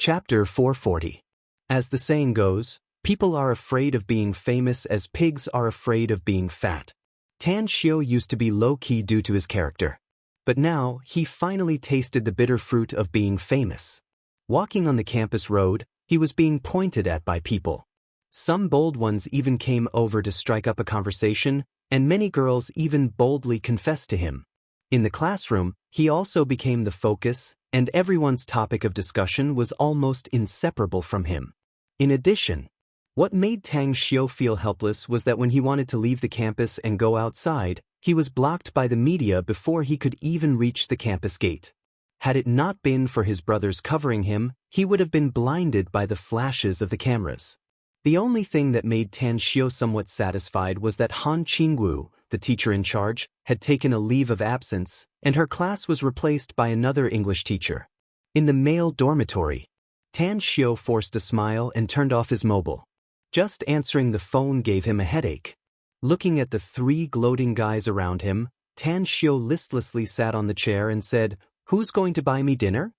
Chapter 440. As the saying goes, people are afraid of being famous as pigs are afraid of being fat. Tan Xiu used to be low-key due to his character. But now, he finally tasted the bitter fruit of being famous. Walking on the campus road, he was being pointed at by people. Some bold ones even came over to strike up a conversation, and many girls even boldly confessed to him. In the classroom, he also became the focus, and everyone's topic of discussion was almost inseparable from him. In addition, what made Tang Xiu feel helpless was that when he wanted to leave the campus and go outside, he was blocked by the media before he could even reach the campus gate. Had it not been for his brothers covering him, he would have been blinded by the flashes of the cameras. The only thing that made Tan Xiu somewhat satisfied was that Han Qingwu, the teacher in charge, had taken a leave of absence, and her class was replaced by another English teacher. In the male dormitory, Tan Xiu forced a smile and turned off his mobile. Just answering the phone gave him a headache. Looking at the three gloating guys around him, Tan Xiu listlessly sat on the chair and said, "Who's going to buy me dinner?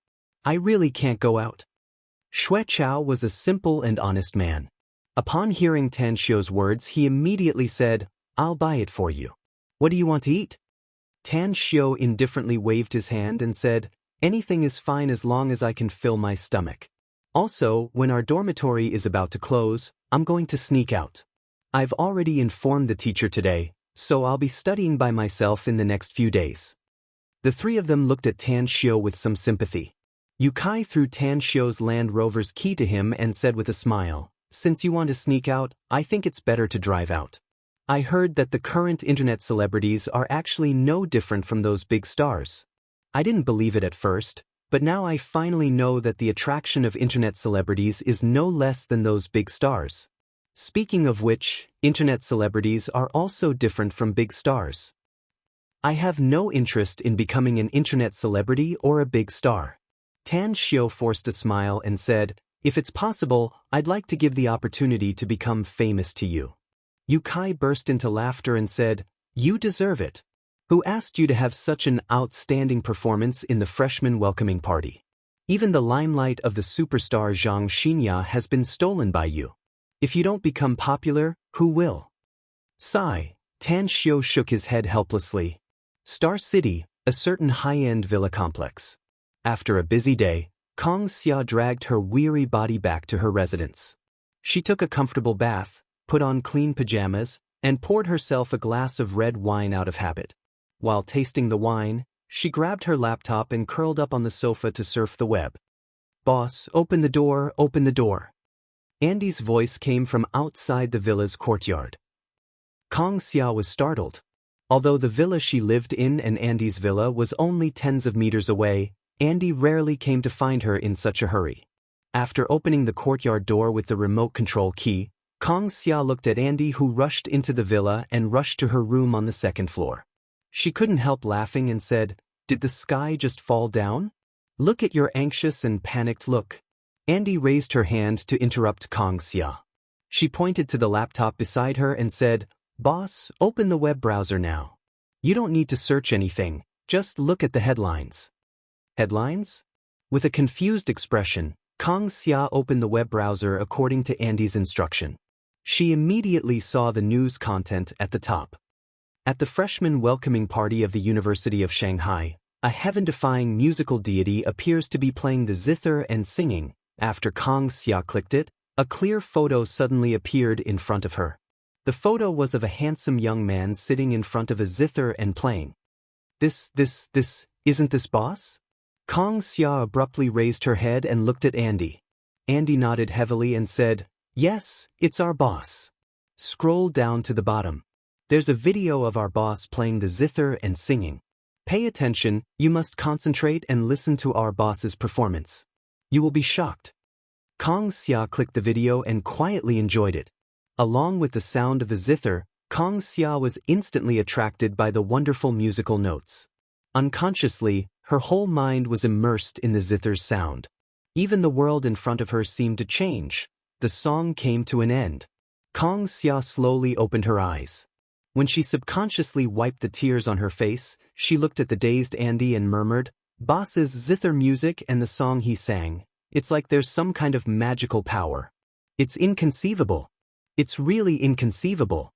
I really can't go out." Xue Chao was a simple and honest man. Upon hearing Tan Xiu's words, he immediately said, "I'll buy it for you. What do you want to eat?" Tan Xiu indifferently waved his hand and said, "Anything is fine as long as I can fill my stomach. Also, when our dormitory is about to close, I'm going to sneak out. I've already informed the teacher today, so I'll be studying by myself in the next few days." The three of them looked at Tan Xiu with some sympathy. Yu Kai threw Tan Xiu's Land Rover's key to him and said with a smile, "Since you want to sneak out, I think it's better to drive out. I heard that the current internet celebrities are actually no different from those big stars. I didn't believe it at first, but now I finally know that the attraction of internet celebrities is no less than those big stars. Speaking of which, internet celebrities are also different from big stars. I have no interest in becoming an internet celebrity or a big star." Tan Xiu forced a smile and said, "If it's possible, I'd like to give the opportunity to become famous to you." Yu Kai burst into laughter and said, "You deserve it. Who asked you to have such an outstanding performance in the freshman welcoming party? Even the limelight of the superstar Zhang Xinya has been stolen by you. If you don't become popular, who will?" Sigh. Tan Xiu shook his head helplessly. Star City, a certain high-end villa complex. After a busy day, Kong Xia dragged her weary body back to her residence. She took a comfortable bath, put on clean pajamas, and poured herself a glass of red wine out of habit. While tasting the wine, she grabbed her laptop and curled up on the sofa to surf the web. "Boss, open the door, open the door." Andy's voice came from outside the villa's courtyard. Kong Xia was startled. Although the villa she lived in and Andy's villa was only tens of meters away, Andy rarely came to find her in such a hurry. After opening the courtyard door with the remote control key, Kong Xia looked at Andy, who rushed into the villa and rushed to her room on the second floor. She couldn't help laughing and said, "Did the sky just fall down? Look at your anxious and panicked look." Andy raised her hand to interrupt Kong Xia. She pointed to the laptop beside her and said, "Boss, open the web browser now. You don't need to search anything, just look at the headlines." Headlines? With a confused expression, Kong Xia opened the web browser according to Andy's instruction. She immediately saw the news content at the top. At the freshman welcoming party of the University of Shanghai, a heaven-defying musical deity appears to be playing the zither and singing. After Kong Xia clicked it, a clear photo suddenly appeared in front of her. The photo was of a handsome young man sitting in front of a zither and playing. This, isn't this boss?" Kong Xia abruptly raised her head and looked at Andy. Andy nodded heavily and said, "Yes, it's our boss." Scroll down to the bottom. There's a video of our boss playing the zither and singing. Pay attention, you must concentrate and listen to our boss's performance. You will be shocked. Kong Xia clicked the video and quietly enjoyed it. Along with the sound of the zither, Kong Xia was instantly attracted by the wonderful musical notes. Unconsciously, her whole mind was immersed in the zither's sound. Even the world in front of her seemed to change. The song came to an end. Kong Xia slowly opened her eyes. When she subconsciously wiped the tears on her face, she looked at the dazed Andy and murmured, "Boss's zither music and the song he sang. It's like there's some kind of magical power. It's inconceivable. It's really inconceivable.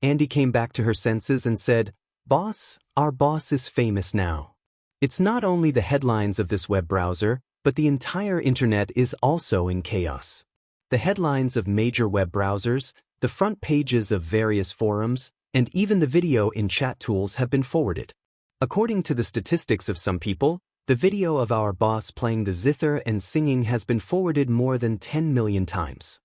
Andy came back to her senses and said, "Boss, our boss is famous now. It's not only the headlines of this web browser, but the entire internet is also in chaos. The headlines of major web browsers, the front pages of various forums, and even the video in chat tools have been forwarded. According to the statistics of some people, the video of our boss playing the zither and singing has been forwarded more than 10 million times."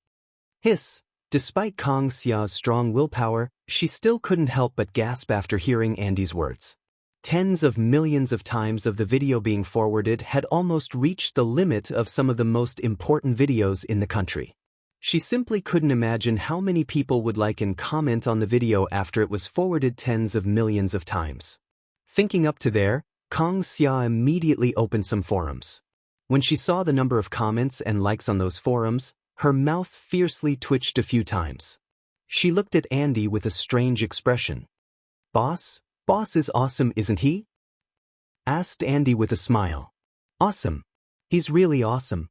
Hiss. Despite Kang Xia's strong willpower, she still couldn't help but gasp after hearing Andy's words. Tens of millions of times of the video being forwarded had almost reached the limit of some of the most important videos in the country. She simply couldn't imagine how many people would like and comment on the video after it was forwarded tens of millions of times. Thinking up to there, Kang Xia immediately opened some forums. When she saw the number of comments and likes on those forums, her mouth fiercely twitched a few times. She looked at Andy with a strange expression. Boss is awesome, isn't he?" asked Andy with a smile. "Awesome. He's really awesome."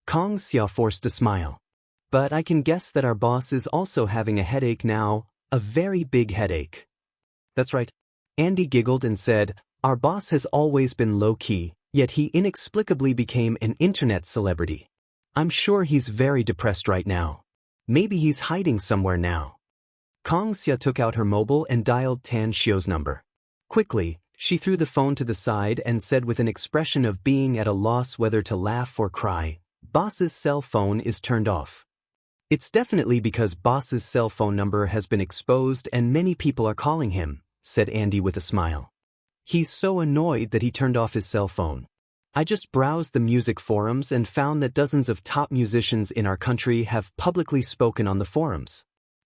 Kang Xia forced a smile. "But I can guess that our boss is also having a headache now, a very big headache." "That's right." Andy giggled and said, "Our boss has always been low-key, yet he inexplicably became an internet celebrity. I'm sure he's very depressed right now. Maybe he's hiding somewhere now." Kang Xia took out her mobile and dialed Tan Xiu's number. Quickly, she threw the phone to the side and said with an expression of being at a loss whether to laugh or cry, "Boss's cell phone is turned off." "It's definitely because Boss's cell phone number has been exposed and many people are calling him," said Andy with a smile. "He's so annoyed that he turned off his cell phone. I just browsed the music forums and found that dozens of top musicians in our country have publicly spoken on the forums.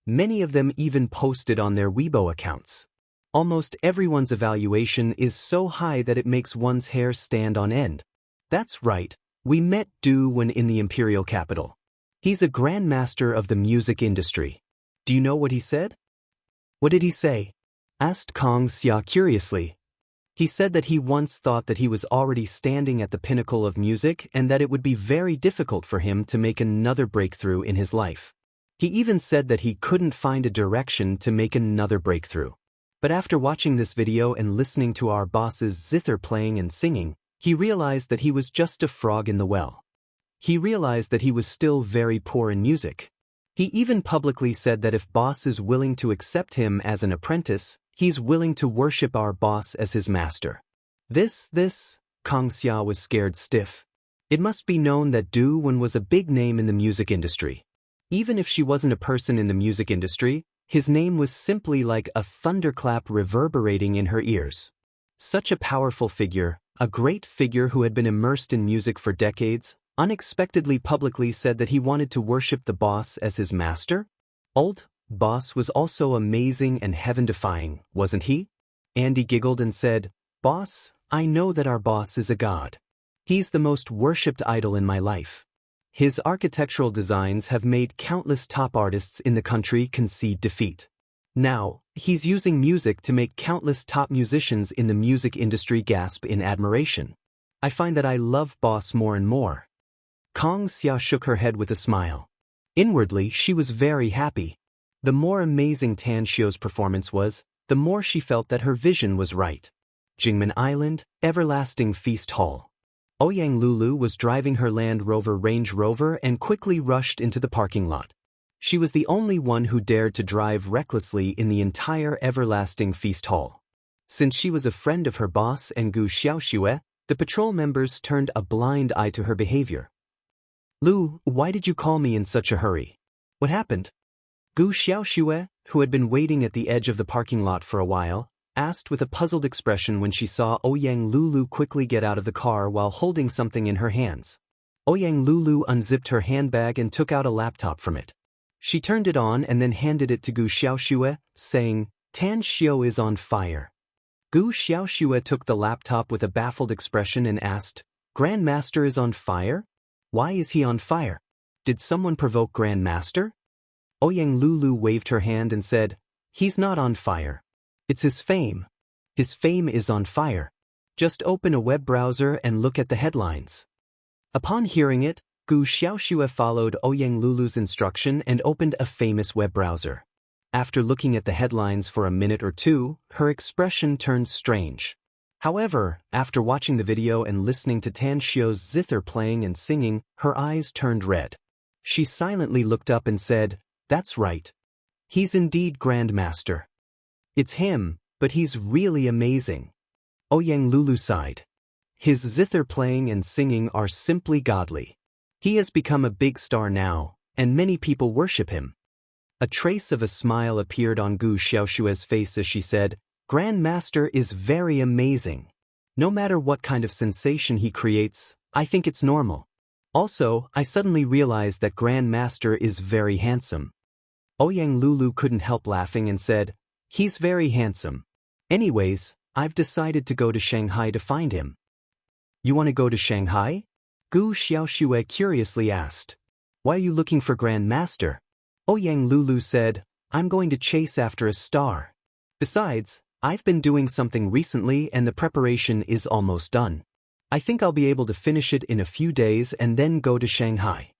Many of them even posted on their Weibo accounts. Almost everyone's evaluation is so high that it makes one's hair stand on end. That's right, we met Du when in the imperial capital. He's a grandmaster of the music industry. Do you know what he said?" "What did he say?" asked Kang Xia curiously. "He said that he once thought that he was already standing at the pinnacle of music and that it would be very difficult for him to make another breakthrough in his life. He even said that he couldn't find a direction to make another breakthrough. But after watching this video and listening to our boss's zither playing and singing, he realized that he was just a frog in the well. He realized that he was still very poor in music. He even publicly said that if boss is willing to accept him as an apprentice, he's willing to worship our boss as his master." This, Kang Xia was scared stiff. It must be known that Du Wen was a big name in the music industry. Even if she wasn't a person in the music industry, his name was simply like a thunderclap reverberating in her ears. Such a powerful figure, a great figure who had been immersed in music for decades, unexpectedly publicly said that he wanted to worship the boss as his master? Old boss was also amazing and heaven-defying, wasn't he? Andy giggled and said, "Boss, I know that our boss is a god. He's the most worshipped idol in my life. His architectural designs have made countless top artists in the country concede defeat. Now, he's using music to make countless top musicians in the music industry gasp in admiration. I find that I love boss more and more." Kang Xia shook her head with a smile. Inwardly, she was very happy. The more amazing Tan Xiu's performance was, the more she felt that her vision was right. Jingmen Island, Everlasting Feast Hall. Ouyang Lulu was driving her Land Rover Range Rover and quickly rushed into the parking lot. She was the only one who dared to drive recklessly in the entire Everlasting Feast Hall. Since she was a friend of her boss and Gu Xiaoxue, the patrol members turned a blind eye to her behavior. "Lu, why did you call me in such a hurry? What happened?" Gu Xiaoxue, who had been waiting at the edge of the parking lot for a while, asked with a puzzled expression when she saw Ouyang Lulu quickly get out of the car while holding something in her hands. Ouyang Lulu unzipped her handbag and took out a laptop from it. She turned it on and then handed it to Gu Xiaoxue, saying, "Tan Xiu is on fire." Gu Xiaoxue took the laptop with a baffled expression and asked, "Grandmaster is on fire? Why is he on fire? Did someone provoke Grandmaster?" Ouyang Lulu waved her hand and said, "He's not on fire. It's his fame. His fame is on fire. Just open a web browser and look at the headlines." Upon hearing it, Gu Xiaoxue followed Ouyang Lulu's instruction and opened a famous web browser. After looking at the headlines for a minute or two, her expression turned strange. However, after watching the video and listening to Tan Xiu's zither playing and singing, her eyes turned red. She silently looked up and said, "That's right. He's indeed Grand Master. It's him, but he's really amazing." Ouyang Lulu sighed. His zither playing and singing are simply godly. He has become a big star now, and many people worship him. A trace of a smile appeared on Gu Xiaoxue's face as she said, "Grand Master is very amazing. No matter what kind of sensation he creates, I think it's normal. Also, I suddenly realized that Grand Master is very handsome." Ouyang Lulu couldn't help laughing and said, "He's very handsome. Anyways, I've decided to go to Shanghai to find him." "You want to go to Shanghai?" Gu Xiaoxue curiously asked. "Why are you looking for Grand Master?" Ouyang Lulu said, "I'm going to chase after a star. Besides, I've been doing something recently and the preparation is almost done. I think I'll be able to finish it in a few days and then go to Shanghai."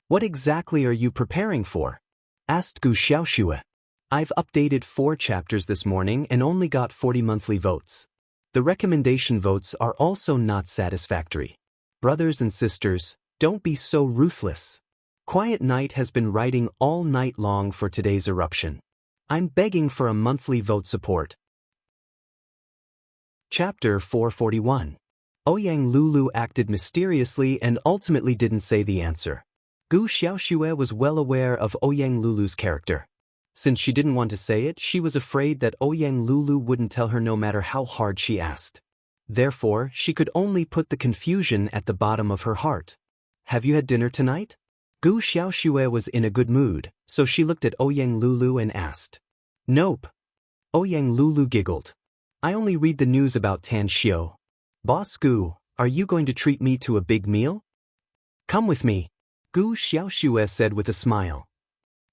"What exactly are you preparing for?" asked Gu Xiaoxue. "I've updated 4 chapters this morning and only got 40 monthly votes. The recommendation votes are also not satisfactory. Brothers and sisters, don't be so ruthless. Quiet Night has been writing all night long for today's eruption. I'm begging for a monthly vote support." Chapter 441. Ouyang Lulu acted mysteriously and ultimately didn't say the answer. Gu Xiaoxue was well aware of Ouyang Lulu's character. Since she didn't want to say it, she was afraid that Ouyang Lulu wouldn't tell her no matter how hard she asked. Therefore, she could only put the confusion at the bottom of her heart. "Have you had dinner tonight?" Gu Xiaoxue was in a good mood, so she looked at Ouyang Lulu and asked. "Nope." Ouyang Lulu giggled. "I only read the news about Tan Xiu. Boss Gu, are you going to treat me to a big meal?" "Come with me," Gu Xiaoxue said with a smile.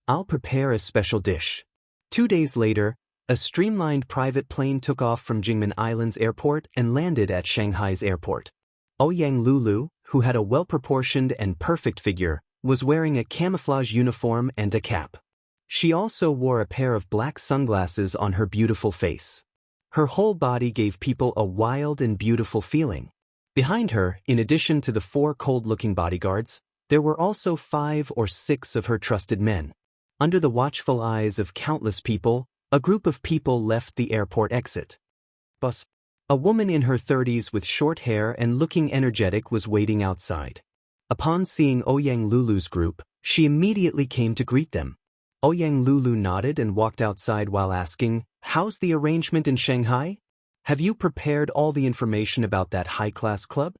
"I'll prepare a special dish." 2 days later, a streamlined private plane took off from Jingmen Island's airport and landed at Shanghai's airport. Ouyang Lulu, who had a well-proportioned and perfect figure, was wearing a camouflage uniform and a cap. She also wore a pair of black sunglasses on her beautiful face. Her whole body gave people a wild and beautiful feeling. Behind her, in addition to the 4 cold-looking bodyguards, there were also 5 or 6 of her trusted men. Under the watchful eyes of countless people, a group of people left the airport exit. Bus. A woman in her 30s with short hair and looking energetic was waiting outside. Upon seeing Ouyang Lulu's group, she immediately came to greet them. Ouyang Lulu nodded and walked outside while asking, "How's the arrangement in Shanghai? Have you prepared all the information about that high-class club?"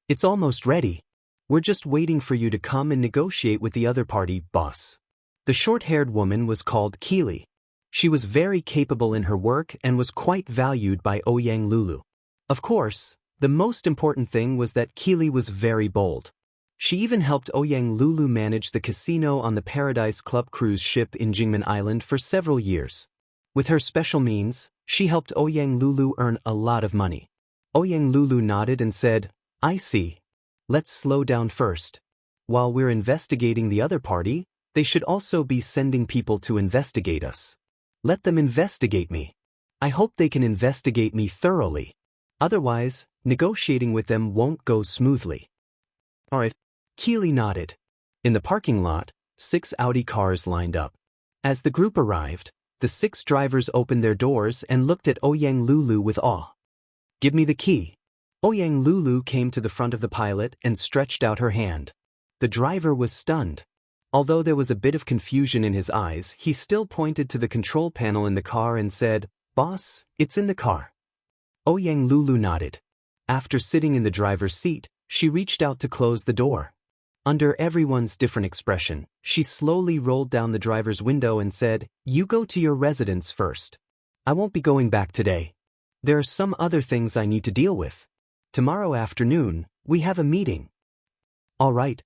"It's almost ready. We're just waiting for you to come and negotiate with the other party, boss." The short-haired woman was called Keely. She was very capable in her work and was quite valued by Ouyang Lulu. Of course, the most important thing was that Keely was very bold. She even helped Ouyang Lulu manage the casino on the Paradise Club cruise ship in Jingmen Island for several years. With her special means, she helped Ouyang Lulu earn a lot of money. Ouyang Lulu nodded and said, "I see. Let's slow down first. While we're investigating the other party, they should also be sending people to investigate us. Let them investigate me. I hope they can investigate me thoroughly. Otherwise, negotiating with them won't go smoothly." "Alright." Keely nodded. In the parking lot, 6 Audi cars lined up. As the group arrived, the 6 drivers opened their doors and looked at Ouyang Lulu with awe. "Give me the key." Ouyang Lulu came to the front of the pilot and stretched out her hand. The driver was stunned. Although there was a bit of confusion in his eyes, he still pointed to the control panel in the car and said, "Boss, it's in the car." Ouyang Lulu nodded. After sitting in the driver's seat, she reached out to close the door. Under everyone's different expression, she slowly rolled down the driver's window and said, "You go to your residence first. I won't be going back today. There are some other things I need to deal with. Tomorrow afternoon, we have a meeting." "All right."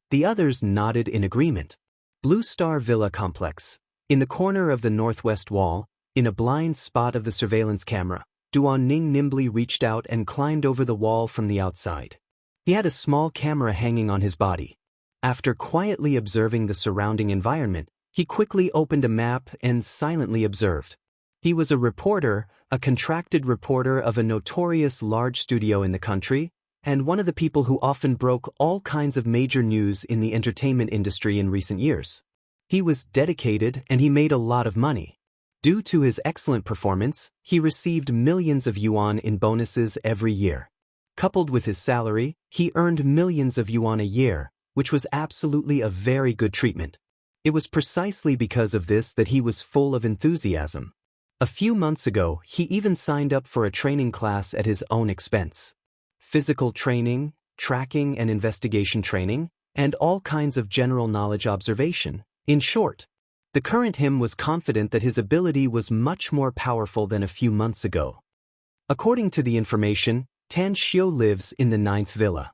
The others nodded in agreement. Blue Star Villa Complex. In the corner of the northwest wall, in a blind spot of the surveillance camera, Duan Ning nimbly reached out and climbed over the wall from the outside. He had a small camera hanging on his body. After quietly observing the surrounding environment, he quickly opened a map and silently observed. He was a reporter, a contracted reporter of a notorious large studio in the country, and one of the people who often broke all kinds of major news in the entertainment industry in recent years. He was dedicated and he made a lot of money. Due to his excellent performance, he received millions of yuan in bonuses every year. Coupled with his salary, he earned millions of yuan a year, which was absolutely a very good treatment. It was precisely because of this that he was full of enthusiasm. A few months ago, he even signed up for a training class at his own expense. Physical training, tracking and investigation training, and all kinds of general knowledge observation. In short, the current him was confident that his ability was much more powerful than a few months ago. According to the information, Tan Xiu lives in the 9th villa.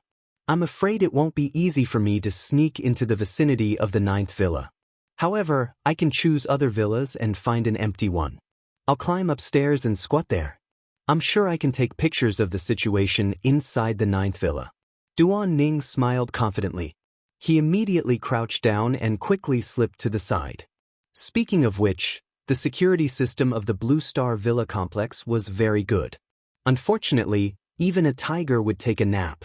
I'm afraid it won't be easy for me to sneak into the vicinity of the 9th villa. However, I can choose other villas and find an empty one. I'll climb upstairs and squat there. I'm sure I can take pictures of the situation inside the 9th villa. Duan Ning smiled confidently. He immediately crouched down and quickly slipped to the side. Speaking of which, the security system of the Blue Star Villa complex was very good. Unfortunately, even a tiger would take a nap.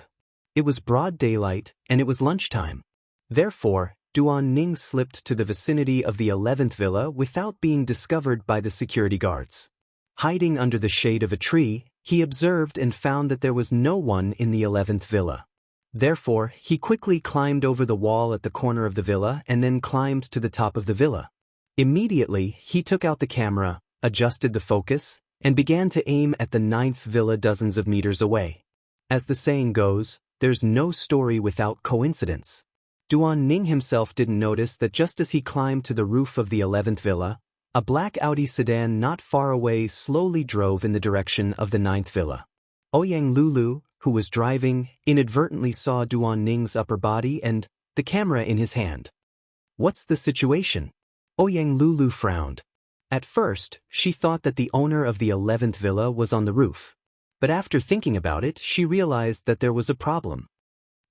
It was broad daylight, and it was lunchtime. Therefore, Duan Ning slipped to the vicinity of the 11th villa without being discovered by the security guards. Hiding under the shade of a tree, he observed and found that there was no one in the 11th villa. Therefore, he quickly climbed over the wall at the corner of the villa and then climbed to the top of the villa. Immediately, he took out the camera, adjusted the focus, and began to aim at the 9th villa dozens of meters away. As the saying goes, there's no story without coincidence. Duan Ning himself didn't notice that just as he climbed to the roof of the 11th villa, a black Audi sedan not far away slowly drove in the direction of the 9th villa. Ouyang Lulu, who was driving, inadvertently saw Duan Ning's upper body and the camera in his hand. What's the situation? Ouyang Lulu frowned. At first, she thought that the owner of the 11th villa was on the roof. But after thinking about it, she realized that there was a problem.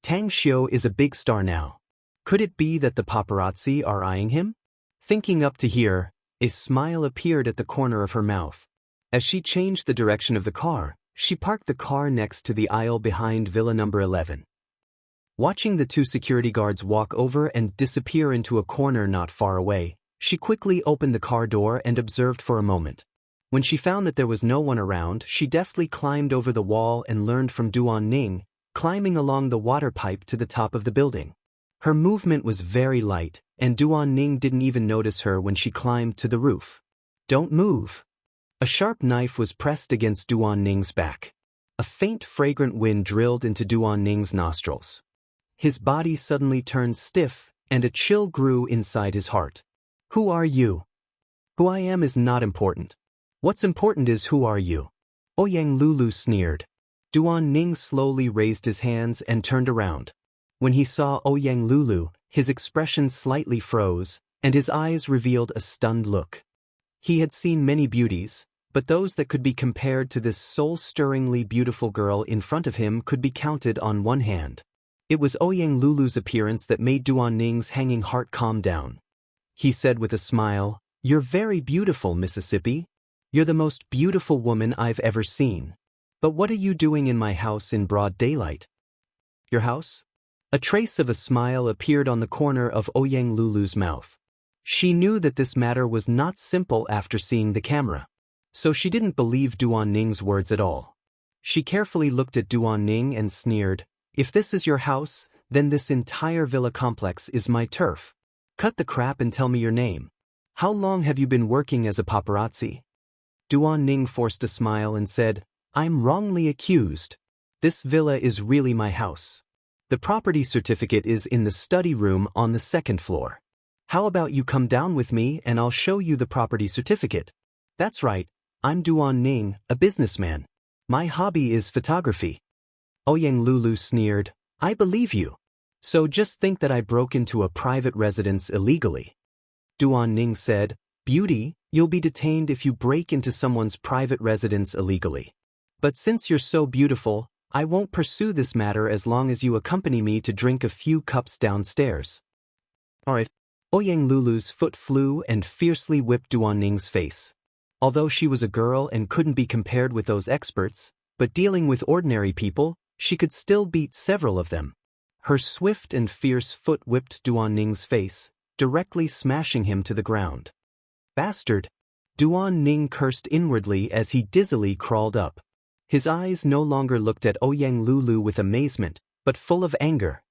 Tang Xiu is a big star now. Could it be that the paparazzi are eyeing him? Thinking up to here, a smile appeared at the corner of her mouth. As she changed the direction of the car, she parked the car next to the aisle behind villa number 11. Watching the two security guards walk over and disappear into a corner not far away, she quickly opened the car door and observed for a moment. When she found that there was no one around, she deftly climbed over the wall and learned from Duan Ning, climbing along the water pipe to the top of the building. Her movement was very light, and Duan Ning didn't even notice her when she climbed to the roof. Don't move. A sharp knife was pressed against Duan Ning's back. A faint fragrant wind drilled into Duan Ning's nostrils. His body suddenly turned stiff, and a chill grew inside his heart. Who are you? Who I am is not important. What's important is who are you? Ouyang Lulu sneered. Duan Ning slowly raised his hands and turned around. When he saw Ouyang Lulu, his expression slightly froze, and his eyes revealed a stunned look. He had seen many beauties, but those that could be compared to this soul-stirringly beautiful girl in front of him could be counted on one hand. It was Ouyang Lulu's appearance that made Duan Ning's hanging heart calm down. He said with a smile, "You're very beautiful, Mississippi. You're the most beautiful woman I've ever seen. But what are you doing in my house in broad daylight?" Your house? A trace of a smile appeared on the corner of Ouyang Lulu's mouth. She knew that this matter was not simple after seeing the camera. So she didn't believe Duan Ning's words at all. She carefully looked at Duan Ning and sneered, "If this is your house, then this entire villa complex is my turf. Cut the crap and tell me your name. How long have you been working as a paparazzi?" Duan Ning forced a smile and said, "I'm wrongly accused. This villa is really my house. The property certificate is in the study room on the 2nd floor. How about you come down with me and I'll show you the property certificate?" "That's right, I'm Duan Ning, a businessman. My hobby is photography." Ouyang Lulu sneered, "I believe you. So just think that I broke into a private residence illegally." Duan Ning said, "Beauty, you'll be detained if you break into someone's private residence illegally. But since you're so beautiful, I won't pursue this matter as long as you accompany me to drink a few cups downstairs. Alright. Ouyang Lulu's foot flew and fiercely whipped Duan Ning's face. Although she was a girl and couldn't be compared with those experts, but dealing with ordinary people, she could still beat several of them. Her swift and fierce foot whipped Duan Ning's face, directly smashing him to the ground. Bastard! Duan Ning cursed inwardly as he dizzily crawled up. His eyes no longer looked at Ouyang Lulu with amazement, but full of anger.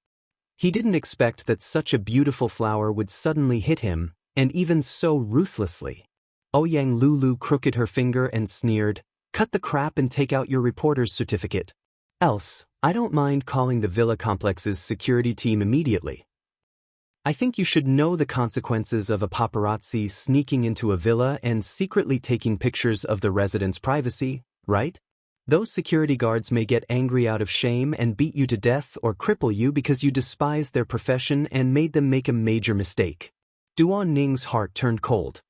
He didn't expect that such a beautiful flower would suddenly hit him, and even so ruthlessly. Ouyang Lulu crooked her finger and sneered, "Cut the crap and take out your reporter's certificate. Else, I don't mind calling the villa complex's security team immediately. I think you should know the consequences of a paparazzi sneaking into a villa and secretly taking pictures of the residents' privacy, right? Those security guards may get angry out of shame and beat you to death or cripple you because you despised their profession and made them make a major mistake." Duan Ning's heart turned cold.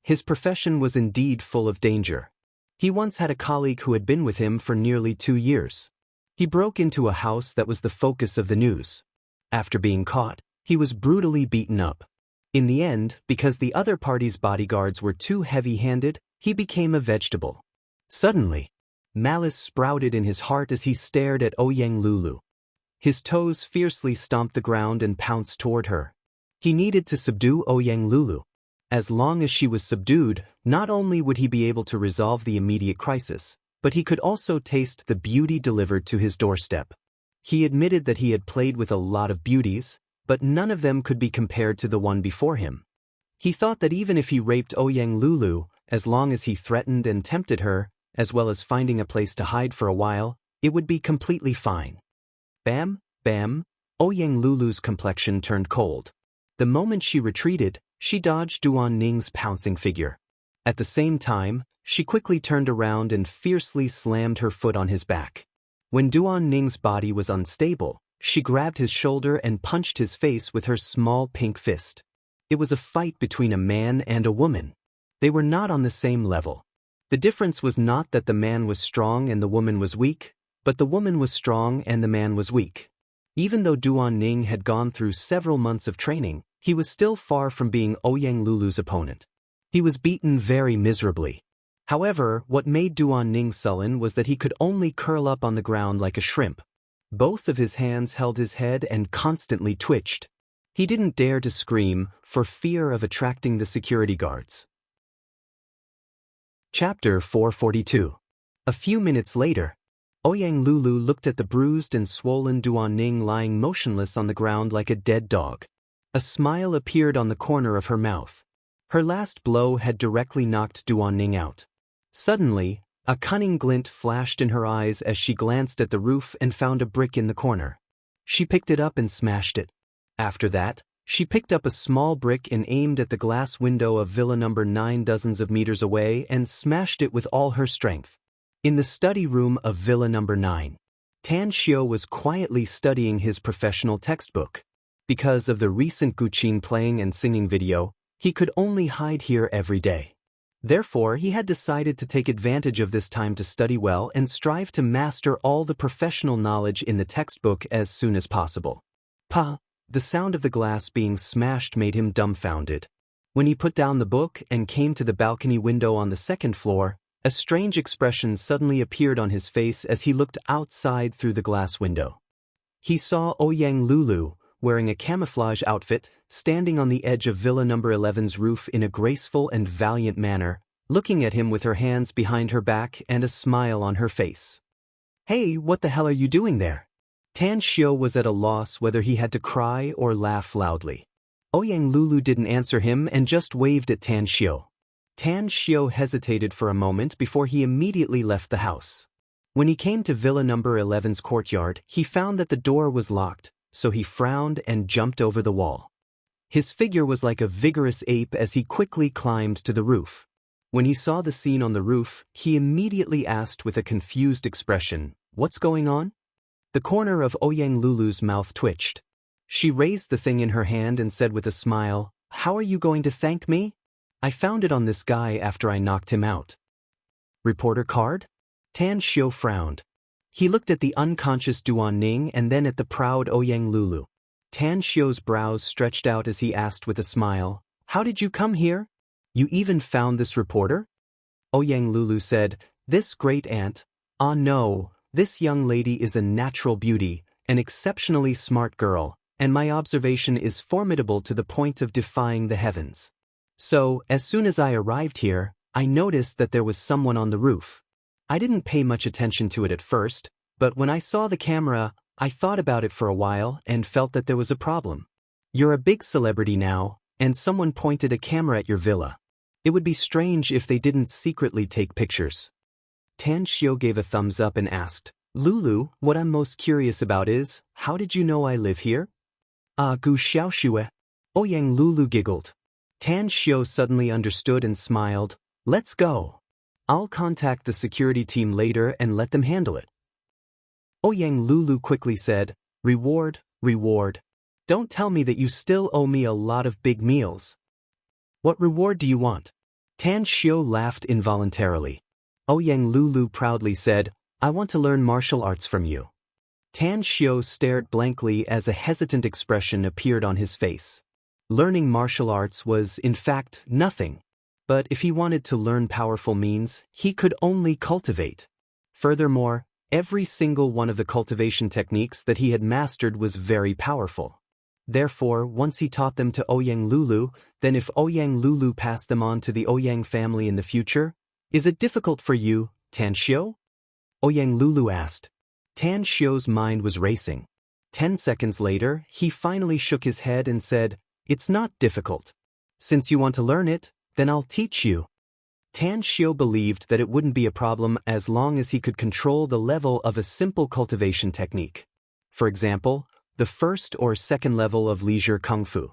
His profession was indeed full of danger. He once had a colleague who had been with him for nearly 2 years. He broke into a house that was the focus of the news. After being caught, he was brutally beaten up. In the end, because the other party's bodyguards were too heavy-handed, he became a vegetable. Suddenly, malice sprouted in his heart as he stared at Ouyang Lulu. His toes fiercely stomped the ground and pounced toward her. He needed to subdue Ouyang Lulu. As long as she was subdued, not only would he be able to resolve the immediate crisis, but he could also taste the beauty delivered to his doorstep. He admitted that he had played with a lot of beauties, but none of them could be compared to the one before him. He thought that even if he raped Ouyang Lulu, as long as he threatened and tempted her, as well as finding a place to hide for a while, it would be completely fine. Bam, bam, Ouyang Lulu's complexion turned cold. The moment she retreated, she dodged Duan Ning's pouncing figure. At the same time, she quickly turned around and fiercely slammed her foot on his back. When Duan Ning's body was unstable, she grabbed his shoulder and punched his face with her small pink fist. It was a fight between a man and a woman. They were not on the same level. The difference was not that the man was strong and the woman was weak, but the woman was strong and the man was weak. Even though Duan Ning had gone through several months of training, he was still far from being Ouyang Lulu's opponent. He was beaten very miserably. However, what made Duan Ning sullen was that he could only curl up on the ground like a shrimp. Both of his hands held his head and constantly twitched. He didn't dare to scream, for fear of attracting the security guards. Chapter 442. A few minutes later, Ouyang Lulu looked at the bruised and swollen Duan Ning lying motionless on the ground like a dead dog. A smile appeared on the corner of her mouth. Her last blow had directly knocked Duan Ning out. Suddenly, a cunning glint flashed in her eyes as she glanced at the roof and found a brick in the corner. She picked it up and smashed it. After that, she picked up a small brick and aimed at the glass window of Villa number 9 dozens of meters away and smashed it with all her strength. In the study room of Villa number 9, Tan Xiao was quietly studying his professional textbook. Because of the recent Guqin playing and singing video, he could only hide here every day. Therefore, he had decided to take advantage of this time to study well and strive to master all the professional knowledge in the textbook as soon as possible. The sound of the glass being smashed made him dumbfounded. When he put down the book and came to the balcony window on the second floor, a strange expression suddenly appeared on his face as he looked outside through the glass window. He saw Ouyang Lulu, wearing a camouflage outfit, standing on the edge of Villa number 11's roof in a graceful and valiant manner, looking at him with her hands behind her back and a smile on her face. "Hey, what the hell are you doing there?" Tan Xiao was at a loss whether he had to cry or laugh loudly. Ouyang Lulu didn't answer him and just waved at Tan Xiao. Tan Xiao hesitated for a moment before he immediately left the house. When he came to Villa number 11's courtyard, he found that the door was locked, so he frowned and jumped over the wall. His figure was like a vigorous ape as he quickly climbed to the roof. When he saw the scene on the roof, he immediately asked with a confused expression, "What's going on?" The corner of Ouyang Lulu's mouth twitched. She raised the thing in her hand and said with a smile, "How are you going to thank me? I found it on this guy after I knocked him out." "Reporter card?" Tan Xiao frowned. He looked at the unconscious Duan Ning and then at the proud Ouyang Lulu. Tan Xiu's brows stretched out as he asked with a smile, "How did you come here? You even found this reporter?" Ouyang Lulu said, "This great aunt? Ah no, this young lady is a natural beauty, an exceptionally smart girl, and my observation is formidable to the point of defying the heavens. So, as soon as I arrived here, I noticed that there was someone on the roof. I didn't pay much attention to it at first, but when I saw the camera, I thought about it for a while and felt that there was a problem. You're a big celebrity now, and someone pointed a camera at your villa. It would be strange if they didn't secretly take pictures." Tan Xiu gave a thumbs up and asked, "Lulu, what I'm most curious about is, how did you know I live here?" "Ah, Gu Xiaoxue." Ouyang Lulu giggled. Tan Xiu suddenly understood and smiled. "Let's go. I'll contact the security team later and let them handle it." Ouyang Lulu quickly said, "Reward, reward. Don't tell me that you still owe me a lot of big meals." "What reward do you want?" Tan Xiu laughed involuntarily. Ouyang Lulu proudly said, "I want to learn martial arts from you." Tan Xiu stared blankly as a hesitant expression appeared on his face. Learning martial arts was, in fact, nothing. But if he wanted to learn powerful means, he could only cultivate. Furthermore, every single one of the cultivation techniques that he had mastered was very powerful. Therefore, once he taught them to Ouyang Lulu, then if Ouyang Lulu passed them on to the Ouyang family in the future, "Is it difficult for you, Tan Xiu?" Ouyang Lulu asked. Tan Xiu's mind was racing. 10 seconds later, he finally shook his head and said, "It's not difficult. Since you want to learn it, then I'll teach you." Tan Xiu believed that it wouldn't be a problem as long as he could control the level of a simple cultivation technique. For example, the first or second level of leisure kung fu.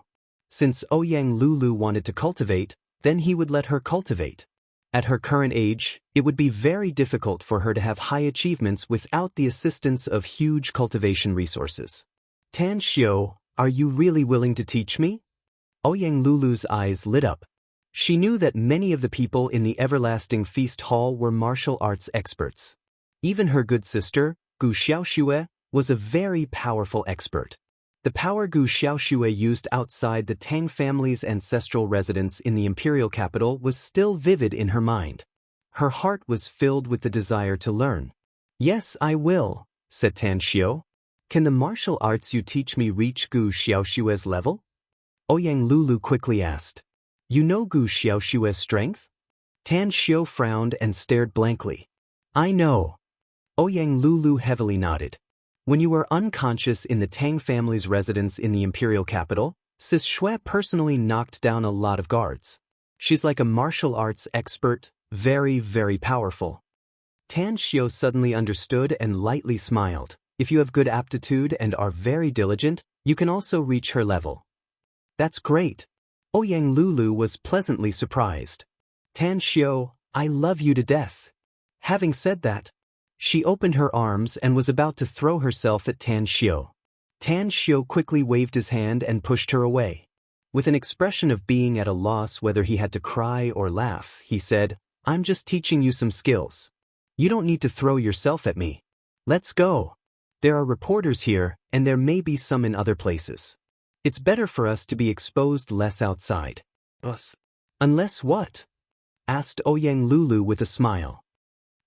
Since Ouyang Lulu wanted to cultivate, then he would let her cultivate. At her current age, it would be very difficult for her to have high achievements without the assistance of huge cultivation resources. "Tan Xiu, are you really willing to teach me?" Ouyang Lulu's eyes lit up. She knew that many of the people in the Everlasting Feast Hall were martial arts experts. Even her good sister, Gu Xiaoxue, was a very powerful expert. The power Gu Xiaoxue used outside the Tang family's ancestral residence in the imperial capital was still vivid in her mind. Her heart was filled with the desire to learn. "Yes, I will," said Tan Xiu. "Can the martial arts you teach me reach Gu Xiaoxue's level?" Ouyang Lulu quickly asked. "You know Gu Xiaoxue's strength?" Tan Xiu frowned and stared blankly. "I know." Ouyang Lulu heavily nodded. "When you were unconscious in the Tang family's residence in the imperial capital, Sis Shui personally knocked down a lot of guards. She's like a martial arts expert, very, very powerful." Tan Xiu suddenly understood and lightly smiled. "If you have good aptitude and are very diligent, you can also reach her level." "That's great." Ouyang Lulu was pleasantly surprised. "Tan Xiu, I love you to death." Having said that, she opened her arms and was about to throw herself at Tan Xiu. Tan Xiu quickly waved his hand and pushed her away. With an expression of being at a loss whether he had to cry or laugh, he said, "I'm just teaching you some skills. You don't need to throw yourself at me. Let's go. There are reporters here, and there may be some in other places. It's better for us to be exposed less outside." "Unless what?" asked Ouyang Lulu with a smile.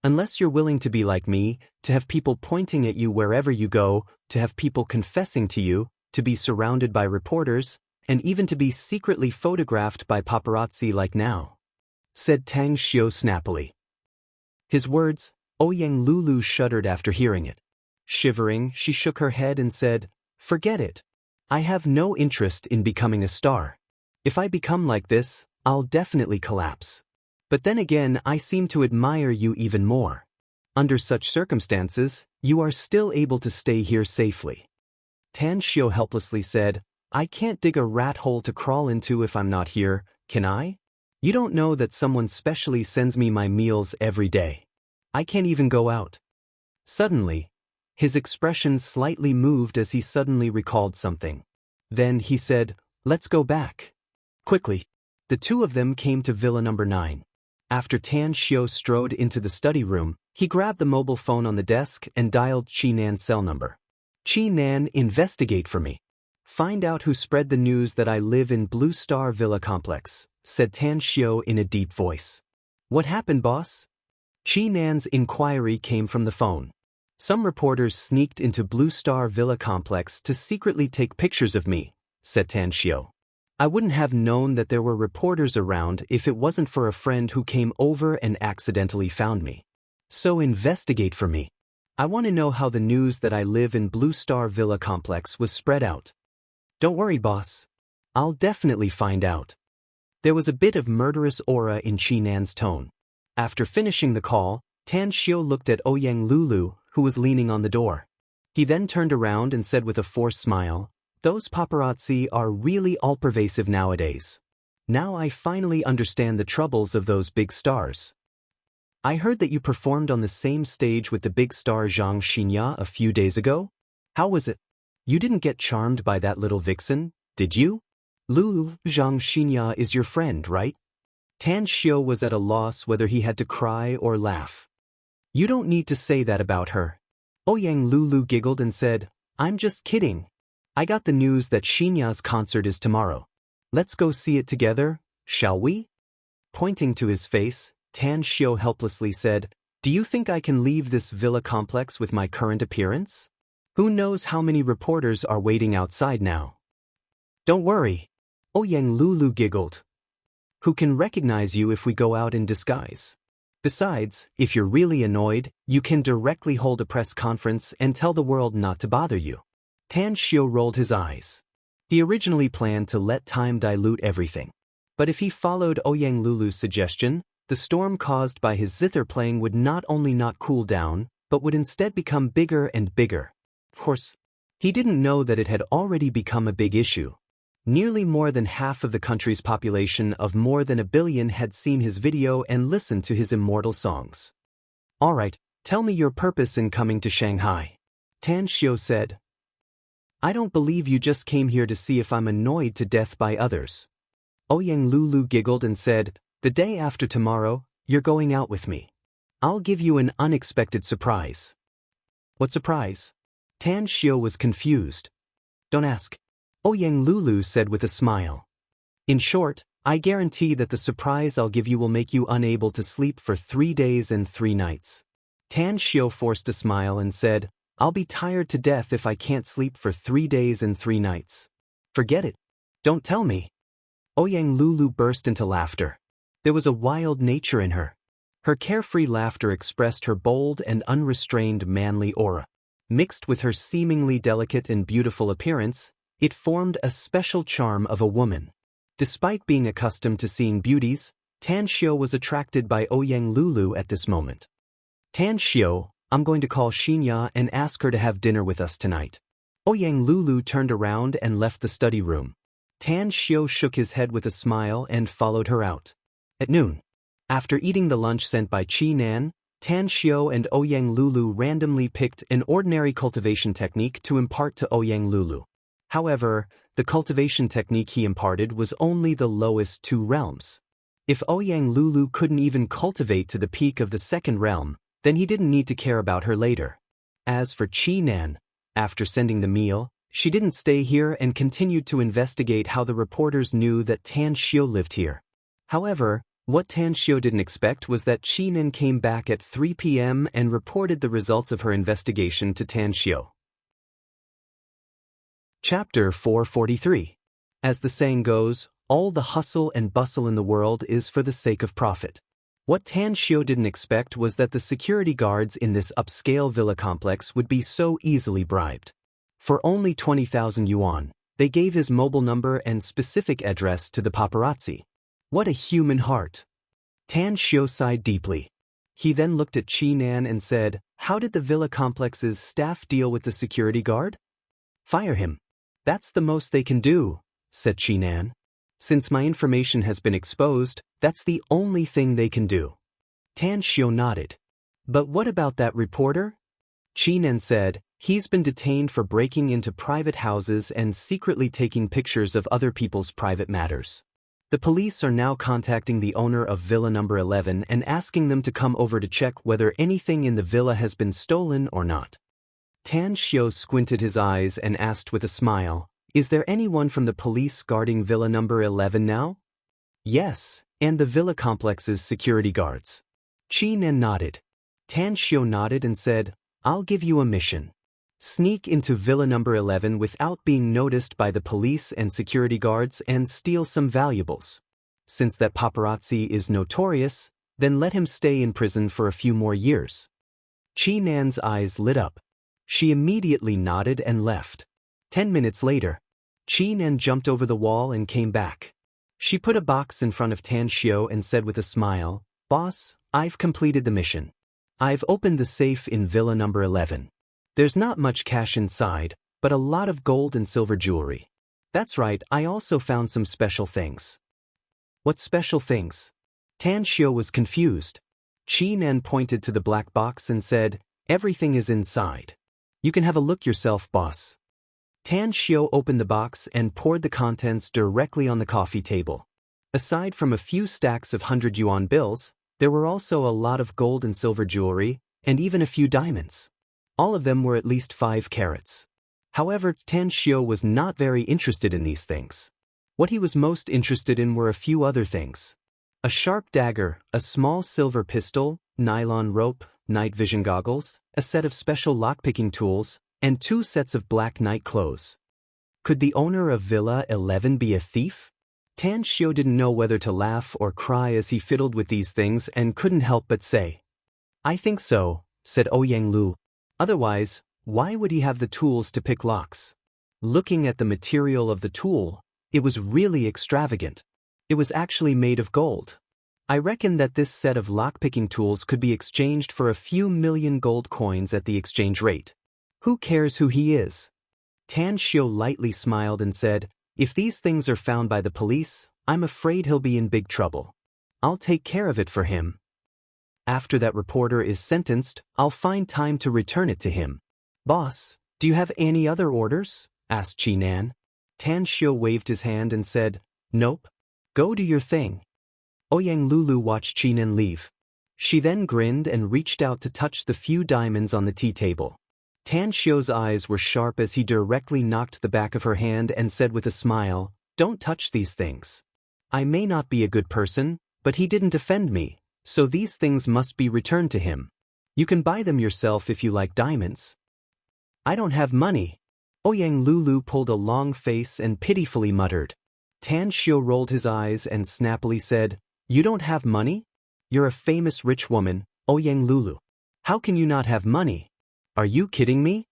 "Unless you're willing to be like me, to have people pointing at you wherever you go, to have people confessing to you, to be surrounded by reporters, and even to be secretly photographed by paparazzi like now," said Tan Xiu snappily. His words, Ouyang Lulu shuddered after hearing it. Shivering, she shook her head and said, "Forget it. I have no interest in becoming a star. If I become like this, I'll definitely collapse. But then again, I seem to admire you even more. Under such circumstances, you are still able to stay here safely." Tan Xiu helplessly said, "I can't dig a rat hole to crawl into if I'm not here, can I? You don't know that someone specially sends me my meals every day. I can't even go out." Suddenly, his expression slightly moved as he suddenly recalled something. Then he said, "Let's go back." Quickly, the two of them came to Villa number 9. After Tan Xiao strode into the study room, he grabbed the mobile phone on the desk and dialed Chi Nan's cell number. Chi Nan, investigate for me. Find out who spread the news that I live in Blue Star Villa Complex, said Tan Xiao in a deep voice. What happened, boss? Chi Nan's inquiry came from the phone. Some reporters sneaked into Blue Star Villa Complex to secretly take pictures of me, said Tan Xiao. I wouldn't have known that there were reporters around if it wasn't for a friend who came over and accidentally found me. So investigate for me. I want to know how the news that I live in Blue Star Villa Complex was spread out. Don't worry, boss. I'll definitely find out. There was a bit of murderous aura in Chi Nan's tone. After finishing the call, Tan Xiao looked at Ouyang Lulu, who was leaning on the door. He then turned around and said with a forced smile, "Those paparazzi are really all-pervasive nowadays. Now I finally understand the troubles of those big stars. I heard that you performed on the same stage with the big star Zhang Xinya a few days ago. How was it? You didn't get charmed by that little vixen, did you? Lulu, Zhang Xinya is your friend, right?" Tan Xiao was at a loss whether he had to cry or laugh. "You don't need to say that about her." Ouyang Lulu giggled and said, "I'm just kidding. I got the news that Xinya's concert is tomorrow. Let's go see it together, shall we?" Pointing to his face, Tan Xiao helplessly said, "Do you think I can leave this villa complex with my current appearance? Who knows how many reporters are waiting outside now?" "Don't worry." Ouyang Lulu giggled. "Who can recognize you if we go out in disguise? Besides, if you're really annoyed, you can directly hold a press conference and tell the world not to bother you." Tan Xiao rolled his eyes. He originally planned to let time dilute everything. But if he followed Ouyang Lulu's suggestion, the storm caused by his zither playing would not only not cool down, but would instead become bigger and bigger. Of course, he didn't know that it had already become a big issue. Nearly more than half of the country's population of more than 1 billion had seen his video and listened to his immortal songs. "All right, tell me your purpose in coming to Shanghai," Tan Xiao said. "I don't believe you just came here to see if I'm annoyed to death by others." Ouyang Lulu giggled and said, "The day after tomorrow, you're going out with me. I'll give you an unexpected surprise." "What surprise?" Tan Xiao was confused. "Don't ask," Ouyang Lulu said with a smile. "In short, I guarantee that the surprise I'll give you will make you unable to sleep for 3 days and 3 nights. Tan Xiao forced a smile and said, "I'll be tired to death if I can't sleep for 3 days and 3 nights. Forget it. Don't tell me." Ouyang Lulu burst into laughter. There was a wild nature in her. Her carefree laughter expressed her bold and unrestrained manly aura. Mixed with her seemingly delicate and beautiful appearance, it formed a special charm of a woman. Despite being accustomed to seeing beauties, Tan Xiao was attracted by Ouyang Lulu at this moment. "Tan Xiao, I'm going to call Xinya and ask her to have dinner with us tonight." Ouyang Lulu turned around and left the study room. Tan Xiao shook his head with a smile and followed her out. At noon, after eating the lunch sent by Chi Nan, Tan Xiao and Ouyang Lulu randomly picked an ordinary cultivation technique to impart to Ouyang Lulu. However, the cultivation technique he imparted was only the lowest 2 realms. If Ouyang Lulu couldn't even cultivate to the peak of the 2nd realm, then he didn't need to care about her later. As for Chi Nan, after sending the meal, she didn't stay here and continued to investigate how the reporters knew that Tan Xiao lived here. However, what Tan Xiao didn't expect was that Chi Nan came back at 3 p.m. and reported the results of her investigation to Tan Xiao. Chapter 443. As the saying goes, all the hustle and bustle in the world is for the sake of profit. What Tan Xiao didn't expect was that the security guards in this upscale villa complex would be so easily bribed. For only 20,000 yuan, they gave his mobile number and specific address to the paparazzi. What a human heart! Tan Xiao sighed deeply. He then looked at Chi Nan and said, "How did the villa complex's staff deal with the security guard?" "Fire him. That's the most they can do," said Chi Nan. "Since my information has been exposed, that's the only thing they can do." Tan Xiao nodded. "But what about that reporter?" Chi Nan said, "He's been detained for breaking into private houses and secretly taking pictures of other people's private matters." The police are now contacting the owner of Villa number 11 and asking them to come over to check whether anything in the villa has been stolen or not. Tan Xiao squinted his eyes and asked with a smile, "Is there anyone from the police guarding Villa number 11 now?" "Yes, and the villa complex's security guards." Qi Nan nodded. Tan Xiao nodded and said, "I'll give you a mission. Sneak into Villa number 11 without being noticed by the police and security guards and steal some valuables. Since that paparazzi is notorious, then let him stay in prison for a few more years." Qi Nan's eyes lit up. She immediately nodded and left. 10 minutes later, Qi Nan jumped over the wall and came back. She put a box in front of Tan Xiao and said with a smile, "Boss, I've completed the mission. I've opened the safe in Villa number 11. There's not much cash inside, but a lot of gold and silver jewelry. That's right, I also found some special things." "What special things?" Tan Xiao was confused. Qi Nan pointed to the black box and said, "Everything is inside. You can have a look yourself, boss." Tan Xiao opened the box and poured the contents directly on the coffee table. Aside from a few stacks of 100 yuan bills, there were also a lot of gold and silver jewelry, and even a few diamonds. All of them were at least 5 carats. However, Tan Xiao was not very interested in these things. What he was most interested in were a few other things. A sharp dagger, a small silver pistol, nylon rope, night vision goggles, a set of special lockpicking tools, and 2 sets of black night clothes. Could the owner of Villa 11 be a thief? Tan Xiao didn't know whether to laugh or cry as he fiddled with these things and couldn't help but say, "I think so," said Ouyang Lu. "Otherwise, why would he have the tools to pick locks?" Looking at the material of the tool, it was really extravagant. It was actually made of gold. I reckon that this set of lockpicking tools could be exchanged for a few million gold coins at the exchange rate. Who cares who he is? Tan Xiao lightly smiled and said, "If these things are found by the police, I'm afraid he'll be in big trouble. I'll take care of it for him. After that reporter is sentenced, I'll find time to return it to him." "Boss, do you have any other orders?" asked Qi Nan. Tan Xiao waved his hand and said, "Nope. Go do your thing." Ouyang Lulu watched Qi Nan leave. She then grinned and reached out to touch the few diamonds on the tea table. Tan Xiao's eyes were sharp as he directly knocked the back of her hand and said with a smile, "Don't touch these things. I may not be a good person, but he didn't offend me, so these things must be returned to him. You can buy them yourself if you like diamonds." "I don't have money." Ouyang Lulu pulled a long face and pitifully muttered. Tan Xiao rolled his eyes and snappily said, "You don't have money? You're a famous rich woman, Ouyang Lulu. How can you not have money? Are you kidding me?"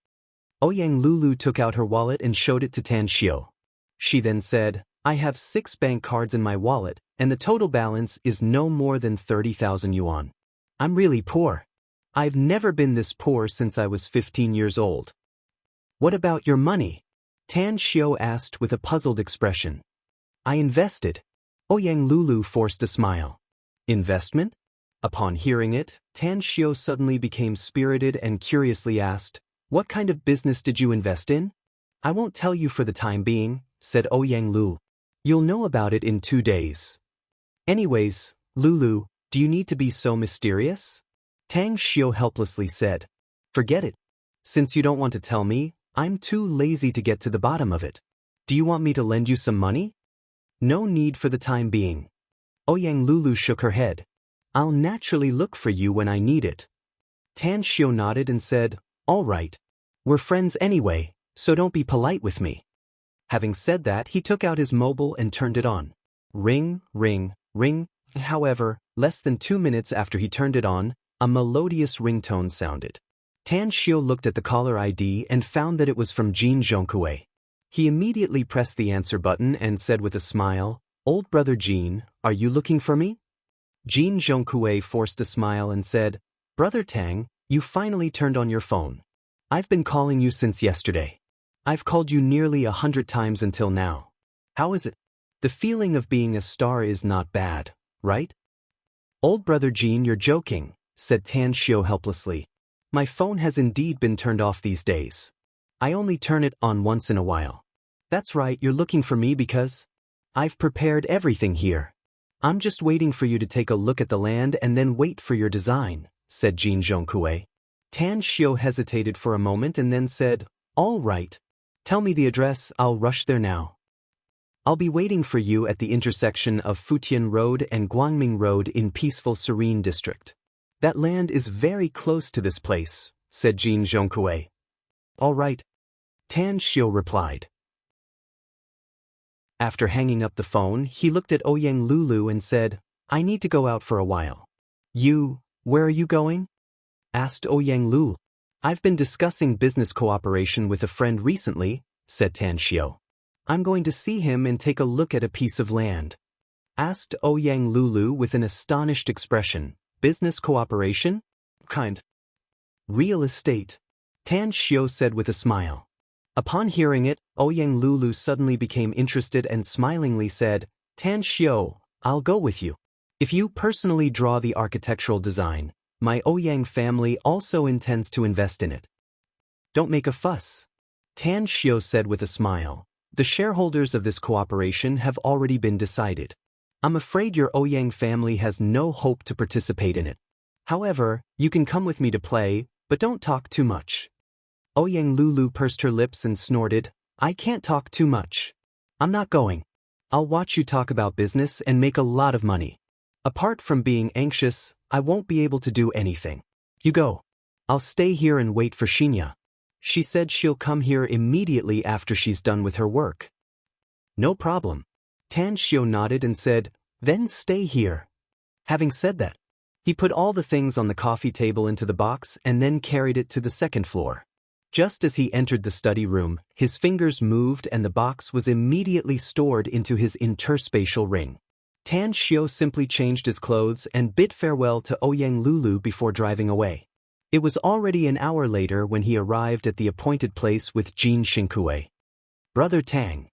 Ouyang Lulu took out her wallet and showed it to Tan Xiao. She then said, "I have 6 bank cards in my wallet, and the total balance is no more than 30,000 yuan. I'm really poor. I've never been this poor since I was 15 years old." "What about your money?" Tan Xiao asked with a puzzled expression. "I invested." Ouyang Lulu forced a smile. "Investment?" Upon hearing it, Tan Xiao suddenly became spirited and curiously asked, "What kind of business did you invest in?" "I won't tell you for the time being," said Ouyang Lu. "You'll know about it in 2 days. Anyways, Lulu, do you need to be so mysterious?" Tang Xiao helplessly said, "Forget it. Since you don't want to tell me, I'm too lazy to get to the bottom of it. Do you want me to lend you some money?" "No need for the time being." Ouyang Lulu shook her head. "I'll naturally look for you when I need it." Tan Xiao nodded and said, "All right. We're friends anyway, so don't be polite with me." Having said that, he took out his mobile and turned it on. Ring, ring, ring. However, less than 2 minutes after he turned it on, a melodious ringtone sounded. Tan Xiao looked at the caller ID and found that it was from Jin Zhongkue. He immediately pressed the answer button and said with a smile, "Old brother Jin, are you looking for me?" Jin Zhongkue forced a smile and said, "Brother Tang, you finally turned on your phone. I've been calling you since yesterday. I've called you nearly 100 times until now. How is it? The feeling of being a star is not bad, right?" "Old brother Jin, you're joking," said Tan Xiao helplessly. "My phone has indeed been turned off these days. I only turn it on once in a while." "That's right, you're looking for me because I've prepared everything here. I'm just waiting for you to take a look at the land and then wait for your design, said Jin Zhongkue. Tan Xiu hesitated for a moment and then said, all right. Tell me the address, I'll rush there now. I'll be waiting for you at the intersection of Futian Road and Guangming Road in peaceful Serene District. That land is very close to this place, said Jin Zhongkue. All right. Tan Xiu replied. After hanging up the phone, he looked at Ouyang Lulu and said, I need to go out for a while. Where are you going? Asked Ouyang Lulu. I've been discussing business cooperation with a friend recently, said Tan Xiu. I'm going to see him and take a look at a piece of land. Asked Ouyang Lulu with an astonished expression. Business cooperation? Kind. Real estate. Tan Xiu said with a smile. Upon hearing it, Ouyang Lulu suddenly became interested and smilingly said, Tan Xiu, I'll go with you. If you personally draw the architectural design, my Ouyang family also intends to invest in it. Don't make a fuss. Tan Xiu said with a smile. The shareholders of this cooperation have already been decided. I'm afraid your Ouyang family has no hope to participate in it. However, you can come with me to play, but don't talk too much. Ouyang Lulu pursed her lips and snorted, I can't talk too much. I'm not going. I'll watch you talk about business and make a lot of money. Apart from being anxious, I won't be able to do anything. You go. I'll stay here and wait for Xinya. She said she'll come here immediately after she's done with her work. No problem. Tan Xiu nodded and said, then stay here. Having said that, he put all the things on the coffee table into the box and then carried it to the second floor. Just as he entered the study room, his fingers moved and the box was immediately stored into his interspatial ring. Tan Xiu simply changed his clothes and bid farewell to Ouyang Lulu before driving away. It was already an hour later when he arrived at the appointed place with Jin Xingkue. Brother Tang.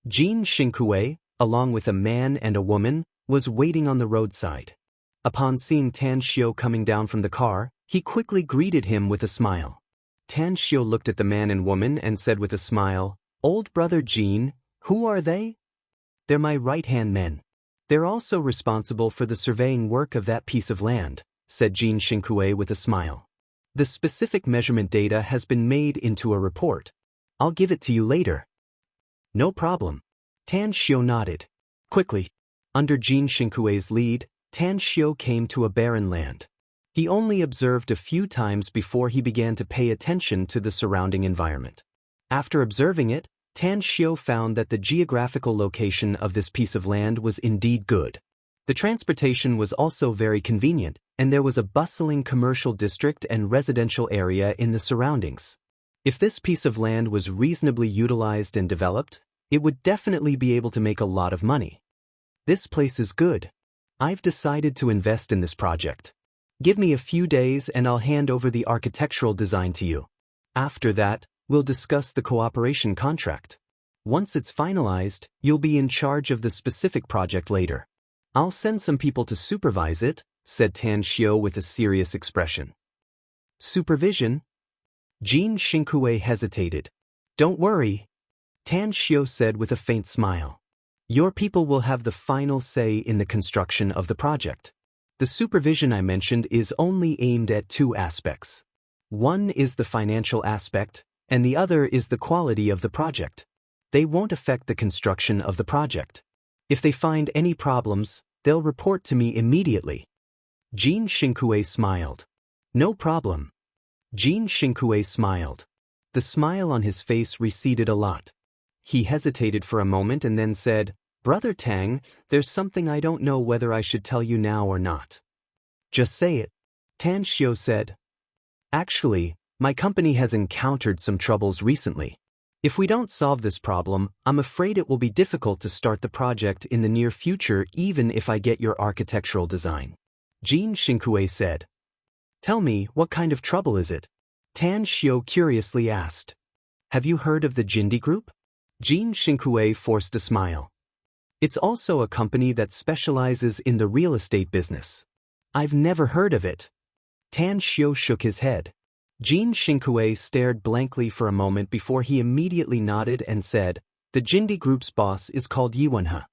Jin Xingkue, along with a man and a woman, was waiting on the roadside. Upon seeing Tan Xiu coming down from the car, he quickly greeted him with a smile. Tan Xiu looked at the man and woman and said with a smile, Old brother Jin, who are they? They're my right-hand men. They're also responsible for the surveying work of that piece of land, said Jin Xingkue with a smile. The specific measurement data has been made into a report. I'll give it to you later. No problem. Tan Xiu nodded. Quickly. Under Jin Xingkue's lead, Tan Xiu came to a barren land. He only observed a few times before he began to pay attention to the surrounding environment. After observing it, Tan Xiu found that the geographical location of this piece of land was indeed good. The transportation was also very convenient, and there was a bustling commercial district and residential area in the surroundings. If this piece of land was reasonably utilized and developed, it would definitely be able to make a lot of money. This place is good. I've decided to invest in this project. Give me a few days and I'll hand over the architectural design to you. After that, we'll discuss the cooperation contract. Once it's finalized, you'll be in charge of the specific project later. I'll send some people to supervise it, said Tan Xiu with a serious expression. Supervision? Jin Xingkue hesitated. Don't worry, Tan Xiu said with a faint smile. Your people will have the final say in the construction of the project. The supervision I mentioned is only aimed at two aspects. One is the financial aspect, and the other is the quality of the project. They won't affect the construction of the project. If they find any problems, they'll report to me immediately. Jin Xingkue smiled. No problem. Jin Xingkue smiled. The smile on his face receded a lot. He hesitated for a moment and then said, Brother Tang, there's something I don't know whether I should tell you now or not. Just say it. Tan Xiu said. Actually, my company has encountered some troubles recently. If we don't solve this problem, I'm afraid it will be difficult to start the project in the near future even if I get your architectural design. Jin Xingkue said. Tell me, what kind of trouble is it? Tan Xiu curiously asked. Have you heard of the Jindi Group? Jin Xingkue forced a smile. It's also a company that specializes in the real estate business. I've never heard of it. Tan Xiu shook his head. Jin Xingkue stared blankly for a moment before he immediately nodded and said, The Jindi Group's boss is called Yiwenhe.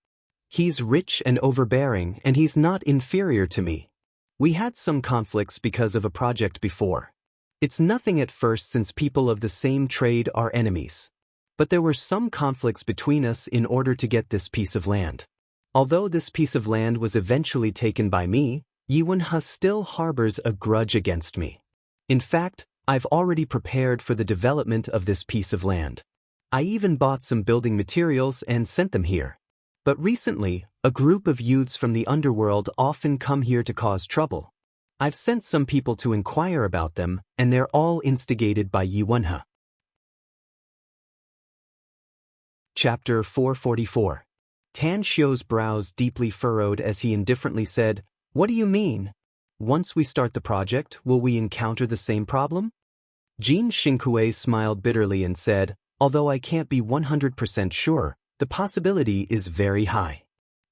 He's rich and overbearing, and he's not inferior to me. We had some conflicts because of a project before. It's nothing at first since people of the same trade are enemies. But there were some conflicts between us in order to get this piece of land. Although this piece of land was eventually taken by me, Yiwen-ha still harbors a grudge against me. In fact, I've already prepared for the development of this piece of land. I even bought some building materials and sent them here. But recently, a group of youths from the underworld often come here to cause trouble. I've sent some people to inquire about them, and they're all instigated by Yiwen-ha. Chapter 444. Tan Xiu's brows deeply furrowed as he indifferently said, "What do you mean? Once we start the project, will we encounter the same problem?" Jin Xinghui smiled bitterly and said, "Although I can't be 100% sure, the possibility is very high."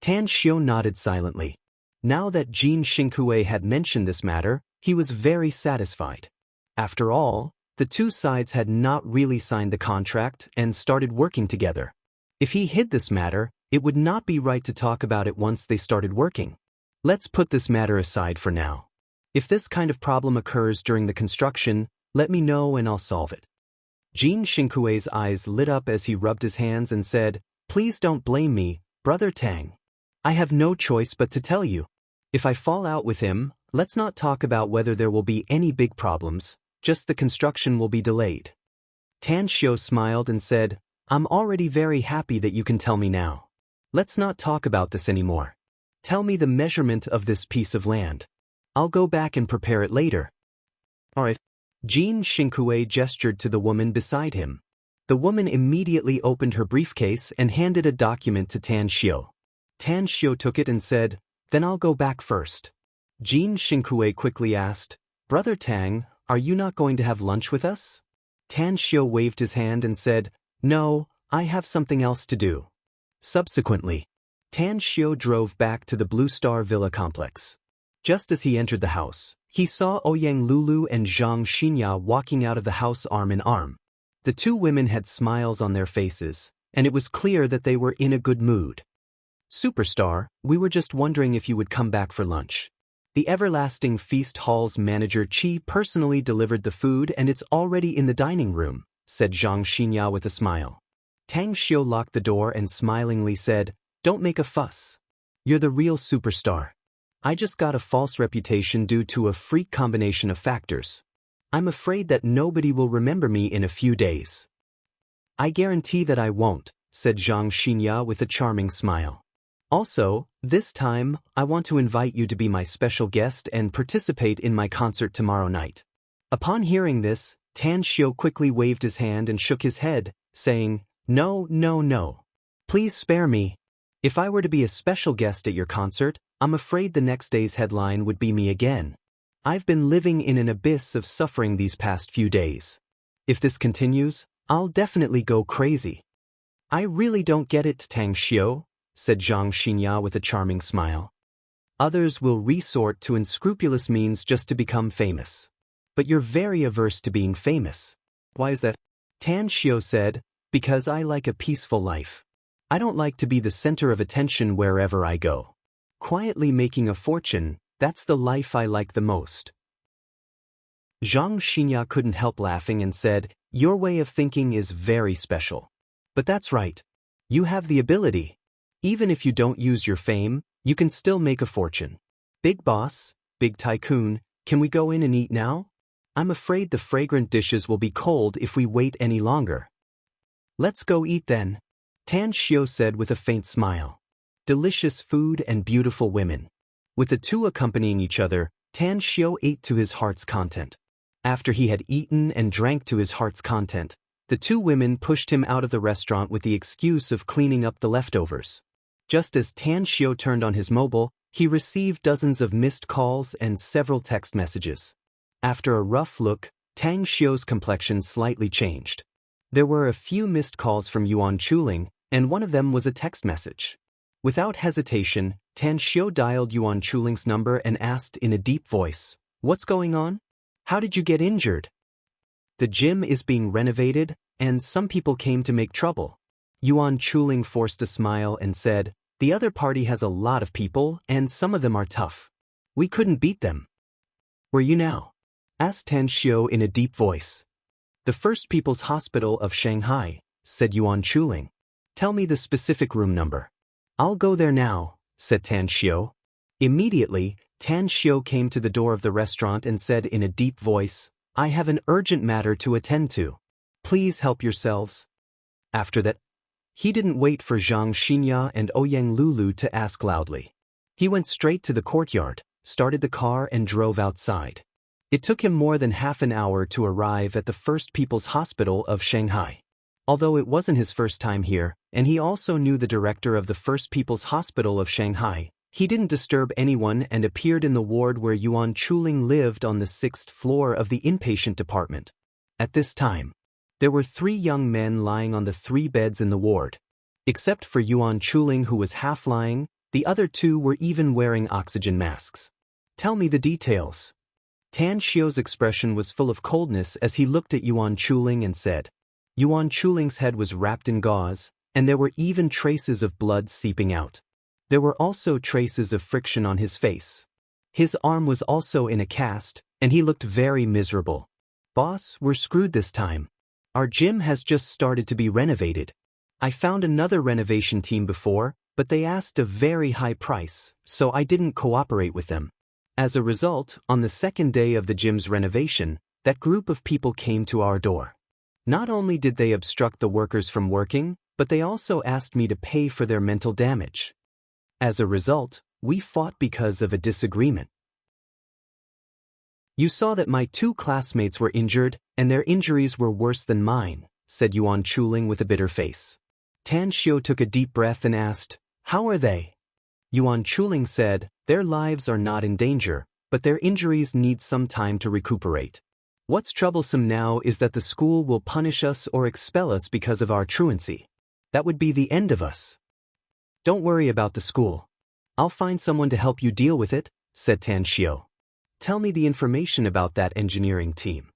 Tan Xiu nodded silently. Now that Jin Xinghui had mentioned this matter, he was very satisfied. After all, the two sides had not really signed the contract and started working together. If he hid this matter, it would not be right to talk about it once they started working. Let's put this matter aside for now. If this kind of problem occurs during the construction, let me know and I'll solve it. Jin Xinghui's eyes lit up as he rubbed his hands and said, "Please don't blame me, Brother Tang. I have no choice but to tell you. If I fall out with him, let's not talk about whether there will be any big problems, just the construction will be delayed." Tan Xiu smiled and said, "I'm already very happy that you can tell me now. Let's not talk about this anymore. Tell me the measurement of this piece of land. I'll go back and prepare it later." "All right." Jin Xinghui gestured to the woman beside him. The woman immediately opened her briefcase and handed a document to Tan Xiu. Tan Xiu took it and said, "Then I'll go back first." Jin Xinghui quickly asked, "Brother Tang, are you not going to have lunch with us?" Tan Xiu waved his hand and said, "No, I have something else to do." Subsequently, Tan Xiu drove back to the Blue Star Villa complex. Just as he entered the house, he saw Ouyang Lulu and Zhang Xinya walking out of the house arm in arm. The two women had smiles on their faces, and it was clear that they were in a good mood. "Superstar, we were just wondering if you would come back for lunch. The Everlasting Feast Hall's manager Qi personally delivered the food and it's already in the dining room," said Zhang Xinya with a smile. Tang Xiu locked the door and smilingly said, "Don't make a fuss. You're the real superstar. I just got a false reputation due to a freak combination of factors. I'm afraid that nobody will remember me in a few days." "I guarantee that I won't," said Zhang Xinya with a charming smile. "Also, this time, I want to invite you to be my special guest and participate in my concert tomorrow night." Upon hearing this, Tan Xiu quickly waved his hand and shook his head, saying, "No, no, no. Please spare me. If I were to be a special guest at your concert, I'm afraid the next day's headline would be me again. I've been living in an abyss of suffering these past few days. If this continues, I'll definitely go crazy." "I really don't get it, Tang Xiu," said Zhang Xinya with a charming smile. "Others will resort to unscrupulous means just to become famous. But you're very averse to being famous. Why is that?" Tan Xiu said, "Because I like a peaceful life. I don't like to be the center of attention wherever I go. Quietly making a fortune, that's the life I like the most." Zhang Xinya couldn't help laughing and said, "Your way of thinking is very special. But that's right. You have the ability. Even if you don't use your fame, you can still make a fortune. Big boss, big tycoon, can we go in and eat now? I'm afraid the fragrant dishes will be cold if we wait any longer." "Let's go eat then," Tan Xiu said with a faint smile. Delicious food and beautiful women. With the two accompanying each other, Tan Xiu ate to his heart's content. After he had eaten and drank to his heart's content, the two women pushed him out of the restaurant with the excuse of cleaning up the leftovers. Just as Tan Xiu turned on his mobile, he received dozens of missed calls and several text messages. After a rough look, Tang Xiu's complexion slightly changed. There were a few missed calls from Yuan Chuling, and one of them was a text message. Without hesitation, Tan Xiu dialed Yuan Chuling's number and asked in a deep voice, "What's going on? How did you get injured?" "The gym is being renovated, and some people came to make trouble." Yuan Chuling forced a smile and said, The other party has a lot of people, and some of them are tough. We couldn't beat them. Where you now? Asked Tan Xiu in a deep voice. The First People's Hospital of Shanghai, said Yuan Chuling. Tell me the specific room number. I'll go there now, said Tan Xiu. Immediately, Tan Xiu came to the door of the restaurant and said in a deep voice, I have an urgent matter to attend to. Please help yourselves. After that, he didn't wait for Zhang Xinya and Ouyang Lulu to ask loudly. He went straight to the courtyard, started the car and drove outside. It took him more than half an hour to arrive at the First People's Hospital of Shanghai. Although it wasn't his first time here, and he also knew the director of the First People's Hospital of Shanghai, he didn't disturb anyone and appeared in the ward where Yuan Chuling lived on the 6th floor of the inpatient department. At this time, there were 3 young men lying on the 3 beds in the ward. Except for Yuan Chuling, who was half lying, the other 2 were even wearing oxygen masks. Tell me the details. Tan Xiu's expression was full of coldness as he looked at Yuan Chuling and said. Yuan Chuling's head was wrapped in gauze, and there were even traces of blood seeping out. There were also traces of friction on his face. His arm was also in a cast, and he looked very miserable. Boss, we're screwed this time. Our gym has just started to be renovated. I found another renovation team before, but they asked a very high price, so I didn't cooperate with them. As a result, on the 2nd day of the gym's renovation, that group of people came to our door. Not only did they obstruct the workers from working, but they also asked me to pay for their mental damage. As a result, we fought because of a disagreement. You saw that my 2 classmates were injured, and their injuries were worse than mine, said Yuan Chuling with a bitter face. Tan Xiu took a deep breath and asked, How are they? Yuan Chuling said, Their lives are not in danger, but their injuries need some time to recuperate. What's troublesome now is that the school will punish us or expel us because of our truancy. That would be the end of us. Don't worry about the school. I'll find someone to help you deal with it, said Tan Xiu. Tell me the information about that engineering team.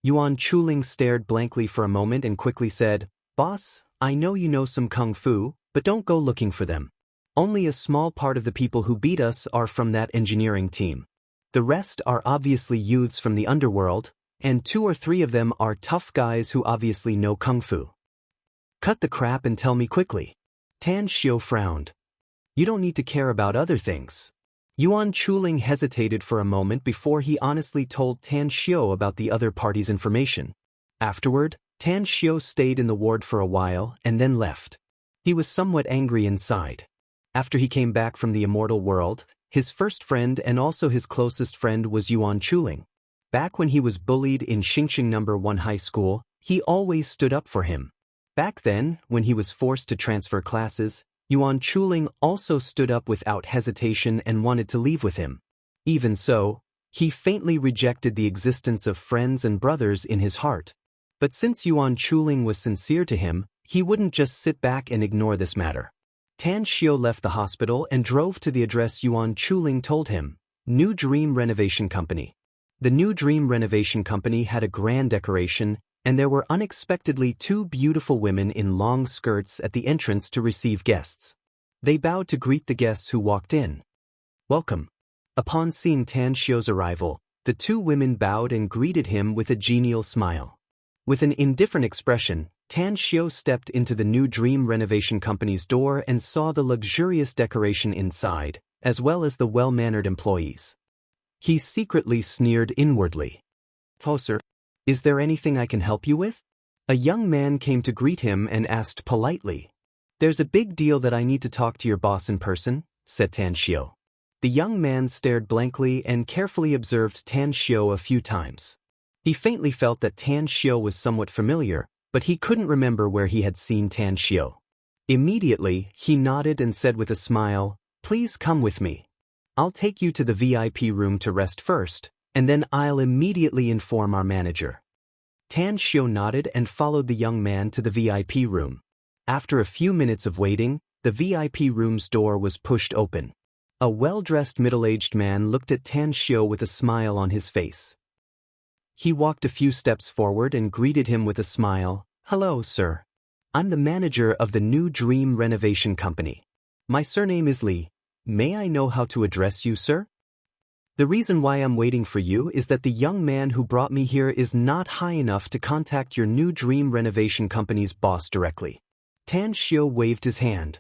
Yuan Chuling stared blankly for a moment and quickly said, Boss, I know you know some kung fu, but don't go looking for them. Only a small part of the people who beat us are from that engineering team. The rest are obviously youths from the underworld, and 2 or 3 of them are tough guys who obviously know kung fu. Cut the crap and tell me quickly. Tan Xiu frowned. You don't need to care about other things. Yuan Chuling hesitated for a moment before he honestly told Tan Xiu about the other party's information. Afterward, Tan Xiu stayed in the ward for a while and then left. He was somewhat angry inside. After he came back from the immortal world, his first friend and also his closest friend was Yuan Chuling. Back when he was bullied in Xingxing No. 1 high school, he always stood up for him. Back then, when he was forced to transfer classes, Yuan Chuling also stood up without hesitation and wanted to leave with him. Even so, he faintly rejected the existence of friends and brothers in his heart. But since Yuan Chuling was sincere to him, he wouldn't just sit back and ignore this matter. Tan Xiu left the hospital and drove to the address Yuan Chuling told him, New Dream Renovation Company. The New Dream Renovation Company had a grand decoration, and there were unexpectedly 2 beautiful women in long skirts at the entrance to receive guests. They bowed to greet the guests who walked in. Welcome. Upon seeing Tan Xiu's arrival, the 2 women bowed and greeted him with a genial smile. With an indifferent expression, Tan Xiu stepped into the New Dream Renovation Company's door and saw the luxurious decoration inside, as well as the well-mannered employees. He secretly sneered inwardly. Oh, sir, is there anything I can help you with? A young man came to greet him and asked politely. There's a big deal that I need to talk to your boss in person, said Tan Xiu. The young man stared blankly and carefully observed Tan Xiu a few times. He faintly felt that Tan Xiu was somewhat familiar, but he couldn't remember where he had seen Tan Xiu. Immediately, he nodded and said with a smile, Please come with me. I'll take you to the VIP room to rest first, and then I'll immediately inform our manager. Tan Xiu nodded and followed the young man to the VIP room. After a few minutes of waiting, the VIP room's door was pushed open. A well-dressed middle-aged man looked at Tan Xiu with a smile on his face. He walked a few steps forward and greeted him with a smile. Hello, sir. I'm the manager of the New Dream Renovation Company. My surname is Lee. May I know how to address you, sir? The reason why I'm waiting for you is that the young man who brought me here is not high enough to contact your new dream renovation company's boss directly. Tan Shio waved his hand.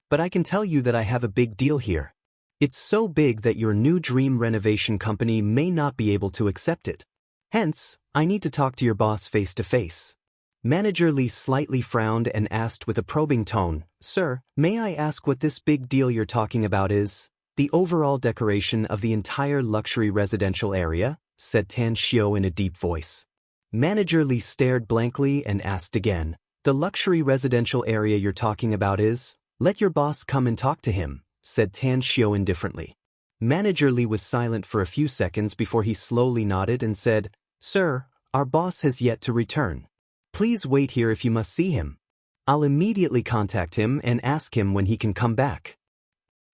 But I can tell you that I have a big deal here. It's so big that your new dream renovation company may not be able to accept it. Hence, I need to talk to your boss face to face. Manager Lee slightly frowned and asked with a probing tone, Sir, may I ask what this big deal you're talking about is? The overall decoration of the entire luxury residential area, said Tan Shio in a deep voice. Manager Lee stared blankly and asked again, The luxury residential area you're talking about is? Let your boss come and talk to him, said Tan Shio indifferently. Manager Lee was silent for a few seconds before he slowly nodded and said, Sir, our boss has yet to return. Please wait here if you must see him. I'll immediately contact him and ask him when he can come back.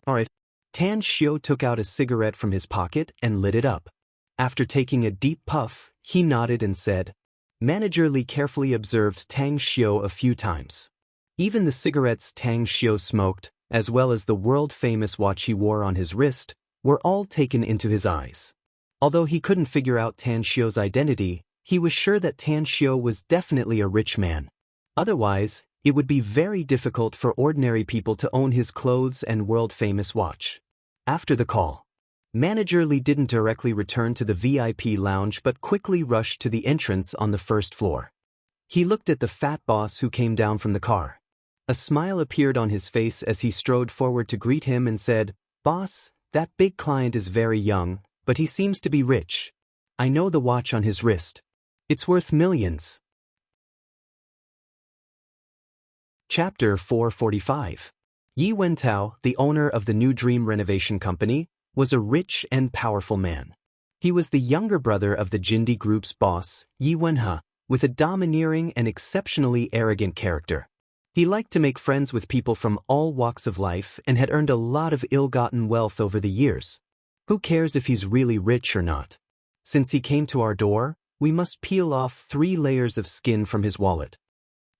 Alright. Tan Shio took out a cigarette from his pocket and lit it up. After taking a deep puff, he nodded and said, Manager Lee carefully observed Tang Shio a few times. Even the cigarettes Tang Shio smoked, as well as the world-famous watch he wore on his wrist, were all taken into his eyes. Although he couldn't figure out Tan Shio's identity, he was sure that Tan Shio was definitely a rich man. Otherwise, it would be very difficult for ordinary people to own his clothes and world-famous watch. After the call, Manager Lee didn't directly return to the VIP lounge but quickly rushed to the entrance on the first floor. He looked at the fat boss who came down from the car. A smile appeared on his face as he strode forward to greet him and said, Boss, that big client is very young, but he seems to be rich. I know the watch on his wrist. It's worth millions. Chapter 445. Yi Wentao, the owner of the New Dream Renovation Company, was a rich and powerful man. He was the younger brother of the Jindi Group's boss, Yi Wenhe, with a domineering and exceptionally arrogant character. He liked to make friends with people from all walks of life and had earned a lot of ill-gotten wealth over the years. Who cares if he's really rich or not? Since he came to our door, we must peel off 3 layers of skin from his wallet.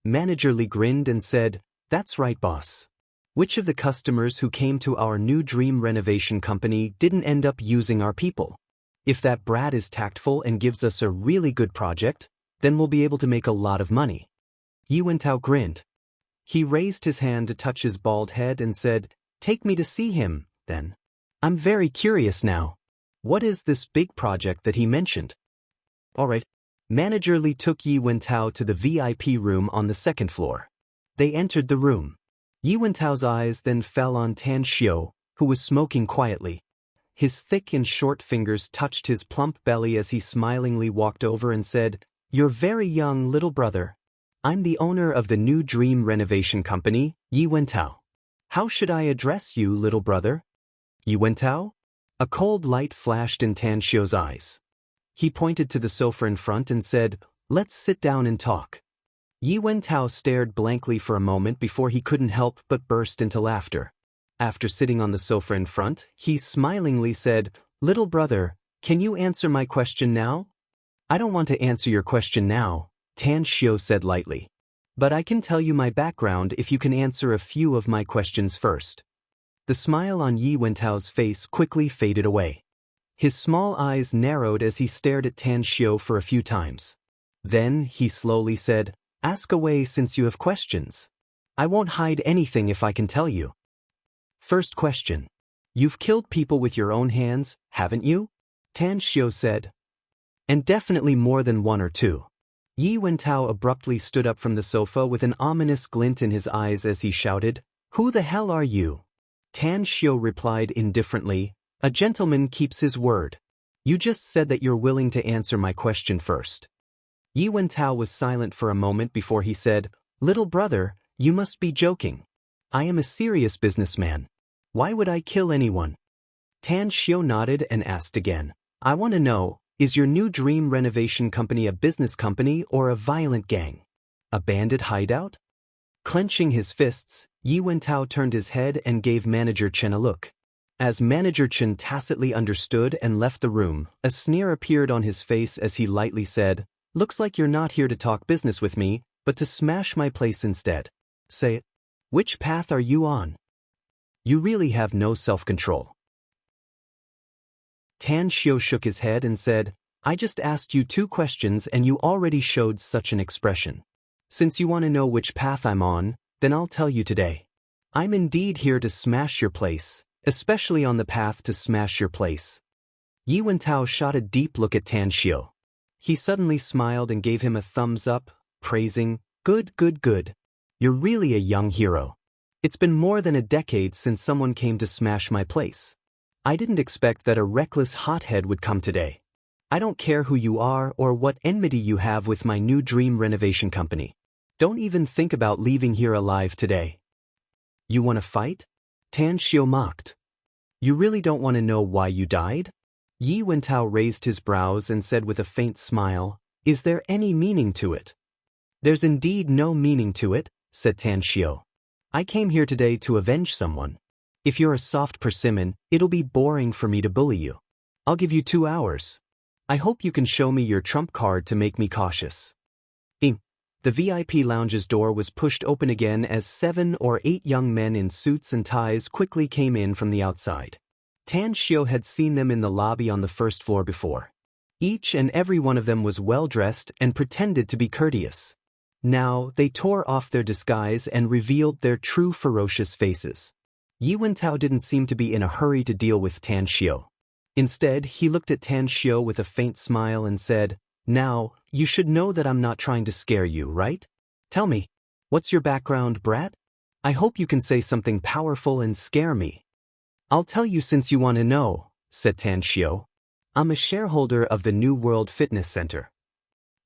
Manager Lee grinned and said, That's right, boss. Which of the customers who came to our New Dream Renovation Company didn't end up using our people? If that brat is tactful and gives us a really good project, then we'll be able to make a lot of money. Yi Wentao grinned. He raised his hand to touch his bald head and said, Take me to see him, then. I'm very curious now. What is this big project that he mentioned? Alright. Manager Lee took Yi Wentao to the VIP room on the 2nd floor. They entered the room. Yi Wentao's eyes then fell on Tan Shio, who was smoking quietly. His thick and short fingers touched his plump belly as he smilingly walked over and said, You're very young, little brother. I'm the owner of the New Dream Renovation Company, Yi Wentao. How should I address you, little brother? Yi Wentao? A cold light flashed in Tan Shio's eyes. He pointed to the sofa in front and said, Let's sit down and talk. Yi Wentao stared blankly for a moment before he couldn't help but burst into laughter. After sitting on the sofa in front, he smilingly said, Little brother, can you answer my question now? I don't want to answer your question now, Tan Shio said lightly. But I can tell you my background if you can answer a few of my questions first. The smile on Yi Wentao's face quickly faded away. His small eyes narrowed as he stared at Tan Shio for a few times. Then he slowly said, Ask away since you have questions. I won't hide anything if I can tell you. First question. You've killed people with your own hands, haven't you? Tan Shio said. And definitely more than 1 or 2. Yi Wentao abruptly stood up from the sofa with an ominous glint in his eyes as he shouted, Who the hell are you? Tan Shio replied indifferently, A gentleman keeps his word. You just said that you're willing to answer my question first. Yi Wentao was silent for a moment before he said, Little brother, you must be joking. I am a serious businessman. Why would I kill anyone? Tan Shio nodded and asked again, I want to know, is your New Dream Renovation Company a business company or a violent gang? A bandit hideout? Clenching his fists, Yi Wentao turned his head and gave Manager Chen a look. As Manager Chen tacitly understood and left the room, a sneer appeared on his face as he lightly said, Looks like you're not here to talk business with me, but to smash my place instead. Say it. Which path are you on? You really have no self-control. Tan Xiao shook his head and said, I just asked you 2 questions and you already showed such an expression. Since you want to know which path I'm on, then I'll tell you today. I'm indeed here to smash your place, especially on the path to smash your place. Yi Wentao shot a deep look at Tan Xiao. He suddenly smiled and gave him a thumbs up, praising, Good, good, good. You're really a young hero. It's been more than a decade since someone came to smash my place. I didn't expect that a reckless hothead would come today. I don't care who you are or what enmity you have with my new dream renovation company. Don't even think about leaving here alive today. You want to fight? Tan Xiao mocked. You really don't want to know why you died? Yi Wentao raised his brows and said with a faint smile, Is there any meaning to it? There's indeed no meaning to it, said Tan Xiao. I came here today to avenge someone. If you're a soft persimmon, it'll be boring for me to bully you. I'll give you 2 hours. I hope you can show me your trump card to make me cautious. The VIP lounge's door was pushed open again as 7 or 8 young men in suits and ties quickly came in from the outside. Tan Xiao had seen them in the lobby on the first floor before. Each and every one of them was well-dressed and pretended to be courteous. Now, they tore off their disguise and revealed their true ferocious faces. Yi Wentao didn't seem to be in a hurry to deal with Tan Xiao. Instead, he looked at Tan Xiao with a faint smile and said, Now, you should know that I'm not trying to scare you, right? Tell me, what's your background, brat? I hope you can say something powerful and scare me. I'll tell you since you want to know, said Tan Xiao. I'm a shareholder of the New World Fitness Center.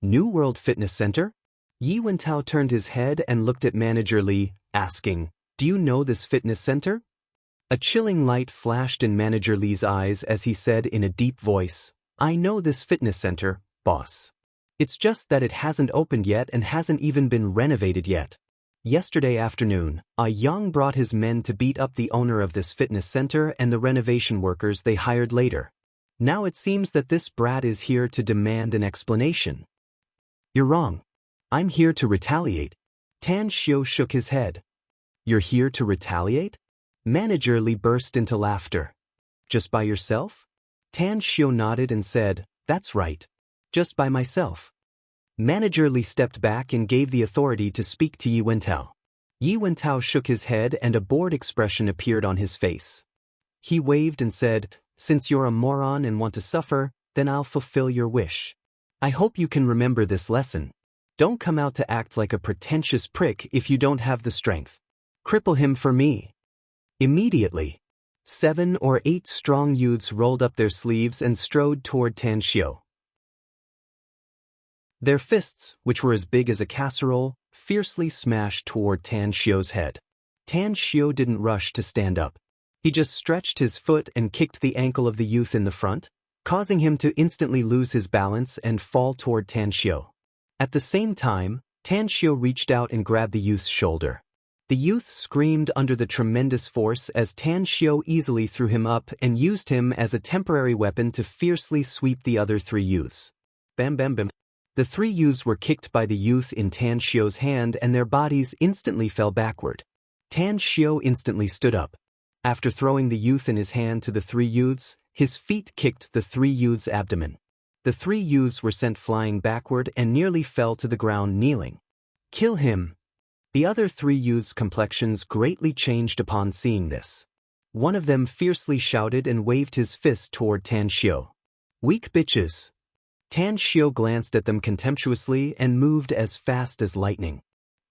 New World Fitness Center? Yi Wentao turned his head and looked at Manager Li, asking, Do you know this fitness center? A chilling light flashed in Manager Li's eyes as he said in a deep voice, I know this fitness center, boss. It's just that it hasn't opened yet and hasn't even been renovated yet. Yesterday afternoon, A Yang brought his men to beat up the owner of this fitness center and the renovation workers they hired later. Now it seems that this brat is here to demand an explanation. You're wrong. I'm here to retaliate. Tan Xiao shook his head. You're here to retaliate? Manager Li burst into laughter. Just by yourself? Tan Xiao nodded and said, That's right. Just by myself. Manager Li stepped back and gave the authority to speak to Yi Wentao. Yi Wentao shook his head and a bored expression appeared on his face. He waved and said, Since you're a moron and want to suffer, then I'll fulfill your wish. I hope you can remember this lesson. Don't come out to act like a pretentious prick if you don't have the strength. Cripple him for me. Immediately, 7 or 8 strong youths rolled up their sleeves and strode toward Tan Xiao. Their fists, which were as big as a casserole, fiercely smashed toward Tan Xiao's head. Tan Xiao didn't rush to stand up. He just stretched his foot and kicked the ankle of the youth in the front, causing him to instantly lose his balance and fall toward Tan Xiao. At the same time, Tan Xiao reached out and grabbed the youth's shoulder. The youth screamed under the tremendous force as Tan Xiao easily threw him up and used him as a temporary weapon to fiercely sweep the other 3 youths. Bam bam bam. The 3 youths were kicked by the youth in Tan Xiao's hand and their bodies instantly fell backward. Tan Xiao instantly stood up. After throwing the youth in his hand to the 3 youths, his feet kicked the 3 youths' abdomen. The 3 youths were sent flying backward and nearly fell to the ground kneeling. Kill him! The other 3 youths' complexions greatly changed upon seeing this. One of them fiercely shouted and waved his fist toward Tan Xiao. Weak bitches! Tan Xiao glanced at them contemptuously and moved as fast as lightning.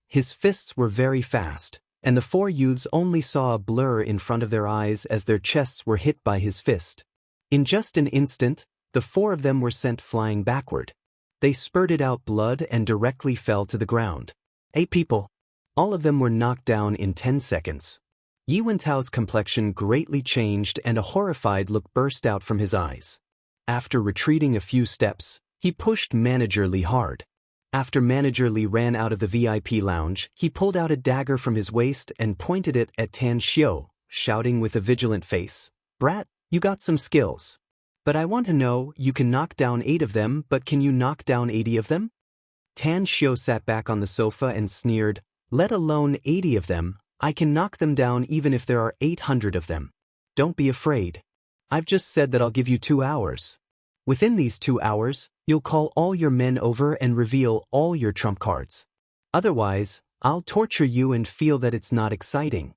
His fists were very fast, and the 4 youths only saw a blur in front of their eyes as their chests were hit by his fist. In just an instant, the 4 of them were sent flying backward. They spurted out blood and directly fell to the ground. 8 people. All of them were knocked down in 10 seconds. Yi Wentao's complexion greatly changed and a horrified look burst out from his eyes. After retreating a few steps, he pushed Manager Li hard. After Manager Li ran out of the VIP lounge, he pulled out a dagger from his waist and pointed it at Tan Xiao, shouting with a vigilant face, Brat, you got some skills. But I want to know, you can knock down 8 of them, but can you knock down 80 of them? Tan Xiao sat back on the sofa and sneered, Let alone 80 of them, I can knock them down even if there are 800 of them. Don't be afraid. I've just said that I'll give you 2 hours. Within these 2 hours, you'll call all your men over and reveal all your trump cards. Otherwise, I'll torture you and feel that it's not exciting.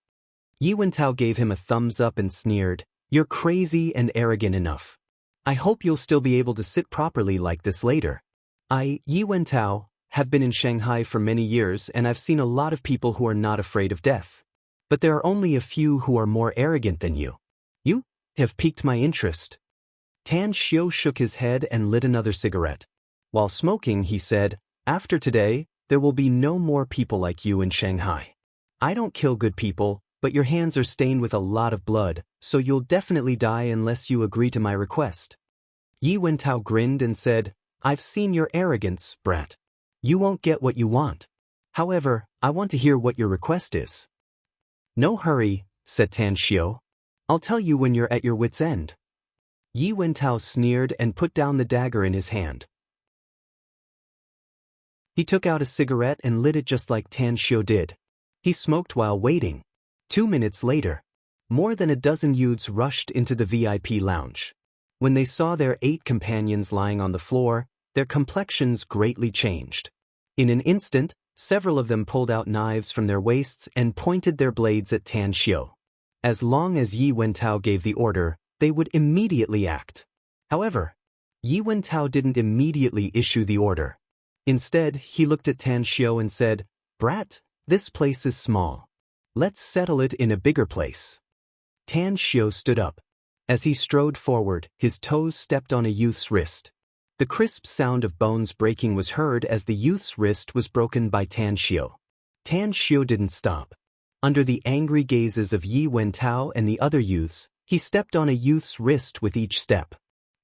Yi Wentao gave him a thumbs up and sneered, "You're crazy and arrogant enough. I hope you'll still be able to sit properly like this later. Yi Wentao, have been in Shanghai for many years and I've seen a lot of people who are not afraid of death. But there are only a few who are more arrogant than you. You have piqued my interest." Tan Xiu shook his head and lit another cigarette. While smoking, he said, "After today, there will be no more people like you in Shanghai. I don't kill good people, but your hands are stained with a lot of blood, so you'll definitely die unless you agree to my request." Yi Wentao grinned and said, "I've seen your arrogance, brat. You won't get what you want. However, I want to hear what your request is." "No hurry," said Tan Xiu. "I'll tell you when you're at your wit's end." Yi Wentao sneered and put down the dagger in his hand. He took out a cigarette and lit it just like Tan Xiu did. He smoked while waiting. 2 minutes later, more than a dozen youths rushed into the VIP lounge. When they saw their 8 companions lying on the floor, their complexions greatly changed. In an instant, several of them pulled out knives from their waists and pointed their blades at Tan Xiu. As long as Yi Wentao gave the order, they would immediately act. However, Yi Wentao didn't immediately issue the order. Instead, he looked at Tan Xiu and said, "Brat, this place is small. Let's settle it in a bigger place." Tan Xiu stood up. As he strode forward, his toes stepped on a youth's wrist. The crisp sound of bones breaking was heard as the youth's wrist was broken by Tan Xiu. Tan Xiu didn't stop. Under the angry gazes of Yi Wentao and the other youths, he stepped on a youth's wrist with each step.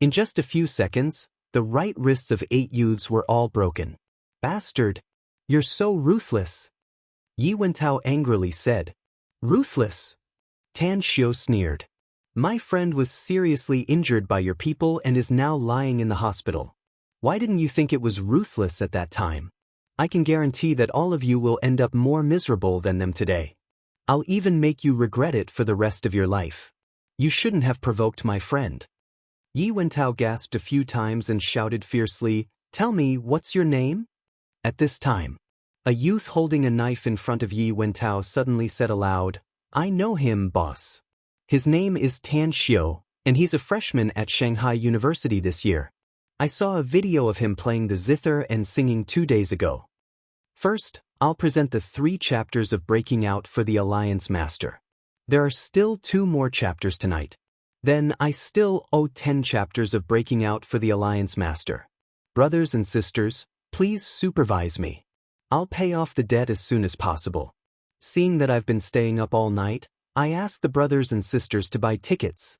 In just a few seconds, the right wrists of 8 youths were all broken. "Bastard! You're so ruthless!" Yi Wentao angrily said. "Ruthless?" Tan Xiu sneered. "My friend was seriously injured by your people and is now lying in the hospital. Why didn't you think it was ruthless at that time? I can guarantee that all of you will end up more miserable than them today. I'll even make you regret it for the rest of your life. You shouldn't have provoked my friend." Yi Wentao gasped a few times and shouted fiercely, "Tell me, what's your name?" At this time, a youth holding a knife in front of Yi Wentao suddenly said aloud, "I know him, boss. His name is Tan Xiu, and he's a freshman at Shanghai University this year. I saw a video of him playing the zither and singing 2 days ago. First, I'll present the 3 chapters of Breaking Out for the Alliance Master. There are still 2 more chapters tonight. Then I still owe 10 chapters of Breaking Out for the Alliance Master. Brothers and sisters, please supervise me. I'll pay off the debt as soon as possible. Seeing that I've been staying up all night, I asked the brothers and sisters to buy tickets."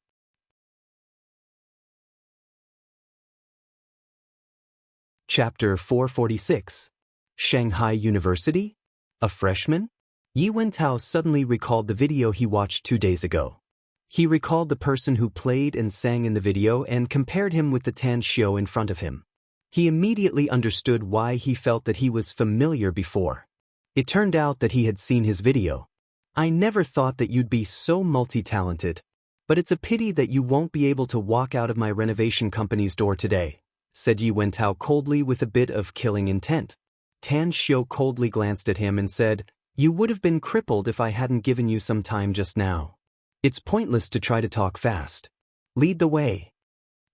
Chapter 446. Shanghai University? A freshman? Yi Wentao suddenly recalled the video he watched 2 days ago. He recalled the person who played and sang in the video and compared him with the Tan Xiu in front of him. He immediately understood why he felt that he was familiar before. It turned out that he had seen his video. "I never thought that you'd be so multi-talented, but it's a pity that you won't be able to walk out of my renovation company's door today," said Yi Wentao coldly with a bit of killing intent. Tan Xiu coldly glanced at him and said, "You would have been crippled if I hadn't given you some time just now. It's pointless to try to talk fast. Lead the way."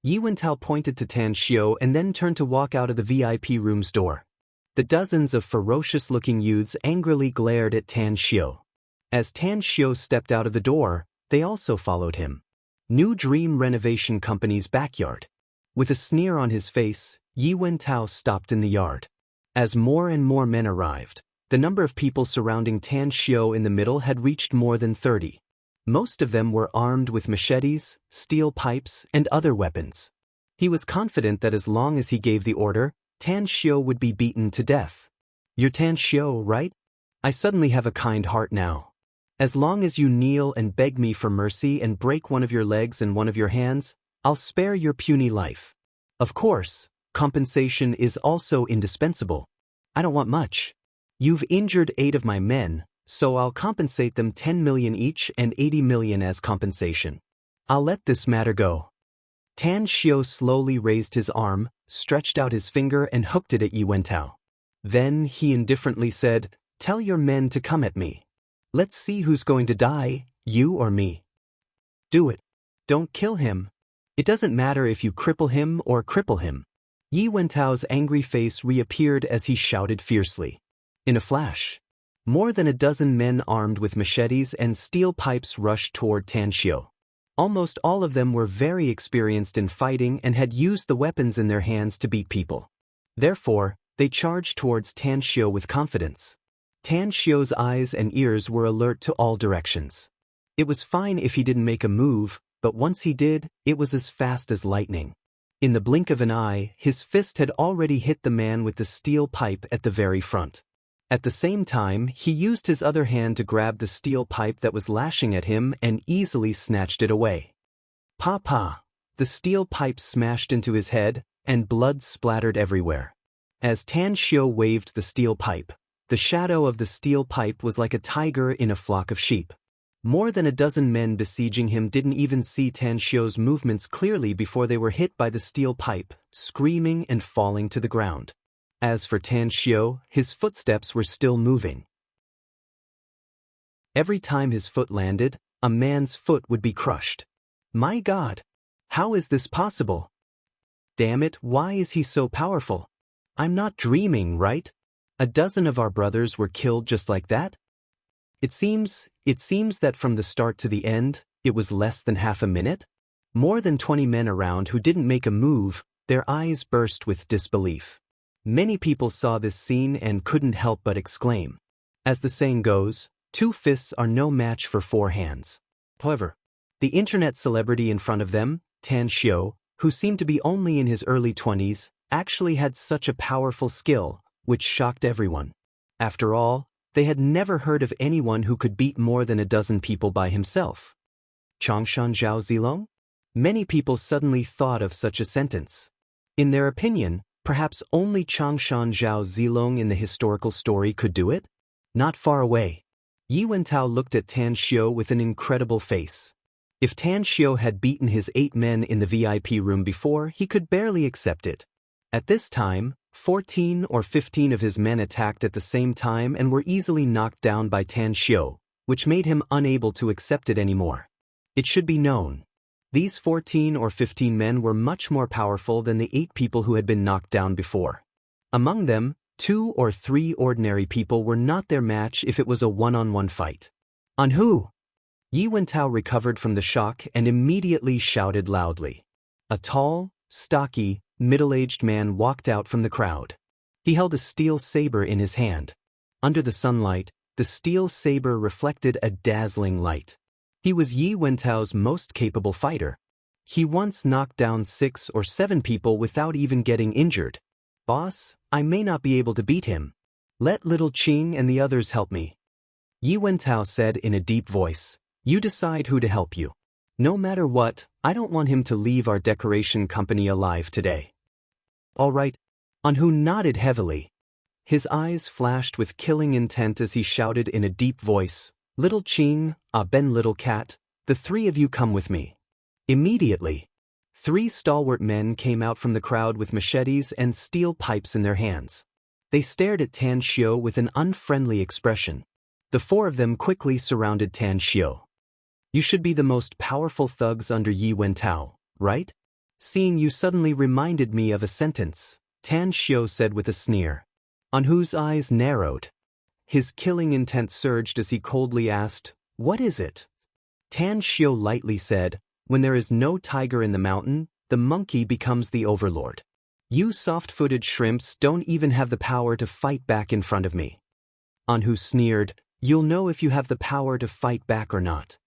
Yi Wentao pointed to Tan Xiu and then turned to walk out of the VIP room's door. The dozens of ferocious-looking youths angrily glared at Tan Xiu. As Tan Xiu stepped out of the door, they also followed him. New Dream Renovation Company's backyard. With a sneer on his face, Yi Wentao stopped in the yard. As more and more men arrived, the number of people surrounding Tan Xiu in the middle had reached more than 30. Most of them were armed with machetes, steel pipes, and other weapons. He was confident that as long as he gave the order, Tan Xiu would be beaten to death. "You're Tan Xiu, right? I suddenly have a kind heart now. As long as you kneel and beg me for mercy and break one of your legs and one of your hands, I'll spare your puny life. Of course, compensation is also indispensable. I don't want much. You've injured 8 of my men, so I'll compensate them 10 million each and 80 million as compensation. I'll let this matter go. Tan Xiao slowly raised his arm, stretched out his finger and hooked it at Yi Wentao. Then he indifferently said, "Tell your men to come at me. Let's see who's going to die, you or me. Do it. Don't kill him. It doesn't matter if you cripple him or cripple him." Yi Wentao's angry face reappeared as he shouted fiercely. In a flash, more than a dozen men armed with machetes and steel pipes rushed toward Tan Xiao. Almost all of them were very experienced in fighting and had used the weapons in their hands to beat people. Therefore, they charged towards Tan Xiao with confidence. Tan Xiao's eyes and ears were alert to all directions. It was fine if he didn't make a move, but once he did, it was as fast as lightning. In the blink of an eye, his fist had already hit the man with the steel pipe at the very front. At the same time, he used his other hand to grab the steel pipe that was lashing at him and easily snatched it away. Pa! The steel pipe smashed into his head, and blood splattered everywhere. As Tan Xiao waved the steel pipe, the shadow of the steel pipe was like a tiger in a flock of sheep. More than a dozen men besieging him didn't even see Tan Xiao's movements clearly before they were hit by the steel pipe, screaming and falling to the ground. As for Tan Xiao, his footsteps were still moving. Every time his foot landed, a man's foot would be crushed. My God! How is this possible? Damn it, why is he so powerful? I'm not dreaming, right? A dozen of our brothers were killed just like that? It seems that from the start to the end, it was less than half a minute? More than 20 men around who didn't make a move, their eyes burst with disbelief. Many people saw this scene and couldn't help but exclaim. As the saying goes, 2 fists are no match for 4 hands. However, the internet celebrity in front of them, Tan Xiao, who seemed to be only in his early 20s, actually had such a powerful skill, which shocked everyone. After all, they had never heard of anyone who could beat more than a dozen people by himself. Changshan Zhao Zilong? Many people suddenly thought of such a sentence. In their opinion, perhaps only Changshan Zhao Zilong in the historical story could do it? Not far away. Yi Wentao looked at Tan Xiao with an incredible face. If Tan Xiao had beaten his 8 men in the VIP room before, he could barely accept it. At this time, 14 or 15 of his men attacked at the same time and were easily knocked down by Tan Xiao, which made him unable to accept it anymore. It should be known. These 14 or 15 men were much more powerful than the 8 people who had been knocked down before. Among them, 2 or 3 ordinary people were not their match if it was a one-on-one fight. On who? Yi Wentao recovered from the shock and immediately shouted loudly. A tall, stocky, middle-aged man walked out from the crowd. He held a steel saber in his hand. Under the sunlight, the steel saber reflected a dazzling light. He was Yi Wentao's most capable fighter. He once knocked down 6 or 7 people without even getting injured. Boss, I may not be able to beat him. Let Little Qing and the others help me. Yi Wentao said in a deep voice. You decide who to help you. No matter what, I don't want him to leave our decoration company alive today. All right. On who nodded heavily. His eyes flashed with killing intent as he shouted in a deep voice, Little Qing, Ben Little Cat, the 3 of you come with me. Immediately, 3 stalwart men came out from the crowd with machetes and steel pipes in their hands. They stared at Tan Xiao with an unfriendly expression. The 4 of them quickly surrounded Tan Xiao. You should be the most powerful thugs under Yi Wentao, right? Seeing you suddenly reminded me of a sentence, Tan Xiao said with a sneer. On whose eyes narrowed. His killing intent surged as he coldly asked, What is it? Tan Xiao lightly said, When there is no tiger in the mountain, the monkey becomes the overlord. You soft-footed shrimps don't even have the power to fight back in front of me. On who sneered, You'll know if you have the power to fight back or not.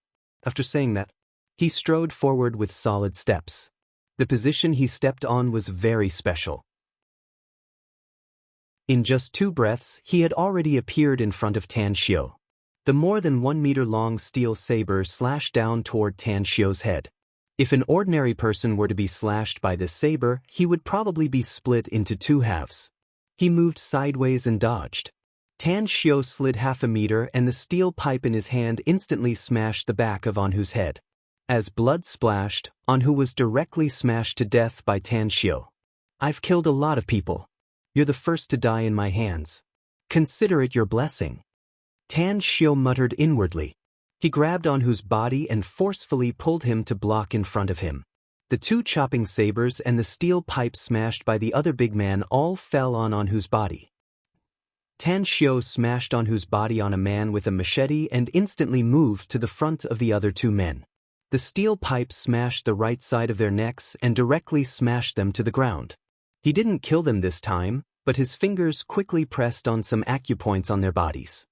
After saying that, he strode forward with solid steps. The position he stepped on was very special. In just 2 breaths, he had already appeared in front of Tan Xiao. The more than 1 meter long steel saber slashed down toward Tan Xiao's head. If an ordinary person were to be slashed by this saber, he would probably be split into 2 halves. He moved sideways and dodged. Tan Xiu slid half a meter and the steel pipe in his hand instantly smashed the back of Anhu's head. As blood splashed, Anhu was directly smashed to death by Tan Xiu. I've killed a lot of people. You're the first to die in my hands. Consider it your blessing. Tan Xiu muttered inwardly. He grabbed Anhu's body and forcefully pulled him to block in front of him. The two chopping sabers and the steel pipe smashed by the other big man all fell on Anhu's body. Tan Xiu smashed Anhu's body on a man with a machete and instantly moved to the front of the other two men. The steel pipe smashed the right side of their necks and directly smashed them to the ground. He didn't kill them this time, but his fingers quickly pressed on some acupoints on their bodies.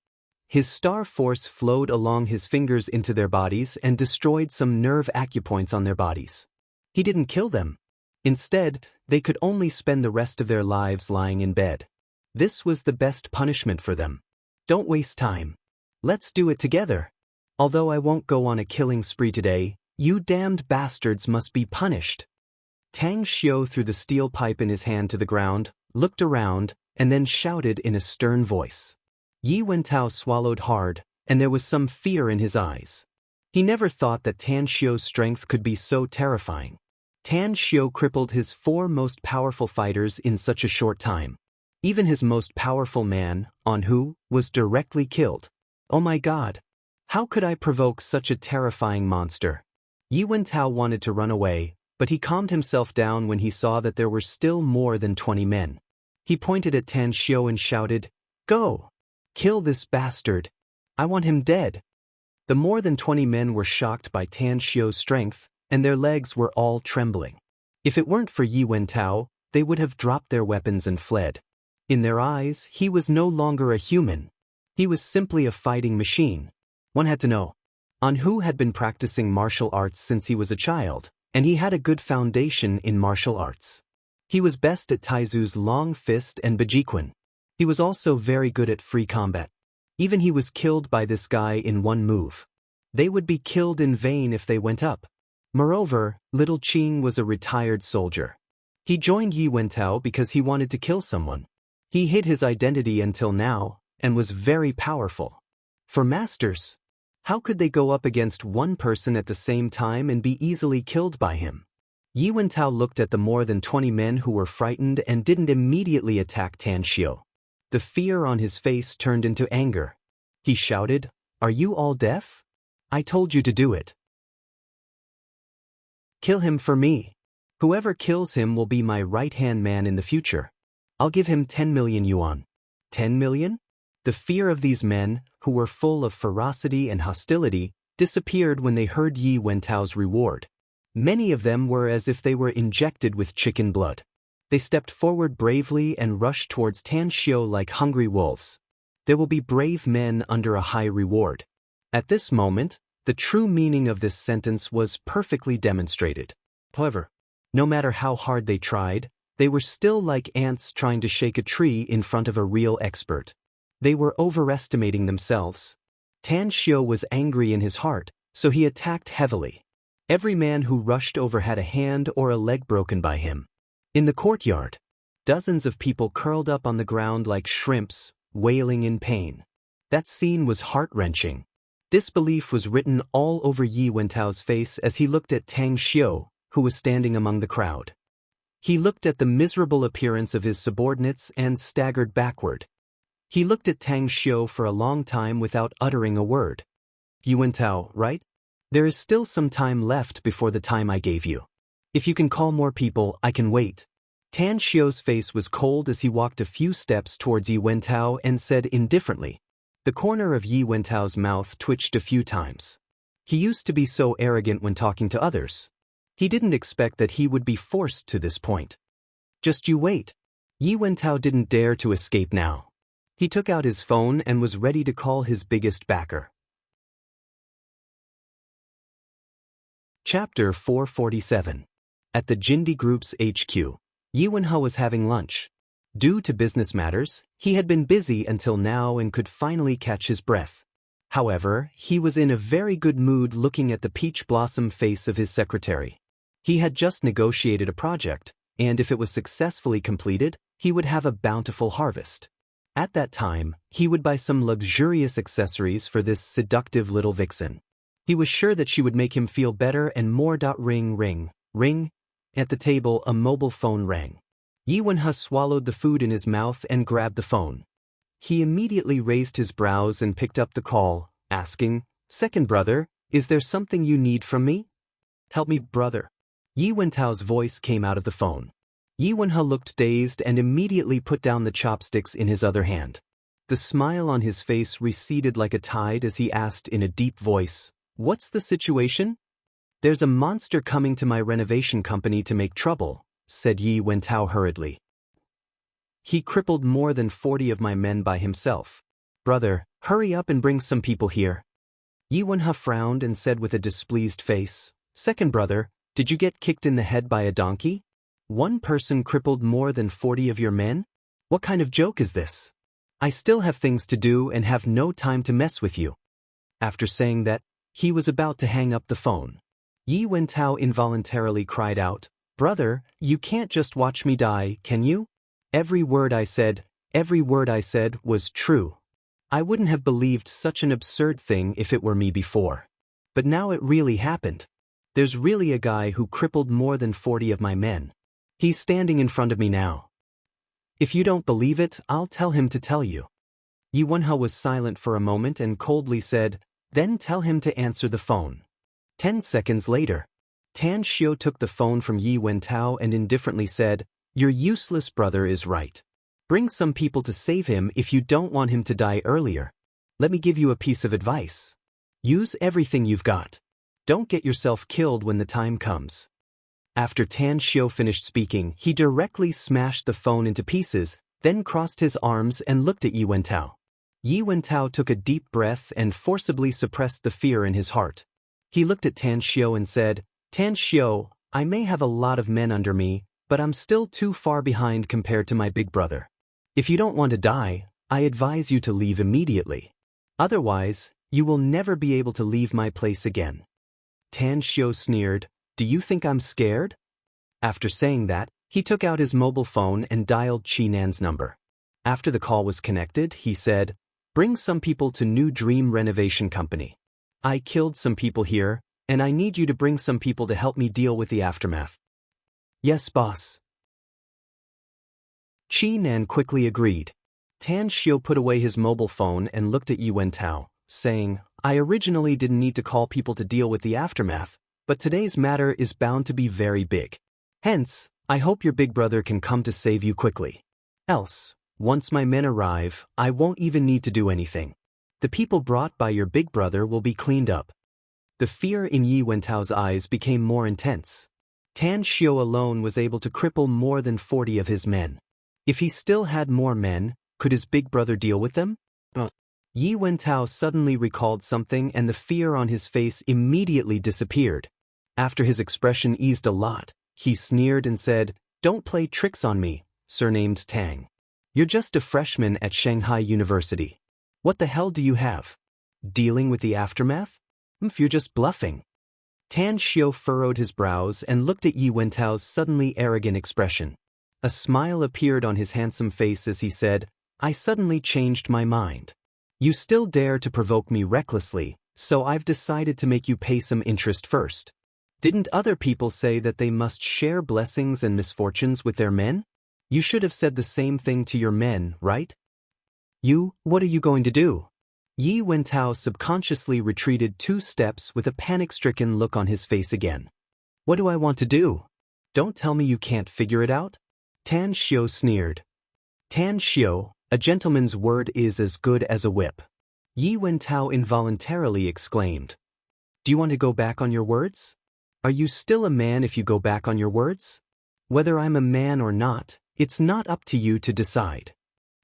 His star force flowed along his fingers into their bodies and destroyed some nerve acupoints on their bodies. He didn't kill them. Instead, they could only spend the rest of their lives lying in bed. This was the best punishment for them. Don't waste time. Let's do it together. Although I won't go on a killing spree today, you damned bastards must be punished. Tang Xiu threw the steel pipe in his hand to the ground, looked around, and then shouted in a stern voice. Yi Wentao swallowed hard, and there was some fear in his eyes. He never thought that Tan Xiu's strength could be so terrifying. Tan Xiu crippled his four most powerful fighters in such a short time. Even his most powerful man, Anhu, was directly killed. Oh my God! How could I provoke such a terrifying monster? Yi Wentao wanted to run away, but he calmed himself down when he saw that there were still more than 20 men. He pointed at Tan Xiu and shouted, "Go! Kill this bastard! I want him dead!" The more than 20 men were shocked by Tan Xiu's strength, and their legs were all trembling. If it weren't for Yi Wentao, they would have dropped their weapons and fled. In their eyes, he was no longer a human. He was simply a fighting machine. One had to know. Anhu had been practicing martial arts since he was a child, and he had a good foundation in martial arts. He was best at Taizu's long fist and Bajiquan. He was also very good at free combat. Even he was killed by this guy in one move. They would be killed in vain if they went up. Moreover, Little Qing was a retired soldier. He joined Yi Wentao because he wanted to kill someone. He hid his identity until now, and was very powerful. For masters, how could they go up against one person at the same time and be easily killed by him? Yi Wentao looked at the more than 20 men who were frightened and didn't immediately attack Tan Xiu. The fear on his face turned into anger. He shouted, "Are you all deaf? I told you to do it. Kill him for me. Whoever kills him will be my right-hand man in the future. I'll give him 10 million yuan. 10 million? The fear of these men, who were full of ferocity and hostility, disappeared when they heard Yi Wentao's reward. Many of them were as if they were injected with chicken blood. They stepped forward bravely and rushed towards Tan Xiu like hungry wolves. There will be brave men under a high reward. At this moment, the true meaning of this sentence was perfectly demonstrated. However, no matter how hard they tried, they were still like ants trying to shake a tree in front of a real expert. They were overestimating themselves. Tan Xiu was angry in his heart, so he attacked heavily. Every man who rushed over had a hand or a leg broken by him. In the courtyard, dozens of people curled up on the ground like shrimps, wailing in pain. That scene was heart-wrenching. Disbelief was written all over Yi Wentao's face as he looked at Tang Xiu, who was standing among the crowd. He looked at the miserable appearance of his subordinates and staggered backward. He looked at Tang Xiu for a long time without uttering a word. "Yi Wentao, right? There is still some time left before the time I gave you. If you can call more people, I can wait." Tan Xiu's face was cold as he walked a few steps towards Yi Wentao and said indifferently. The corner of Yi Wentao's mouth twitched a few times. He used to be so arrogant when talking to others. He didn't expect that he would be forced to this point. "Just you wait." Yi Wentao didn't dare to escape now. He took out his phone and was ready to call his biggest backer. Chapter 447. At the Jindy Group's HQ, Yi Wenhao was having lunch. Due to business matters, he had been busy until now and could finally catch his breath. However, he was in a very good mood looking at the peach blossom face of his secretary. He had just negotiated a project, and if it was successfully completed, he would have a bountiful harvest. At that time, he would buy some luxurious accessories for this seductive little vixen. He was sure that she would make him feel better and more. Ring, ring, ring. At the table, a mobile phone rang. Yi Wenha swallowed the food in his mouth and grabbed the phone. He immediately raised his brows and picked up the call, asking, "Second brother, is there something you need from me?" "Help me, brother." Yi Wentao's voice came out of the phone. Yi Wenha looked dazed and immediately put down the chopsticks in his other hand. The smile on his face receded like a tide as he asked in a deep voice, "What's the situation?" "There's a monster coming to my renovation company to make trouble," said Yi Wentao hurriedly. "He crippled more than 40 of my men by himself. Brother, hurry up and bring some people here." Yi Wenha frowned and said with a displeased face, "Second brother, did you get kicked in the head by a donkey? One person crippled more than 40 of your men? What kind of joke is this? I still have things to do and have no time to mess with you." After saying that, he was about to hang up the phone. Yi Wentao involuntarily cried out, "Brother, you can't just watch me die, can you? Every word I said was true. I wouldn't have believed such an absurd thing if it were me before. But now it really happened. There's really a guy who crippled more than 40 of my men. He's standing in front of me now. If you don't believe it, I'll tell him to tell you." Yi Wenha was silent for a moment and coldly said, "Then tell him to answer the phone." 10 seconds later, Tan Xiu took the phone from Yi Wentao and indifferently said, "Your useless brother is right. Bring some people to save him if you don't want him to die earlier. Let me give you a piece of advice. Use everything you've got. Don't get yourself killed when the time comes." After Tan Xiu finished speaking, he directly smashed the phone into pieces, then crossed his arms and looked at Yi Wentao. Yi Wentao took a deep breath and forcibly suppressed the fear in his heart. He looked at Tan Xiu and said, "Tan Xiu, I may have a lot of men under me, but I'm still too far behind compared to my big brother. If you don't want to die, I advise you to leave immediately. Otherwise, you will never be able to leave my place again." Tan Xiu sneered, "Do you think I'm scared?" After saying that, he took out his mobile phone and dialed Qinan's number. After the call was connected, he said, "Bring some people to New Dream Renovation Company. I killed some people here, and I need you to bring some people to help me deal with the aftermath." "Yes, boss." Qinan quickly agreed. Tan Xiu put away his mobile phone and looked at Yi Wentao, saying, "I originally didn't need to call people to deal with the aftermath, but today's matter is bound to be very big. Hence, I hope your big brother can come to save you quickly. Else, once my men arrive, I won't even need to do anything. The people brought by your big brother will be cleaned up." The fear in Yi Wentao's eyes became more intense. Tan Xiu alone was able to cripple more than 40 of his men. If he still had more men, could his big brother deal with them? Yi Wentao suddenly recalled something and the fear on his face immediately disappeared. After his expression eased a lot, he sneered and said, "Don't play tricks on me, surnamed Tang. You're just a freshman at Shanghai University. What the hell do you have? Dealing with the aftermath? You're just bluffing." Tan Xiu furrowed his brows and looked at Yi Wentao's suddenly arrogant expression. A smile appeared on his handsome face as he said, "I suddenly changed my mind. You still dare to provoke me recklessly, so I've decided to make you pay some interest first. Didn't other people say that they must share blessings and misfortunes with their men? You should have said the same thing to your men, right? What are you going to do?" Yi Wentao subconsciously retreated 2 steps with a panic-stricken look on his face again. "What do I want to do? Don't tell me you can't figure it out?" Tan Xiu sneered. "Tan Xiu, a gentleman's word is as good as a whip." Yi Wentao involuntarily exclaimed, "Do you want to go back on your words? Are you still a man if you go back on your words? Whether I'm a man or not, it's not up to you to decide."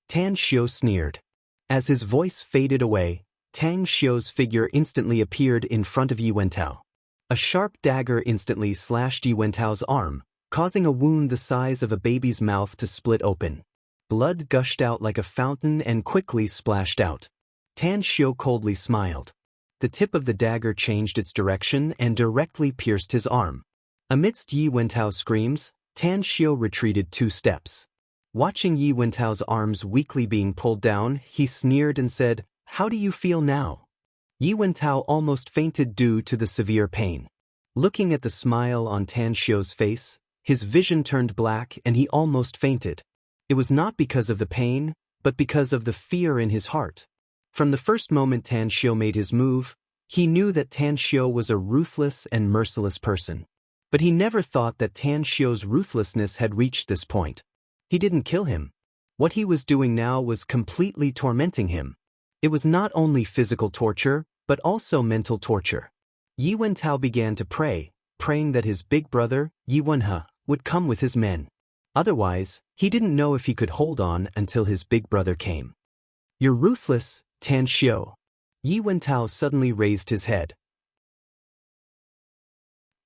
Tan Xiu sneered. As his voice faded away, Tang Xiu's figure instantly appeared in front of Yi Wentao. A sharp dagger instantly slashed Yi Wentao's arm, causing a wound the size of a baby's mouth to split open. Blood gushed out like a fountain and quickly splashed out. Tan Xiu coldly smiled. The tip of the dagger changed its direction and directly pierced his arm. Amidst Yi Wentao's screams, Tan Xiu retreated 2 steps. Watching Yi Wentao's arms weakly being pulled down, he sneered and said, "How do you feel now?" Yi Wentao almost fainted due to the severe pain. Looking at the smile on Tan Xiu's face, his vision turned black and he almost fainted. It was not because of the pain, but because of the fear in his heart. From the first moment Tan Xiu made his move, he knew that Tan Xiu was a ruthless and merciless person. But he never thought that Tan Xiu's ruthlessness had reached this point. He didn't kill him. What he was doing now was completely tormenting him. It was not only physical torture, but also mental torture. Yi Wentao began to pray, praying that his big brother, Yi Wenhe, would come with his men. Otherwise, he didn't know if he could hold on until his big brother came. "You're ruthless, Tan Xiu." Yi Wentao suddenly raised his head.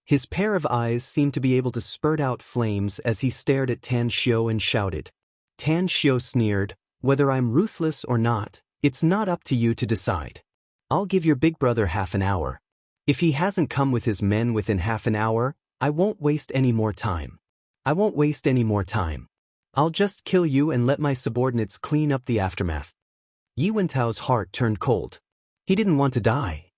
His pair of eyes seemed to be able to spurt out flames as he stared at Tan Xiu and shouted. Tan Xiu sneered, "Whether I'm ruthless or not, it's not up to you to decide. I'll give your big brother half an hour. If he hasn't come with his men within half an hour, I won't waste any more time. I'll just kill you and let my subordinates clean up the aftermath." Yi Wentao's heart turned cold. He didn't want to die.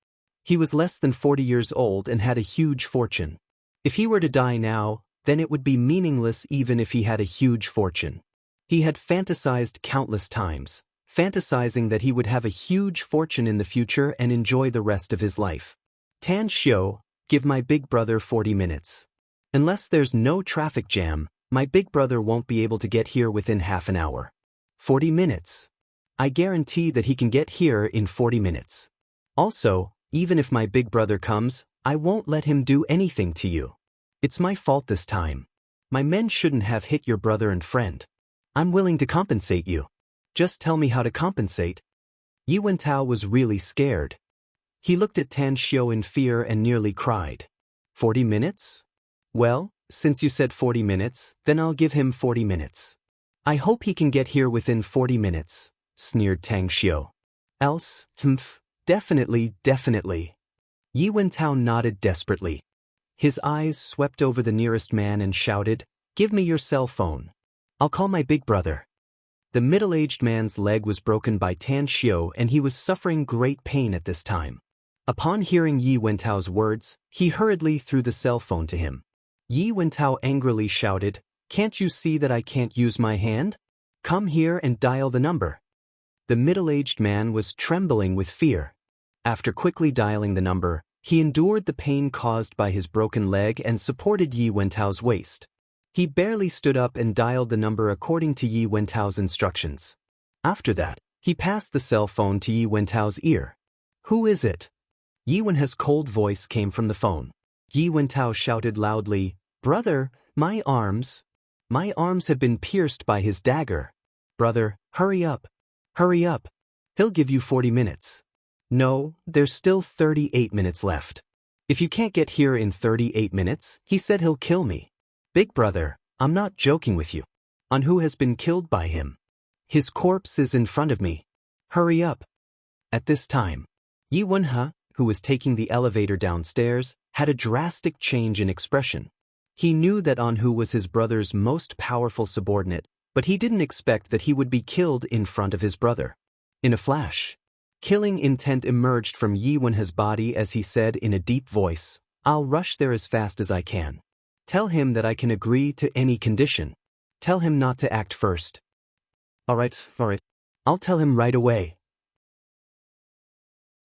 He was less than 40 years old and had a huge fortune. If he were to die now, then it would be meaningless even if he had a huge fortune. He had fantasized countless times, fantasizing that he would have a huge fortune in the future and enjoy the rest of his life. "Tan Xiu, give my big brother 40 minutes. Unless there's no traffic jam, my big brother won't be able to get here within half an hour. 40 minutes. I guarantee that he can get here in 40 minutes. Also, even if my big brother comes, I won't let him do anything to you. It's my fault this time. My men shouldn't have hit your brother and friend. I'm willing to compensate you. Just tell me how to compensate." Yi Wentao was really scared. He looked at Tan Xiu in fear and nearly cried. 40 minutes? Well, since you said 40 minutes, then I'll give him 40 minutes. I hope he can get here within 40 minutes, sneered Tang Xiu. Else, definitely. Yi Wentao nodded desperately. His eyes swept over the nearest man and shouted, "Give me your cell phone. I'll call my big brother." The middle-aged man's leg was broken by Tan Xiu and he was suffering great pain at this time. Upon hearing Yi Wentao's words, he hurriedly threw the cell phone to him. Yi Wentao angrily shouted, "Can't you see that I can't use my hand? Come here and dial the number." The middle-aged man was trembling with fear. After quickly dialing the number, he endured the pain caused by his broken leg and supported Yi Wentao's waist. He barely stood up and dialed the number according to Yi Wentao's instructions. After that, he passed the cell phone to Yi Wentao's ear. "Who is it?" Yi Wenhe's cold voice came from the phone. Yi Wentao shouted loudly, "Brother, my arms have been pierced by his dagger. Brother, hurry up. He'll give you 40 minutes. No, there's still 38 minutes left. If you can't get here in 38 minutes, he said he'll kill me. Big brother, I'm not joking with you. On who has been killed by him. His corpse is in front of me. Hurry up." At this time, Yi Wenhe, who was taking the elevator downstairs, had a drastic change in expression. He knew that Anhu was his brother's most powerful subordinate, but he didn't expect that he would be killed in front of his brother. In a flash, killing intent emerged from Yi Wenhe's body as he said in a deep voice, "I'll rush there as fast as I can. Tell him that I can agree to any condition. Tell him not to act first." All right. I'll tell him right away."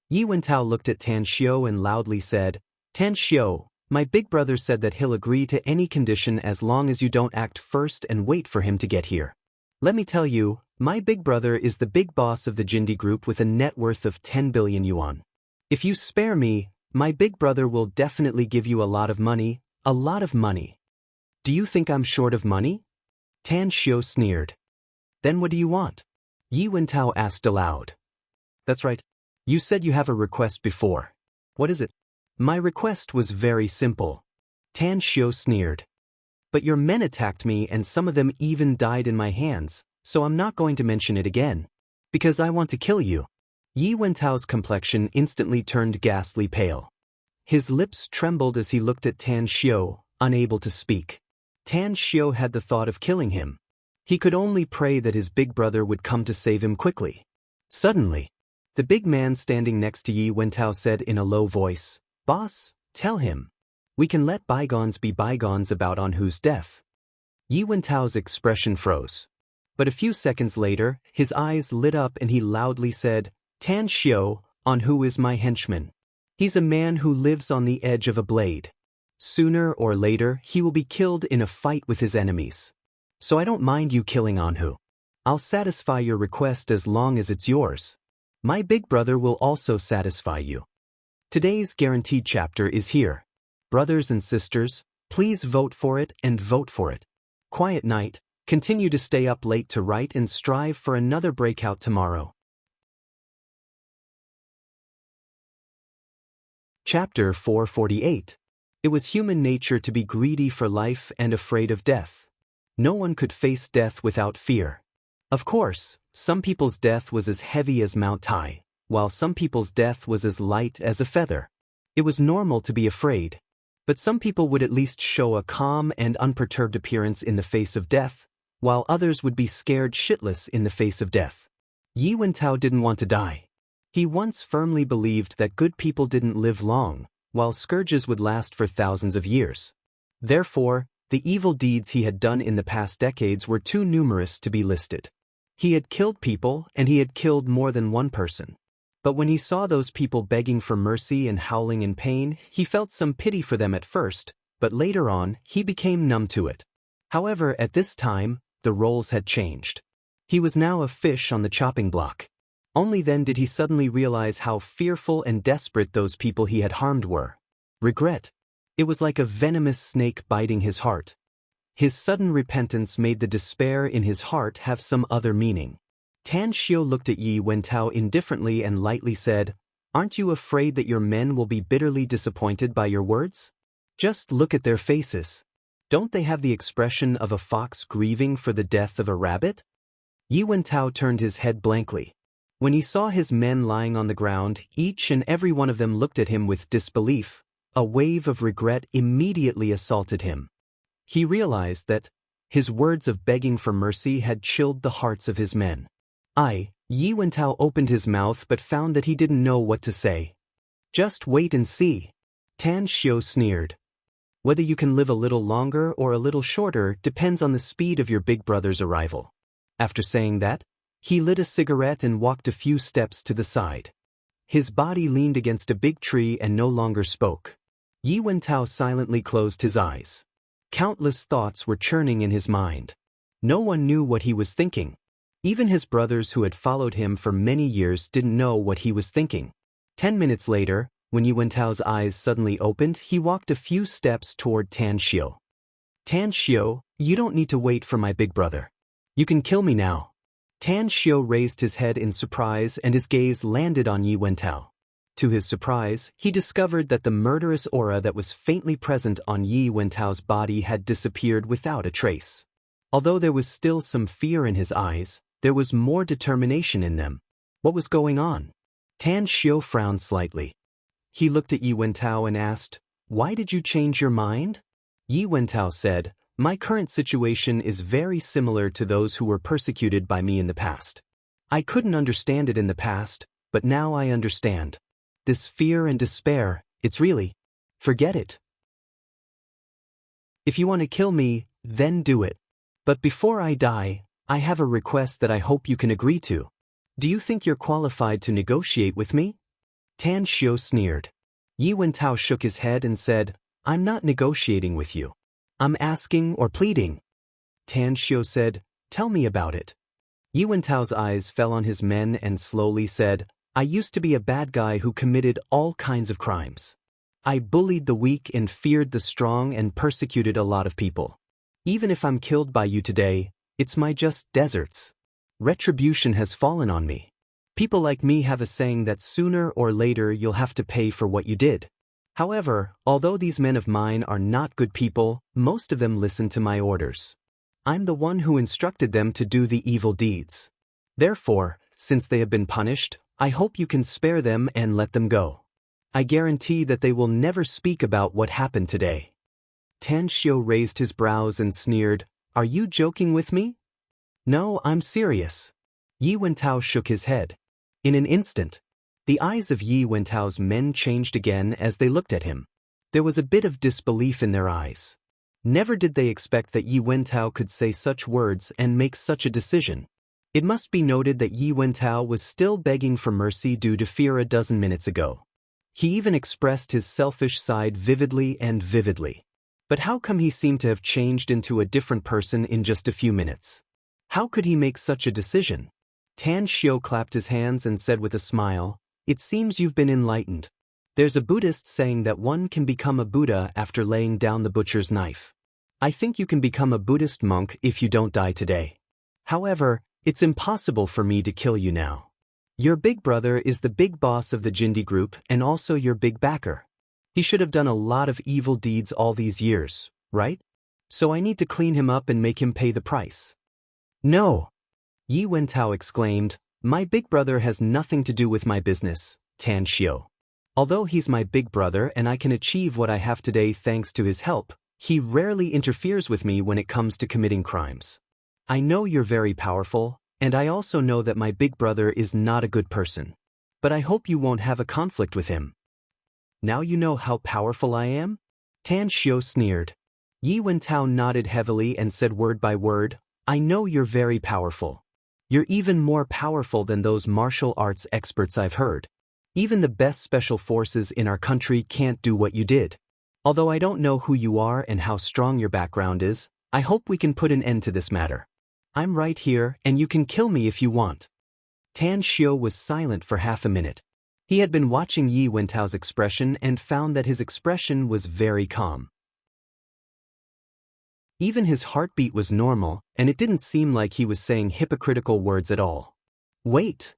Yi Wentao looked at Tan Xiu and loudly said, "Tan Xiu, my big brother said that he'll agree to any condition as long as you don't act first and wait for him to get here. Let me tell you, my big brother is the big boss of the Jindi Group with a net worth of 10 billion yuan. If you spare me, my big brother will definitely give you a lot of money. A lot of money. Do you think I'm short of money?" Tan Xiu sneered. "Then what do you want?" Yi Wentao asked aloud. "That's right. You said you have a request before. What is it?" "My request was very simple." Tan Xiu sneered. "But your men attacked me and some of them even died in my hands, so I'm not going to mention it again. Because I want to kill you." Yi Wentao's complexion instantly turned ghastly pale. His lips trembled as he looked at Tan Xiu, unable to speak. Tan Xiu had the thought of killing him. He could only pray that his big brother would come to save him quickly. Suddenly, the big man standing next to Yi Wentao said in a low voice, "Boss, tell him. We can let bygones be bygones about on whose death." Yi Wentao's expression froze. But a few seconds later, his eyes lit up and he loudly said, "Tan Xiu, on who is my henchman? He's a man who lives on the edge of a blade. Sooner or later, he will be killed in a fight with his enemies. So I don't mind you killing Anhu. I'll satisfy your request as long as it's yours. My big brother will also satisfy you." Today's guaranteed chapter is here. Brothers and sisters, please vote for it and vote for it. Quiet night, continue to stay up late to write and strive for another breakout tomorrow. Chapter 448. It was human nature to be greedy for life and afraid of death. No one could face death without fear. Of course, some people's death was as heavy as Mount Tai, while some people's death was as light as a feather. It was normal to be afraid. But some people would at least show a calm and unperturbed appearance in the face of death, while others would be scared shitless in the face of death. Yi Wentao didn't want to die. He once firmly believed that good people didn't live long, while scourges would last for thousands of years. Therefore, the evil deeds he had done in the past decades were too numerous to be listed. He had killed people and he had killed more than one person. But when he saw those people begging for mercy and howling in pain, he felt some pity for them at first, but later on, he became numb to it. However, at this time, the roles had changed. He was now a fish on the chopping block. Only then did he suddenly realize how fearful and desperate those people he had harmed were. Regret. It was like a venomous snake biting his heart. His sudden repentance made the despair in his heart have some other meaning. Tan Xiu looked at Yi Wentao indifferently and lightly said, "Aren't you afraid that your men will be bitterly disappointed by your words? Just look at their faces. Don't they have the expression of a fox grieving for the death of a rabbit?" Yi Wentao turned his head blankly. When he saw his men lying on the ground, each and every one of them looked at him with disbelief. A wave of regret immediately assaulted him. He realized that his words of begging for mercy had chilled the hearts of his men. Yi Wentao opened his mouth but found that he didn't know what to say. "Just wait and see." Tan Xiu sneered. "Whether you can live a little longer or a little shorter depends on the speed of your big brother's arrival." After saying that, he lit a cigarette and walked a few steps to the side. His body leaned against a big tree and no longer spoke. Yi Wentao silently closed his eyes. Countless thoughts were churning in his mind. No one knew what he was thinking. Even his brothers who had followed him for many years didn't know what he was thinking. 10 minutes later, when Yi Wentao's eyes suddenly opened, he walked a few steps toward Tan Xiu. "Tan Xiu, you don't need to wait for my big brother. You can kill me now." Tan Xiu raised his head in surprise and his gaze landed on Yi Wentao. To his surprise, he discovered that the murderous aura that was faintly present on Yi Wentao's body had disappeared without a trace. Although there was still some fear in his eyes, there was more determination in them. What was going on? Tan Xiu frowned slightly. He looked at Yi Wentao and asked, "Why did you change your mind?" Yi Wentao said, "My current situation is very similar to those who were persecuted by me in the past. I couldn't understand it in the past, but now I understand. This fear and despair, it's really, forget it. If you want to kill me, then do it. But before I die, I have a request that I hope you can agree to. Do you think you're qualified to negotiate with me?" Tan Xiu sneered. Yi Wentao shook his head and said, "I'm not negotiating with you. I'm asking or pleading." Tan Xiu said, "Tell me about it." Yi Wentao's eyes fell on his men and slowly said, "I used to be a bad guy who committed all kinds of crimes. I bullied the weak and feared the strong and persecuted a lot of people. Even if I'm killed by you today, it's my just deserts. Retribution has fallen on me. People like me have a saying that sooner or later you'll have to pay for what you did. However, although these men of mine are not good people, most of them listen to my orders. I'm the one who instructed them to do the evil deeds. Therefore, since they have been punished, I hope you can spare them and let them go. I guarantee that they will never speak about what happened today." Tan Xiu raised his brows and sneered, "Are you joking with me?" No, I'm serious. Yi Wentao shook his head. In an instant, the eyes of Yi Wentao's men changed again as they looked at him. There was a bit of disbelief in their eyes. Never did they expect that Yi Wentao could say such words and make such a decision. It must be noted that Yi Wentao was still begging for mercy due to fear a dozen minutes ago. He even expressed his selfish side vividly and vividly. But how come he seemed to have changed into a different person in just a few minutes? How could he make such a decision? Tan Xiu clapped his hands and said with a smile, "It seems you've been enlightened. There's a Buddhist saying that one can become a Buddha after laying down the butcher's knife. I think you can become a Buddhist monk if you don't die today. However, it's impossible for me to kill you now. Your big brother is the big boss of the Jindi group and also your big backer. He should have done a lot of evil deeds all these years, right? So I need to clean him up and make him pay the price." "No!" Yi Wentao exclaimed, "My big brother has nothing to do with my business, Tan Xiu. Although he's my big brother and I can achieve what I have today thanks to his help, he rarely interferes with me when it comes to committing crimes. I know you're very powerful, and I also know that my big brother is not a good person. But I hope you won't have a conflict with him." "Now you know how powerful I am?" Tan Xiu sneered. Yi Wentao nodded heavily and said word by word, "I know you're very powerful. You're even more powerful than those martial arts experts I've heard. Even the best special forces in our country can't do what you did. Although I don't know who you are and how strong your background is, I hope we can put an end to this matter. I'm right here and you can kill me if you want." Tan Xiu was silent for half a minute. He had been watching Yi Wentao's expression and found that his expression was very calm. Even his heartbeat was normal, and it didn't seem like he was saying hypocritical words at all. "Wait."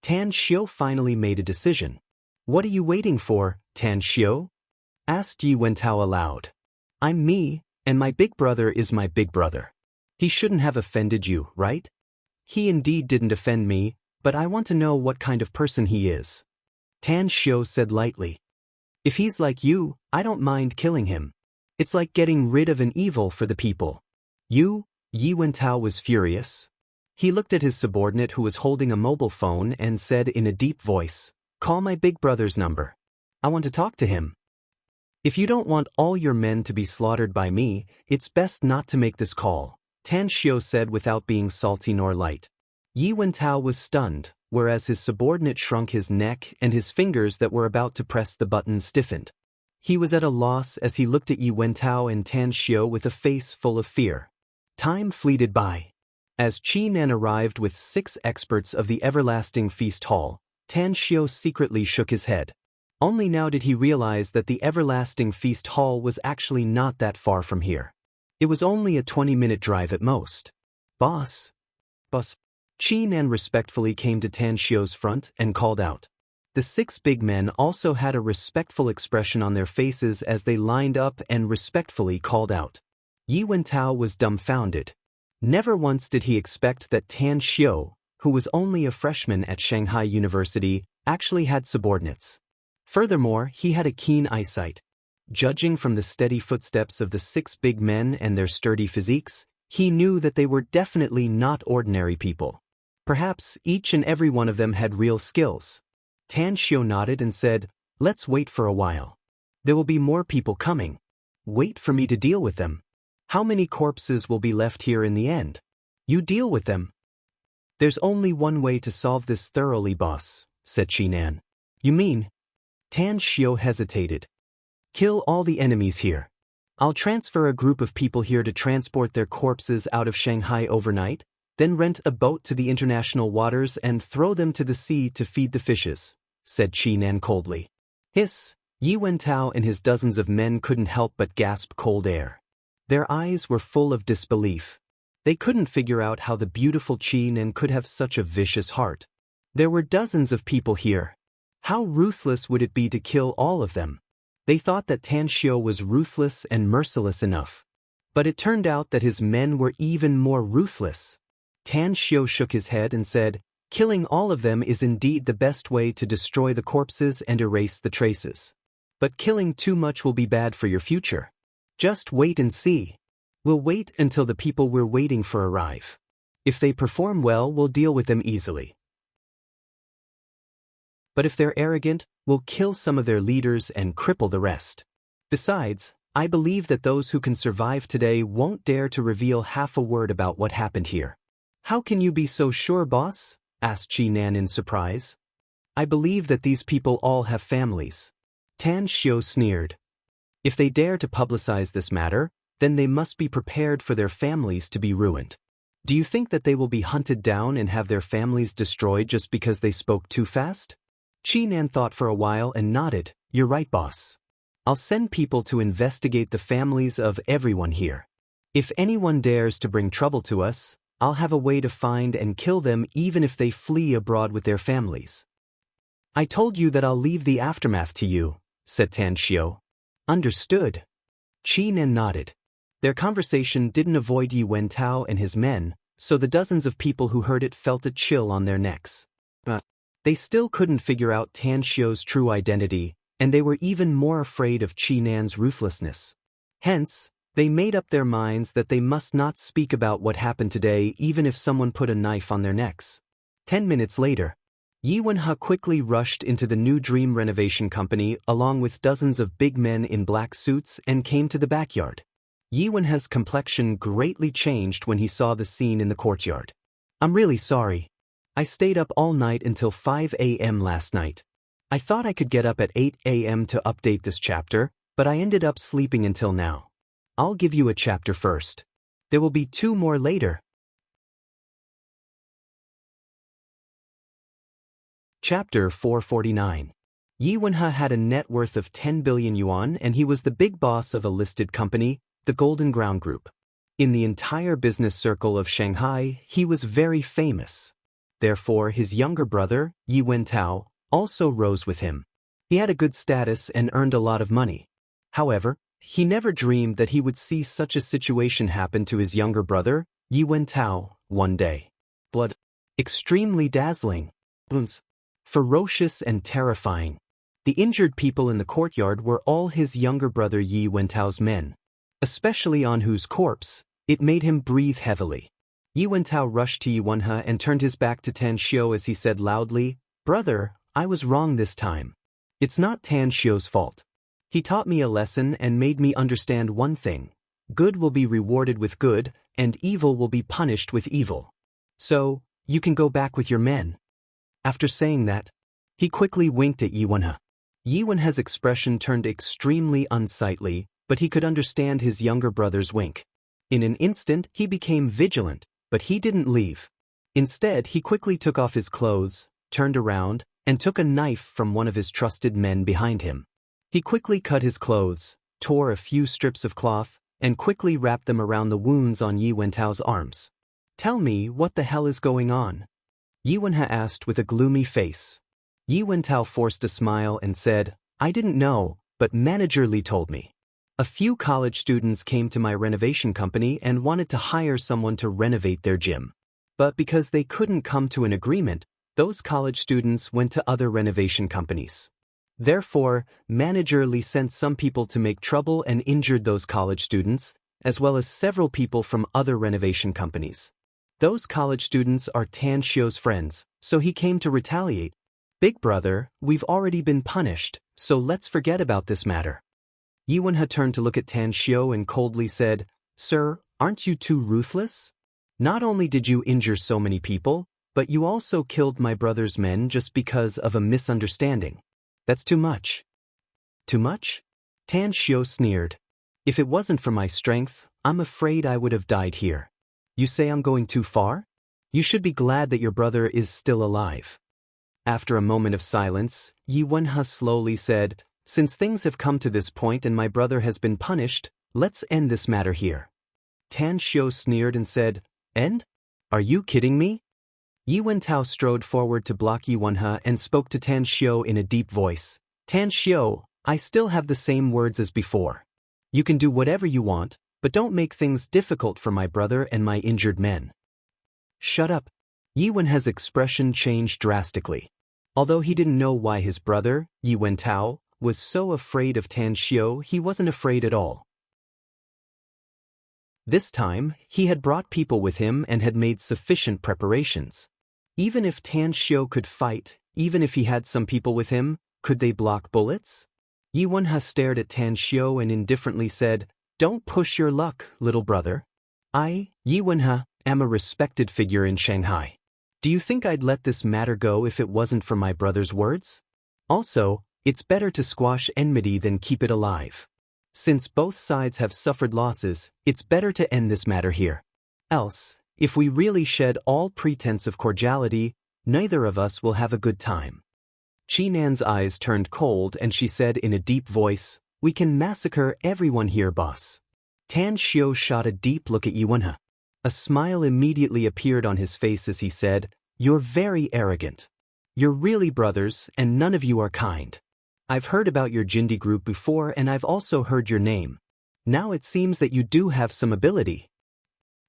Tan Xiu finally made a decision. "What are you waiting for, Tan Xiu?" asked Yi Wentao aloud. "I'm me, and my big brother is my big brother. He shouldn't have offended you, right? He indeed didn't offend me, but I want to know what kind of person he is." Tan Xiu said lightly. "If he's like you, I don't mind killing him. It's like getting rid of an evil for the people." "You?" Yi Wentao was furious. He looked at his subordinate who was holding a mobile phone and said in a deep voice, "Call my big brother's number. I want to talk to him." "If you don't want all your men to be slaughtered by me, it's best not to make this call," Tan Xiu said without being salty nor light. Yi Wentao was stunned, whereas his subordinate shrunk his neck and his fingers that were about to press the button stiffened. He was at a loss as he looked at Yi Wentao and Tan Xiu with a face full of fear. Time fleeted by. As Qi Nan arrived with 6 experts of the Everlasting Feast Hall, Tan Xiu secretly shook his head. Only now did he realize that the Everlasting Feast Hall was actually not that far from here. It was only a 20-minute drive at most. Boss. Qi Nan respectfully came to Tan Xiu's front and called out. The 6 big men also had a respectful expression on their faces as they lined up and respectfully called out. Yi Wentao was dumbfounded. Never once did he expect that Tan Xiu, who was only a freshman at Shanghai University, actually had subordinates. Furthermore, he had a keen eyesight. Judging from the steady footsteps of the 6 big men and their sturdy physiques, he knew that they were definitely not ordinary people. Perhaps each and every one of them had real skills. Tan Xiu nodded and said, "Let's wait for a while. There will be more people coming. Wait for me to deal with them. How many corpses will be left here in the end? You deal with them." "There's only one way to solve this thoroughly, boss," said Qi Nan. "You mean?" Tan Xiu hesitated. "Kill all the enemies here. I'll transfer a group of people here to transport their corpses out of Shanghai overnight, then rent a boat to the international waters and throw them to the sea to feed the fishes," said Qi Nan coldly. Hiss! Yi Wentao and his dozens of men couldn't help but gasp cold air. Their eyes were full of disbelief. They couldn't figure out how the beautiful Qi Nan could have such a vicious heart. There were dozens of people here. How ruthless would it be to kill all of them? They thought that Tan Xiu was ruthless and merciless enough. But it turned out that his men were even more ruthless. Tan Xiu shook his head and said, "Killing all of them is indeed the best way to destroy the corpses and erase the traces. But killing too much will be bad for your future. Just wait and see. We'll wait until the people we're waiting for arrive." If they perform well, we'll deal with them easily. But if they're arrogant, we'll kill some of their leaders and cripple the rest. Besides, I believe that those who can survive today won't dare to reveal half a word about what happened here. How can you be so sure, boss? Asked Chi Nan in surprise. I believe that these people all have families. Tan Xiu sneered. If they dare to publicize this matter, then they must be prepared for their families to be ruined. Do you think that they will be hunted down and have their families destroyed just because they spoke too fast? Chi Nan thought for a while and nodded. You're right, boss. I'll send people to investigate the families of everyone here. If anyone dares to bring trouble to us, I'll have a way to find and kill them even if they flee abroad with their families. I told you that I'll leave the aftermath to you, said Tan Xiu. Understood. Chi Nan nodded. Their conversation didn't avoid Yi Wentao and his men, so the dozens of people who heard it felt a chill on their necks. But they still couldn't figure out Tan Xiu's true identity, and they were even more afraid of Chi Nan's ruthlessness. Hence, they made up their minds that they must not speak about what happened today even if someone put a knife on their necks. 10 minutes later, Yi Wenhe quickly rushed into the new dream renovation company along with dozens of big men in black suits and came to the backyard. Yi Wenhe's complexion greatly changed when he saw the scene in the courtyard. I'm really sorry. I stayed up all night until 5 a.m. last night. I thought I could get up at 8 a.m. to update this chapter, but I ended up sleeping until now. I'll give you a chapter first. There will be 2 more later. Chapter 449. Yi Wenhe had a net worth of 10 billion yuan and he was the big boss of a listed company, the Golden Ground Group. In the entire business circle of Shanghai, he was very famous. Therefore, his younger brother, Yi Wentao, also rose with him. He had a good status and earned a lot of money. However, he never dreamed that he would see such a situation happen to his younger brother, Yi Wentao, one day. Blood. Extremely dazzling. Booms. Ferocious and terrifying. The injured people in the courtyard were all his younger brother Yi Wentao's men. Especially on whose corpse, it made him breathe heavily. Yi Wentao rushed to Yi Wenhe and turned his back to Tan Xiu as he said loudly, Brother, I was wrong this time. It's not Tan Xiu's fault. He taught me a lesson and made me understand one thing. Good will be rewarded with good, and evil will be punished with evil. So, you can go back with your men. After saying that, he quickly winked at Yi Wenhe. Yi Wenhe's expression turned extremely unsightly, but he could understand his younger brother's wink. In an instant, he became vigilant, but he didn't leave. Instead, he quickly took off his clothes, turned around, and took a knife from one of his trusted men behind him. He quickly cut his clothes, tore a few strips of cloth, and quickly wrapped them around the wounds on Yi Wentao's arms. Tell me what the hell is going on? Yi Wenhe asked with a gloomy face. Yi Wentao forced a smile and said, I didn't know, but Manager Li told me. A few college students came to my renovation company and wanted to hire someone to renovate their gym. But because they couldn't come to an agreement, those college students went to other renovation companies. Therefore, Manager Li sent some people to make trouble and injured those college students, as well as several people from other renovation companies. Those college students are Tan Xiu's friends, so he came to retaliate. Big brother, we've already been punished, so let's forget about this matter. Yi Wenhe turned to look at Tan Xiu and coldly said, Sir, aren't you too ruthless? Not only did you injure so many people, but you also killed my brother's men just because of a misunderstanding. That's too much. Too much? Tan Xiu sneered. If it wasn't for my strength, I'm afraid I would have died here. You say I'm going too far? You should be glad that your brother is still alive. After a moment of silence, Yi Wenhe slowly said, Since things have come to this point and my brother has been punished, let's end this matter here. Tan Xiu sneered and said, End? Are you kidding me? Yi Wentao strode forward to block Yi Wenhe and spoke to Tan Xiu in a deep voice. Tan Xiu, I still have the same words as before. You can do whatever you want, but don't make things difficult for my brother and my injured men. Shut up. Yi Wenhe's expression changed drastically. Although he didn't know why his brother, Yi Wentao, was so afraid of Tan Xiu, he wasn't afraid at all. This time, he had brought people with him and had made sufficient preparations. Even if Tan Xiu could fight, even if he had some people with him, could they block bullets? Yi Wenhe stared at Tan Xiu and indifferently said, "Don't push your luck, little brother. I, Yi Wenhe, am a respected figure in Shanghai. Do you think I'd let this matter go if it wasn't for my brother's words? Also, it's better to squash enmity than keep it alive. Since both sides have suffered losses, it's better to end this matter here. Else, if we really shed all pretense of cordiality, neither of us will have a good time." Qinan's eyes turned cold and she said in a deep voice, "We can massacre everyone here, boss." Tan Xiu shot a deep look at Yi Wenhe. A smile immediately appeared on his face as he said, "You're very arrogant. You're really brothers and none of you are kind. I've heard about your Jindi group before and I've also heard your name. Now it seems that you do have some ability."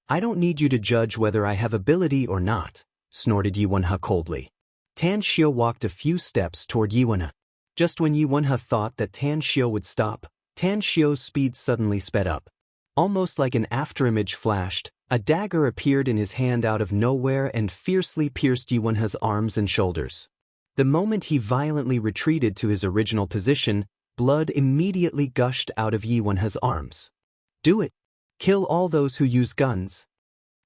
"I don't need you to judge whether I have ability or not," snorted Yi Wenhe coldly. Tan Xiu walked a few steps toward Yi Wenhe. Just when Yi Wenhe thought that Tan Xiu would stop, Tan Xiu's speed suddenly sped up. Almost like an afterimage flashed, a dagger appeared in his hand out of nowhere and fiercely pierced Yi Wenhe's arms and shoulders. The moment he violently retreated to his original position, blood immediately gushed out of Yi Wenhe's arms. "Do it! Kill all those who use guns."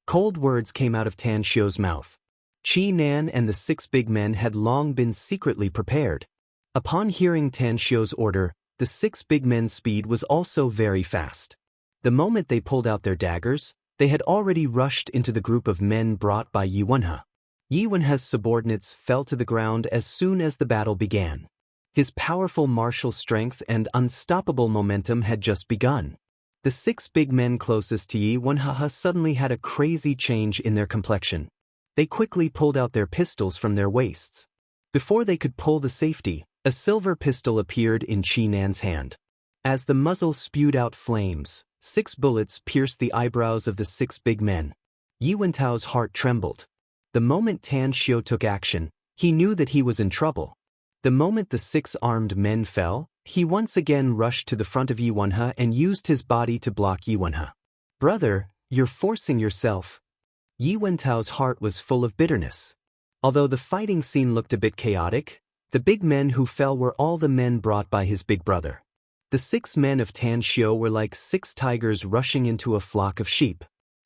Cold words came out of Tan Xiu's mouth. Qinan and the 6 big men had long been secretly prepared. Upon hearing Tan Xiu's order, the 6 big men's speed was also very fast. The moment they pulled out their daggers, they had already rushed into the group of men brought by Yi Wenhe. Yi Wenhe's subordinates fell to the ground as soon as the battle began. His powerful martial strength and unstoppable momentum had just begun. The 6 big men closest to Yi Wenhe suddenly had a crazy change in their complexion. They quickly pulled out their pistols from their waists. Before they could pull the safety, a silver pistol appeared in Qinan's hand. As the muzzle spewed out flames, 6 bullets pierced the eyebrows of the 6 big men. Yi Wentao's heart trembled. The moment Tan Xiu took action, he knew that he was in trouble. The moment the 6 armed men fell, he once again rushed to the front of Yi Wenhe and used his body to block Yi Wenhe. "Brother, you're forcing yourself." Yi Wentao's heart was full of bitterness. Although the fighting scene looked a bit chaotic, the big men who fell were all the men brought by his big brother. The 6 men of Tan Xiu were like 6 tigers rushing into a flock of sheep.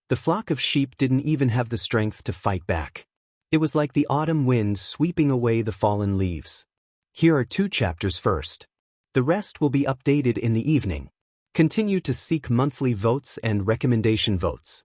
The flock of sheep didn't even have the strength to fight back. It was like the autumn wind sweeping away the fallen leaves. Here are 2 chapters first. The rest will be updated in the evening. Continue to seek monthly votes and recommendation votes.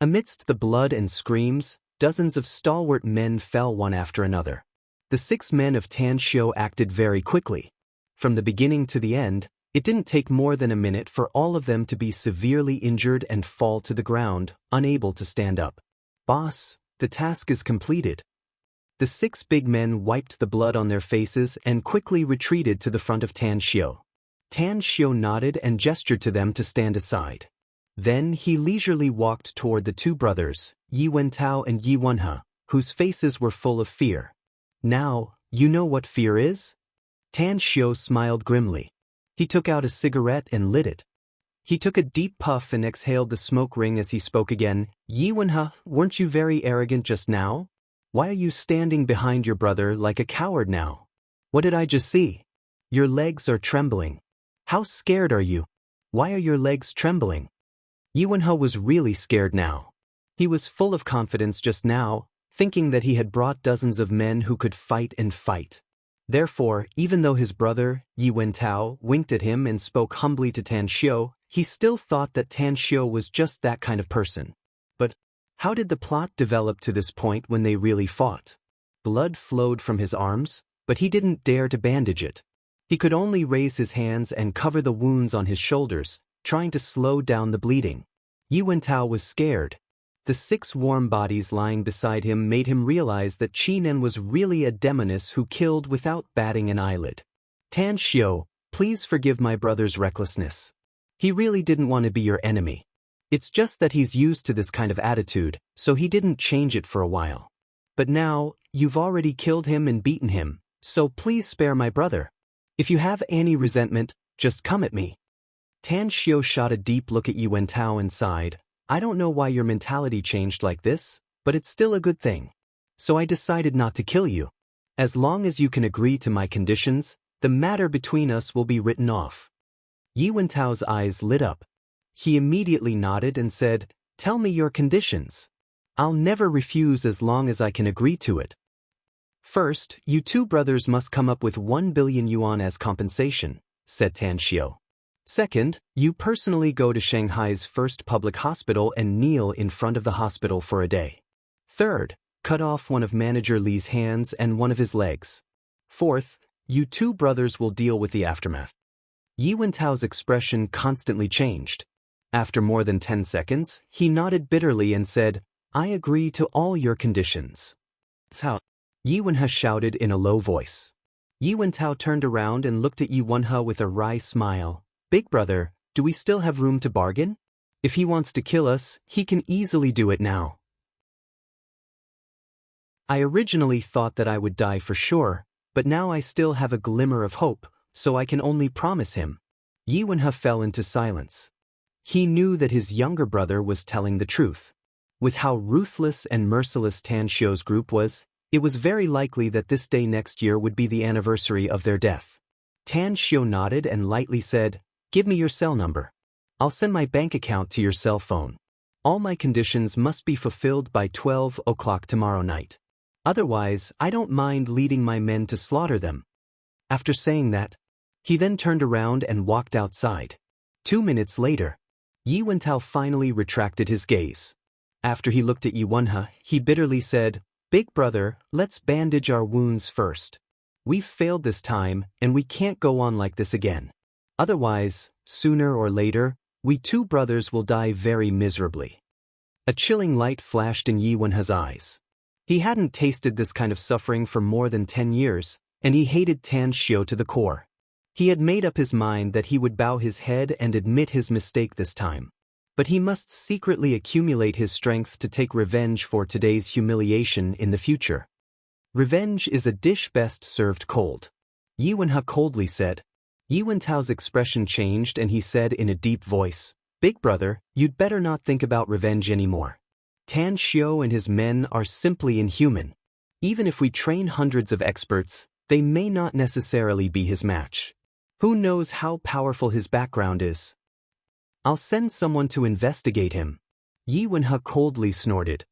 Amidst the blood and screams, dozens of stalwart men fell one after another. The 6 men of Tan Xiu acted very quickly. From the beginning to the end, it didn't take more than a minute for all of them to be severely injured and fall to the ground, unable to stand up. "Boss, the task is completed." The 6 big men wiped the blood on their faces and quickly retreated to the front of Tan Xiu. Tan Xiu nodded and gestured to them to stand aside. Then he leisurely walked toward the 2 brothers, Yi Wentao and Yi Wenhe, whose faces were full of fear. "Now, you know what fear is?" Tan Xiu smiled grimly. He took out a cigarette and lit it. He took a deep puff and exhaled the smoke ring as he spoke again. "Yi Wenhe, weren't you very arrogant just now? Why are you standing behind your brother like a coward now? What did I just see? Your legs are trembling. How scared are you? Why are your legs trembling?" Yi Wenhe was really scared now. He was full of confidence just now, thinking that he had brought dozens of men who could fight and fight. Therefore, even though his brother, Yi Wentao, winked at him and spoke humbly to Tan Xiu, he still thought that Tan Xiu was just that kind of person. But how did the plot develop to this point when they really fought? Blood flowed from his arms, but he didn't dare to bandage it. He could only raise his hands and cover the wounds on his shoulders, trying to slow down the bleeding. Yi Wentao was scared. The 6 warm bodies lying beside him made him realize that Qinan was really a demoness who killed without batting an eyelid. "Tan Xiu, please forgive my brother's recklessness. He really didn't want to be your enemy. It's just that he's used to this kind of attitude, so he didn't change it for a while. But now, you've already killed him and beaten him, so please spare my brother. If you have any resentment, just come at me." Tan Xiao shot a deep look at Yi Wentao and sighed, I don't know why your mentality changed like this, but it's still a good thing. So I decided not to kill you. As long as you can agree to my conditions, the matter between us will be written off. Yi Wentao's eyes lit up. He immediately nodded and said, Tell me your conditions. I'll never refuse as long as I can agree to it. First, you two brothers must come up with 1 billion yuan as compensation, said Tan Xiao. Second, you personally go to Shanghai's first public hospital and kneel in front of the hospital for a day. Third, cut off one of Manager Li's hands and one of his legs. Fourth, you two brothers will deal with the aftermath. Yi Wentao's expression constantly changed. After more than 10 seconds, he nodded bitterly and said, I agree to all your conditions. How? Yi Wenhe shouted in a low voice. Yi Wentao turned around and looked at Yi Wenhe with a wry smile. Big brother, do we still have room to bargain? If he wants to kill us, he can easily do it now. I originally thought that I would die for sure, but now I still have a glimmer of hope, so I can only promise him. Yi Wenhe fell into silence. He knew that his younger brother was telling the truth. With how ruthless and merciless Tan Xiao's group was, it was very likely that this day next year would be the anniversary of their death. Tan Xiao nodded and lightly said, Give me your cell number. I'll send my bank account to your cell phone. All my conditions must be fulfilled by 12 o'clock tomorrow night. Otherwise, I don't mind leading my men to slaughter them. After saying that, he then turned around and walked outside. 2 minutes later, Yi Wentao finally retracted his gaze. After he looked at Yi Wenhe, he bitterly said, Big brother, let's bandage our wounds first. We've failed this time, and we can't go on like this again. Otherwise, sooner or later, we two brothers will die very miserably. A chilling light flashed in Yi Wenhe's eyes. He hadn't tasted this kind of suffering for more than 10 years, and he hated Tan Xiao to the core. He had made up his mind that he would bow his head and admit his mistake this time. But he must secretly accumulate his strength to take revenge for today's humiliation in the future. Revenge is a dish best served cold. Yi Wenhe coldly said. Yi Wentao's expression changed and he said in a deep voice, Big brother, you'd better not think about revenge anymore. Tan Xiao and his men are simply inhuman. Even if we train hundreds of experts, they may not necessarily be his match. Who knows how powerful his background is? I'll send someone to investigate him. Yi Wenhe coldly snorted.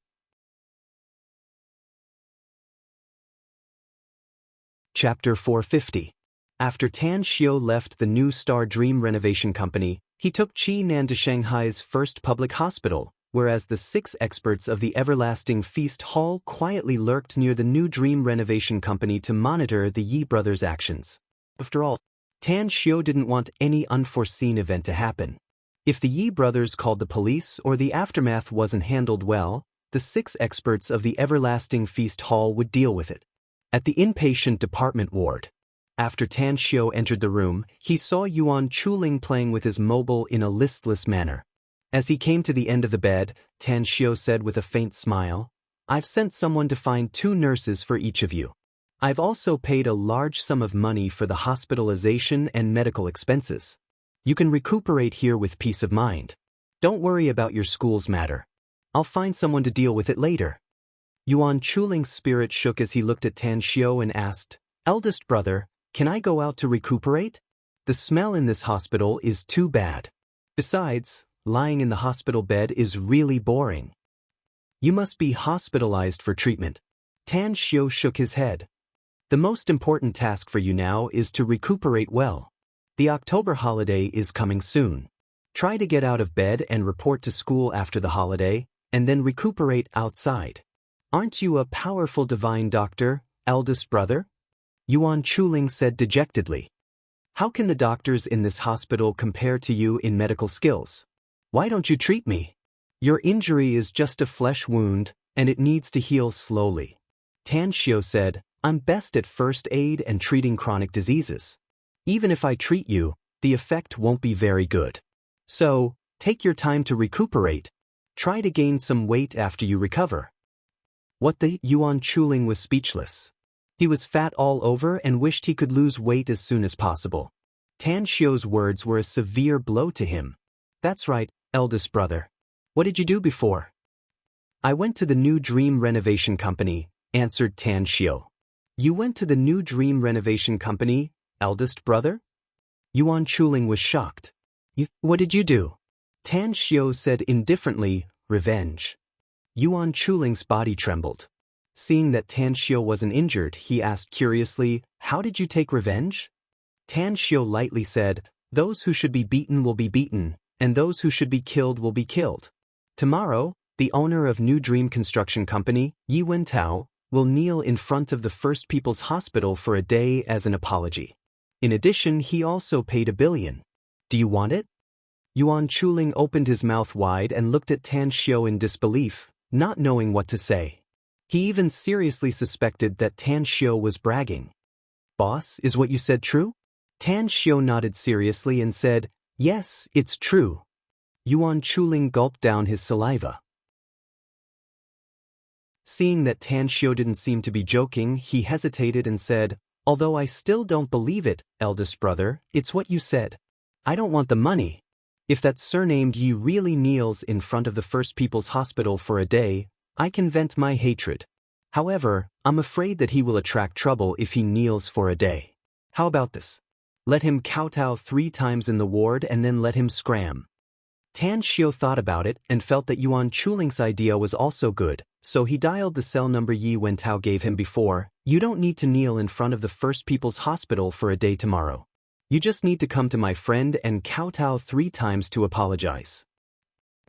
Chapter 450. After Tan Xiao left the New Star Dream Renovation Company, he took Qi Nan to Shanghai's first public hospital, whereas the 6 experts of the Everlasting Feast Hall quietly lurked near the New Dream Renovation Company to monitor the Yi brothers' actions. After all, Tan Xiao didn't want any unforeseen event to happen. If the Yi brothers called the police or the aftermath wasn't handled well, the 6 experts of the Everlasting Feast Hall would deal with it. At the inpatient department ward, after Tan Xiao entered the room, he saw Yuan Chuling playing with his mobile in a listless manner. As he came to the end of the bed, Tan Xiao said with a faint smile, I've sent someone to find 2 nurses for each of you. I've also paid a large sum of money for the hospitalization and medical expenses. You can recuperate here with peace of mind. Don't worry about your school's matter. I'll find someone to deal with it later. Yuan Chuling's spirit shook as he looked at Tan Xiao and asked, Eldest brother, can I go out to recuperate? The smell in this hospital is too bad. Besides, lying in the hospital bed is really boring. You must be hospitalized for treatment. Tan Xiao shook his head. The most important task for you now is to recuperate well. The October holiday is coming soon. Try to get out of bed and report to school after the holiday, and then recuperate outside. Aren't you a powerful divine doctor, eldest brother? Yuan Chuling said dejectedly. How can the doctors in this hospital compare to you in medical skills? Why don't you treat me? Your injury is just a flesh wound, and it needs to heal slowly. Tan Xiao said, I'm best at first aid and treating chronic diseases. Even if I treat you, the effect won't be very good. So, take your time to recuperate. Try to gain some weight after you recover. What the? Yuan Chuling was speechless. He was fat all over and wished he could lose weight as soon as possible. Tan Xiu's words were a severe blow to him. That's right, eldest brother. What did you do before? I went to the New Dream Renovation Company, answered Tan Xiu. You went to the New Dream Renovation Company, eldest brother? Yuan Chuling was shocked. What did you do? Tan Xiu said indifferently, revenge. Yuan Chuling's body trembled. Seeing that Tan Xiu wasn't injured, he asked curiously, how did you take revenge? Tan Xiu lightly said, those who should be beaten will be beaten, and those who should be killed will be killed. Tomorrow, the owner of New Dream Construction Company, Yi Wentao, will kneel in front of the First People's Hospital for a day as an apology. In addition, he also paid $1 billion. Do you want it? Yuan Chuling opened his mouth wide and looked at Tan Xiu in disbelief, not knowing what to say. He even seriously suspected that Tan Xiu was bragging. Boss, is what you said true? Tan Xiu nodded seriously and said, yes, it's true. Yuan Chuling gulped down his saliva. Seeing that Tan Xiu didn't seem to be joking, he hesitated and said, although I still don't believe it, eldest brother, it's what you said. I don't want the money. If that surnamed Yi really kneels in front of the First People's Hospital for a day, I can vent my hatred. However, I'm afraid that he will attract trouble if he kneels for a day. How about this? Let him kowtow 3 times in the ward and then let him scram. Tan Xiu thought about it and felt that Yuan Chuling's idea was also good, so he dialed the cell number Yi Wentao gave him before. You don't need to kneel in front of the First People's Hospital for a day tomorrow. You just need to come to my friend and kowtow 3 times to apologize.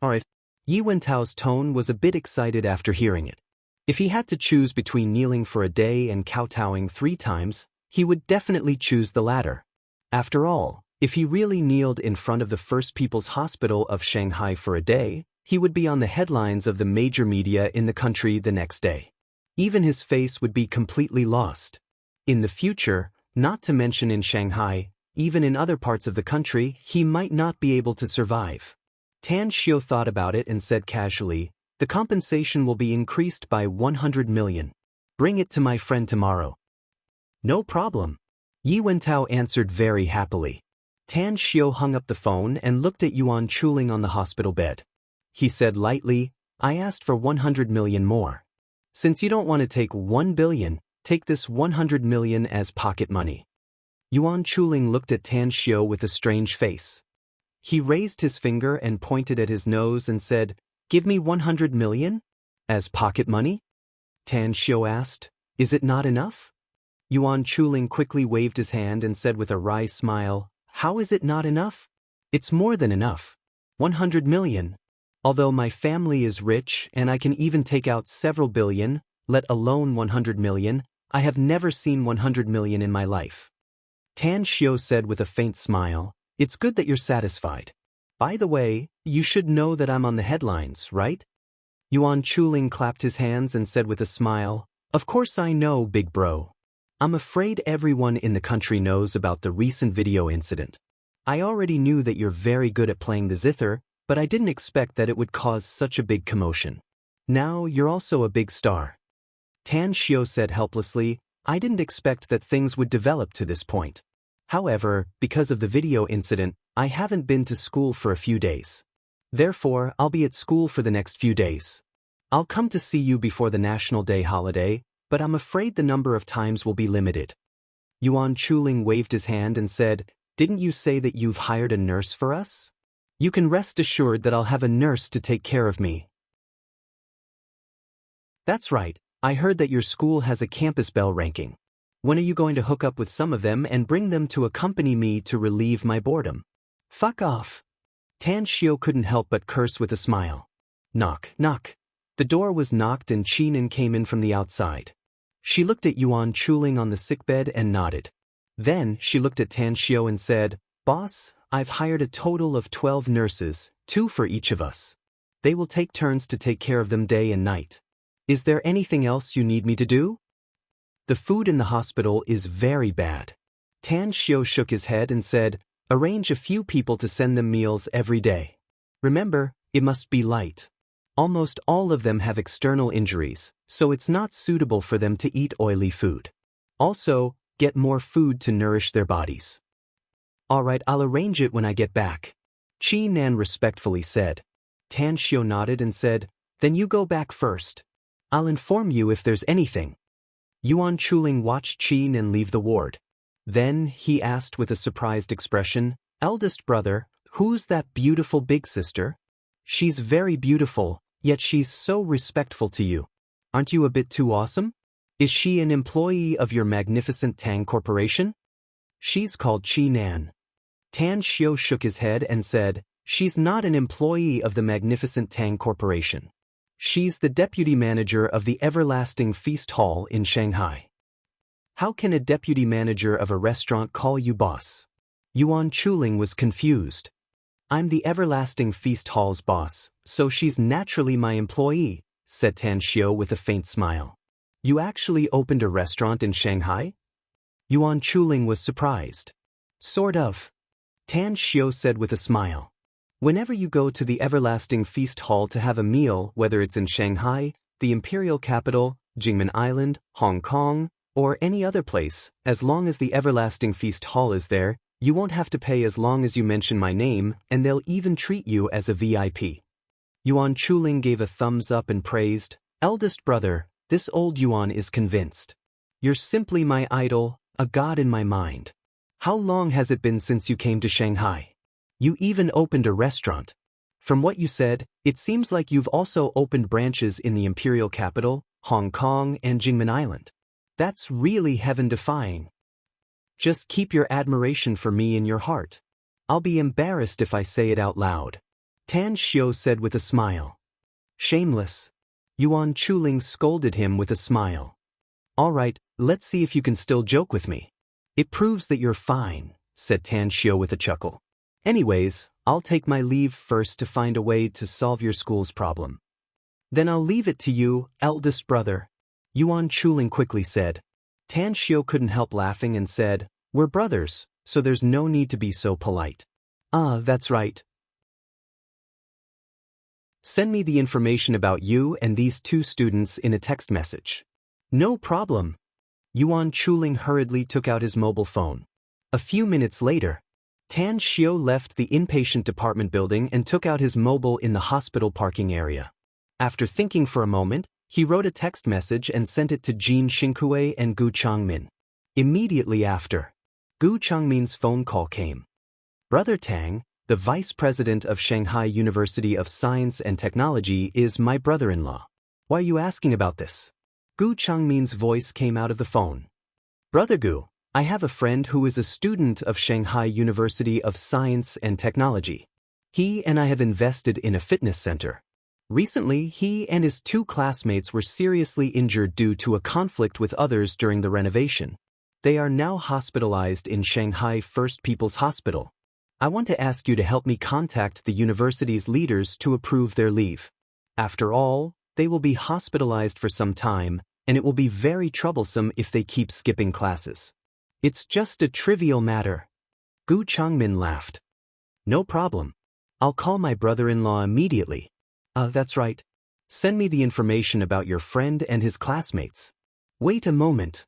Alright. Yi Wentao's tone was a bit excited after hearing it. If he had to choose between kneeling for a day and kowtowing 3 times, he would definitely choose the latter. After all, if he really kneeled in front of the First People's Hospital of Shanghai for a day, he would be on the headlines of the major media in the country the next day. Even his face would be completely lost. In the future, not to mention in Shanghai, even in other parts of the country, he might not be able to survive. Tan Xiu thought about it and said casually, the compensation will be increased by 100 million. Bring it to my friend tomorrow. No problem. Yi Wentao answered very happily. Tan Xiu hung up the phone and looked at Yuan Chuling on the hospital bed. He said lightly, I asked for 100 million more. Since you don't want to take 1 billion, take this 100 million as pocket money. Yuan Chuling looked at Tan Xiu with a strange face. He raised his finger and pointed at his nose and said, give me 100 million? As pocket money? Tan Xiu asked, is it not enough? Yuan Chuling quickly waved his hand and said with a wry smile, how is it not enough? It's more than enough. 100 million. Although my family is rich and I can even take out several billion, let alone 100 million, I have never seen 100 million in my life. Tan Xiu said with a faint smile, it's good that you're satisfied. By the way, you should know that I'm on the headlines, right? Yuan Chuling clapped his hands and said with a smile, of course I know, big bro. I'm afraid everyone in the country knows about the recent video incident. I already knew that you're very good at playing the zither, but I didn't expect that it would cause such a big commotion. Now you're also a big star. Tan Xiu said helplessly, I didn't expect that things would develop to this point. However, because of the video incident, I haven't been to school for a few days. Therefore, I'll be at school for the next few days. I'll come to see you before the National Day holiday, but I'm afraid the number of times will be limited. Yuan Chuling waved his hand and said, didn't you say that you've hired a nurse for us? You can rest assured that I'll have a nurse to take care of me. That's right, I heard that your school has a campus bell ranking. When are you going to hook up with some of them and bring them to accompany me to relieve my boredom? Fuck off. Tan Xiu couldn't help but curse with a smile. Knock, knock. The door was knocked and Qinan came in from the outside. She looked at Yuan Chuling on the sickbed and nodded. Then she looked at Tan Xiu and said, Boss, I've hired a total of 12 nurses, 2 for each of us. They will take turns to take care of them day and night. Is there anything else you need me to do? The food in the hospital is very bad. Tan Xiu shook his head and said, arrange a few people to send them meals every day. Remember, it must be light. Almost all of them have external injuries, so it's not suitable for them to eat oily food. Also, get more food to nourish their bodies. Alright, I'll arrange it when I get back. Chi Nan respectfully said. Tan Xiu nodded and said, then you go back first. I'll inform you if there's anything. Yuan Chuling watched Chi Nan leave the ward. Then, he asked with a surprised expression, eldest brother, who's that beautiful big sister? She's very beautiful, yet she's so respectful to you. Aren't you a bit too awesome? Is she an employee of your magnificent Tang Corporation? She's called Chi Nan. Tan Xiu shook his head and said, she's not an employee of the magnificent Tang Corporation. She's the deputy manager of the Everlasting Feast Hall in Shanghai. How can a deputy manager of a restaurant call you boss? Yuan Chuling was confused. I'm the Everlasting Feast Hall's boss, so she's naturally my employee, said Tan Xiu with a faint smile. You actually opened a restaurant in Shanghai? Yuan Chuling was surprised. Sort of. Tan Xiu said with a smile. Whenever you go to the Everlasting Feast Hall to have a meal, whether it's in Shanghai, the imperial capital, Jingmen Island, Hong Kong, or any other place, as long as the Everlasting Feast Hall is there, you won't have to pay as long as you mention my name, and they'll even treat you as a VIP. Yuan Chuling gave a thumbs up and praised, eldest brother, this old Yuan is convinced. You're simply my idol, a god in my mind. How long has it been since you came to Shanghai? You even opened a restaurant. From what you said, it seems like you've also opened branches in the imperial capital, Hong Kong, and Jingmen Island. That's really heaven-defying. Just keep your admiration for me in your heart. I'll be embarrassed if I say it out loud. Tan Xiu said with a smile. Shameless. Yuan Chuling scolded him with a smile. All right, let's see if you can still joke with me. It proves that you're fine, said Tan Xiu with a chuckle. Anyways, I'll take my leave first to find a way to solve your school's problem. Then I'll leave it to you, eldest brother. Yuan Chuling quickly said. Tan Xiu couldn't help laughing and said, we're brothers, so there's no need to be so polite. Ah, that's right. Send me the information about you and these two students in a text message. No problem. Yuan Chuling hurriedly took out his mobile phone. A few minutes later, Tan Xiu left the inpatient department building and took out his mobile in the hospital parking area. After thinking for a moment, he wrote a text message and sent it to Jin Xingkui and Gu Changmin. Immediately after, Gu Changmin's phone call came. Brother Tang, the vice president of Shanghai University of Science and Technology, is my brother-in-law. Why are you asking about this? Gu Changmin's voice came out of the phone. Brother Gu, I have a friend who is a student of Shanghai University of Science and Technology. He and I have invested in a fitness center. Recently, he and his two classmates were seriously injured due to a conflict with others during the renovation. They are now hospitalized in Shanghai First People's Hospital. I want to ask you to help me contact the university's leaders to approve their leave. After all, they will be hospitalized for some time, and it will be very troublesome if they keep skipping classes. It's just a trivial matter. Gu Changmin laughed. No problem. I'll call my brother-in-law immediately. That's right. Send me the information about your friend and his classmates. Wait a moment.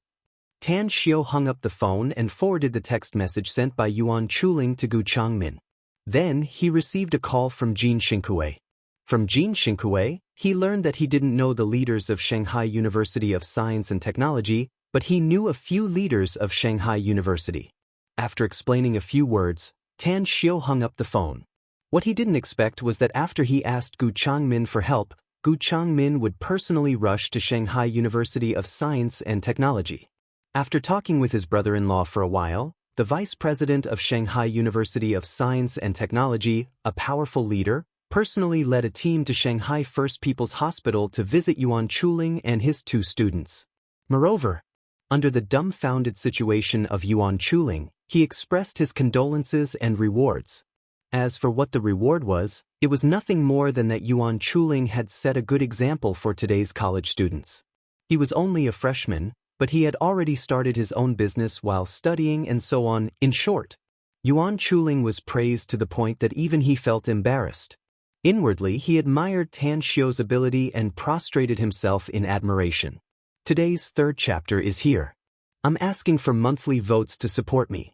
Tan Xiu hung up the phone and forwarded the text message sent by Yuan Chuling to Gu Changmin. Then he received a call from Jin Xingkui. From Jin Xingkui, he learned that he didn't know the leaders of Shanghai University of Science and Technology, but he knew a few leaders of Shanghai University. After explaining a few words, Tan Xiu hung up the phone. What he didn't expect was that after he asked Gu Changmin for help, Gu Changmin would personally rush to Shanghai University of Science and Technology. After talking with his brother-in-law for a while, the vice president of Shanghai University of Science and Technology, a powerful leader, personally led a team to Shanghai First People's Hospital to visit Yuan Chuling and his two students. Moreover, under the dumbfounded situation of Yuan Chuling, he expressed his condolences and rewards. As for what the reward was, it was nothing more than that Yuan Chuling had set a good example for today's college students. He was only a freshman, but he had already started his own business while studying and so on. In short, Yuan Chuling was praised to the point that even he felt embarrassed. Inwardly, he admired Tan Xiu's ability and prostrated himself in admiration. Today's third chapter is here. I'm asking for monthly votes to support me.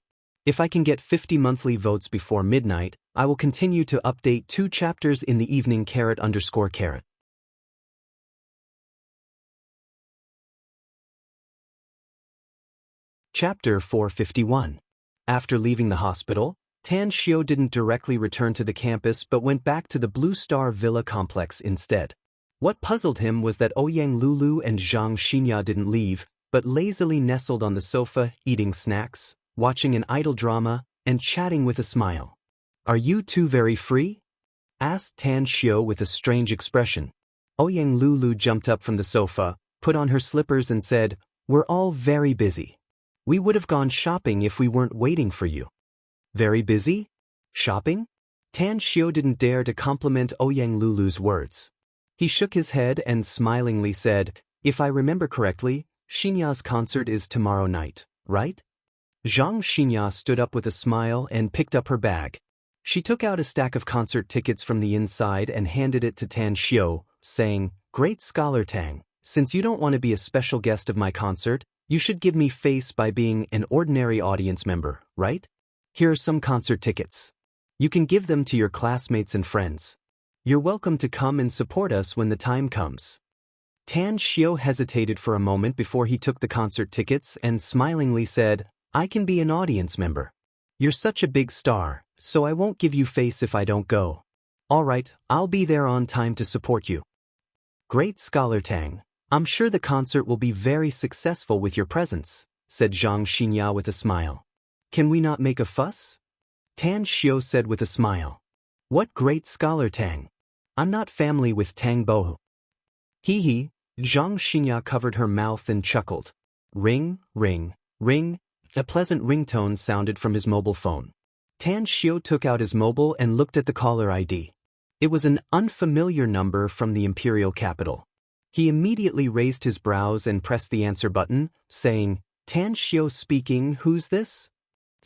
If I can get 50 monthly votes before midnight, I will continue to update 2 chapters in the evening. _. Chapter 451. After leaving the hospital, Tan Xiao didn't directly return to the campus but went back to the Blue Star Villa complex instead. What puzzled him was that Ouyang Lulu and Zhang Xinya didn't leave, but lazily nestled on the sofa, eating snacks, watching an idle drama, and chatting with a smile. "Are you two very free?" asked Tan Xiao with a strange expression. Ouyang Lulu jumped up from the sofa, put on her slippers and said, "We're all very busy. We would have gone shopping if we weren't waiting for you." "Very busy? Shopping?" Tan Xiao didn't dare to compliment Ouyang Lulu's words. He shook his head and smilingly said, "If I remember correctly, Xinya's concert is tomorrow night, right?" Zhang Xinya stood up with a smile and picked up her bag. She took out a stack of concert tickets from the inside and handed it to Tan Xiao, saying, "Great Scholar Tang, since you don't want to be a special guest of my concert, you should give me face by being an ordinary audience member, right? Here are some concert tickets. You can give them to your classmates and friends. You're welcome to come and support us when the time comes." Tan Xiao hesitated for a moment before he took the concert tickets and smilingly said, "I can be an audience member. You're such a big star, so I won't give you face if I don't go. All right, I'll be there on time to support you." "Great Scholar Tang, I'm sure the concert will be very successful with your presence," said Zhang Xinya with a smile. "Can we not make a fuss?" Tan Xiao said with a smile. "What Great Scholar Tang? I'm not family with Tang Bohu." "Hee hee," Zhang Xinya covered her mouth and chuckled. Ring, ring, ring. A pleasant ringtone sounded from his mobile phone. Tan Xiao took out his mobile and looked at the caller ID. It was an unfamiliar number from the imperial capital. He immediately raised his brows and pressed the answer button, saying, "Tan Xiao speaking, who's this?"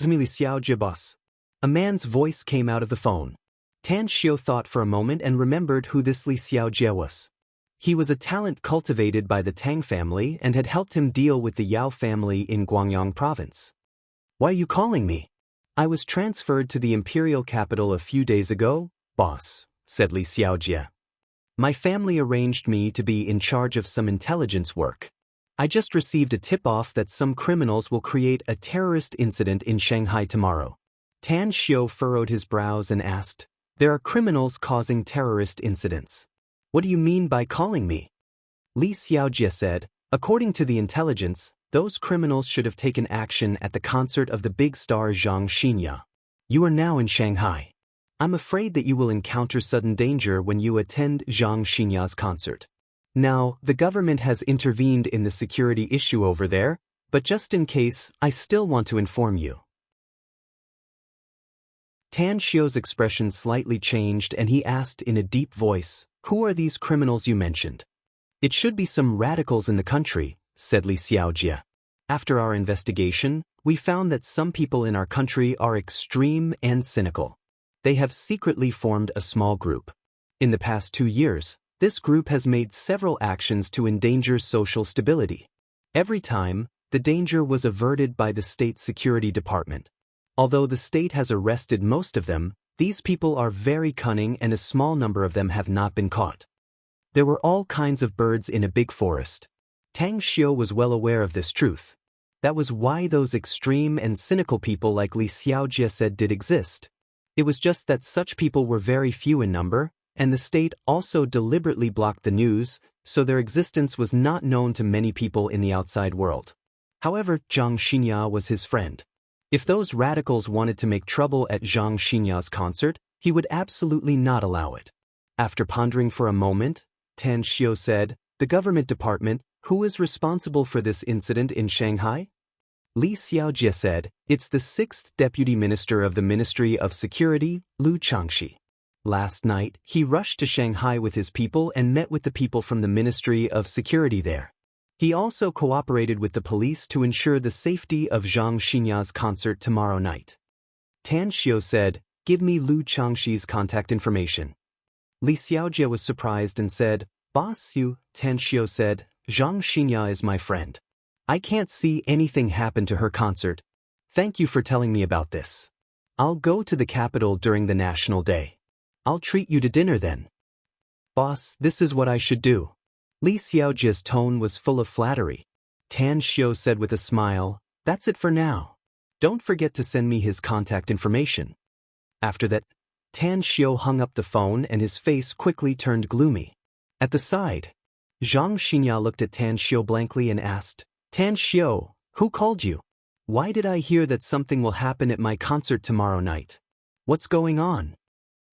"Li Xiao Jie, boss." A man's voice came out of the phone. Tan Xiao thought for a moment and remembered who this Li Xiao Jie was. He was a talent cultivated by the Tang family and had helped him deal with the Yao family in Guangyang province. "Why are you calling me?" "I was transferred to the imperial capital a few days ago, boss," said Li Xiaojie. "My family arranged me to be in charge of some intelligence work. I just received a tip-off that some criminals will create a terrorist incident in Shanghai tomorrow." Tan Xiao furrowed his brows and asked, "There are criminals causing terrorist incidents. What do you mean by calling me?" Li Xiaojie said, "According to the intelligence, those criminals should have taken action at the concert of the big star Zhang Xinya. You are now in Shanghai. I'm afraid that you will encounter sudden danger when you attend Zhang Xinya's concert. Now, the government has intervened in the security issue over there, but just in case, I still want to inform you." Tan Xiao's expression slightly changed and he asked in a deep voice, "Who are these criminals you mentioned?" "It should be some radicals in the country," said Li Xiaojie. "After our investigation, we found that some people in our country are extreme and cynical. They have secretly formed a small group. In the past 2 years, this group has made several actions to endanger social stability. Every time, the danger was averted by the state security department. Although the state has arrested most of them, these people are very cunning and a small number of them have not been caught. There were all kinds of birds in a big forest." Tang Xiao was well aware of this truth. That was why those extreme and cynical people like Li Xiaojie said did exist. It was just that such people were very few in number, and the state also deliberately blocked the news, so their existence was not known to many people in the outside world. However, Zhang Xinya was his friend. If those radicals wanted to make trouble at Zhang Xinya's concert, he would absolutely not allow it. After pondering for a moment, Tan Xiao said, "The government department, who is responsible for this incident in Shanghai?" Li Xiaojie said, "It's the 6th Deputy Minister of the Ministry of Security, Lu Changxi. Last night, he rushed to Shanghai with his people and met with the people from the Ministry of Security there. He also cooperated with the police to ensure the safety of Zhang Xinya's concert tomorrow night." Tan Xiao said, "Give me Lu Changxi's contact information." Li Xiaojie was surprised and said, "Boss you," Tan Xiao said, "Zhang Xinya is my friend. I can't see anything happen to her concert. Thank you for telling me about this. I'll go to the capital during the National Day. I'll treat you to dinner then. Boss, this is what I should do. Li Xiaojia's tone was full of flattery. Tan Xiao said with a smile, that's it for now. Don't forget to send me his contact information. After that, Tan Xiao hung up the phone and his face quickly turned gloomy. At the side, Zhang Xinya looked at Tan Xiao blankly and asked, Tan Xiao, who called you? Why did I hear that something will happen at my concert tomorrow night? What's going on?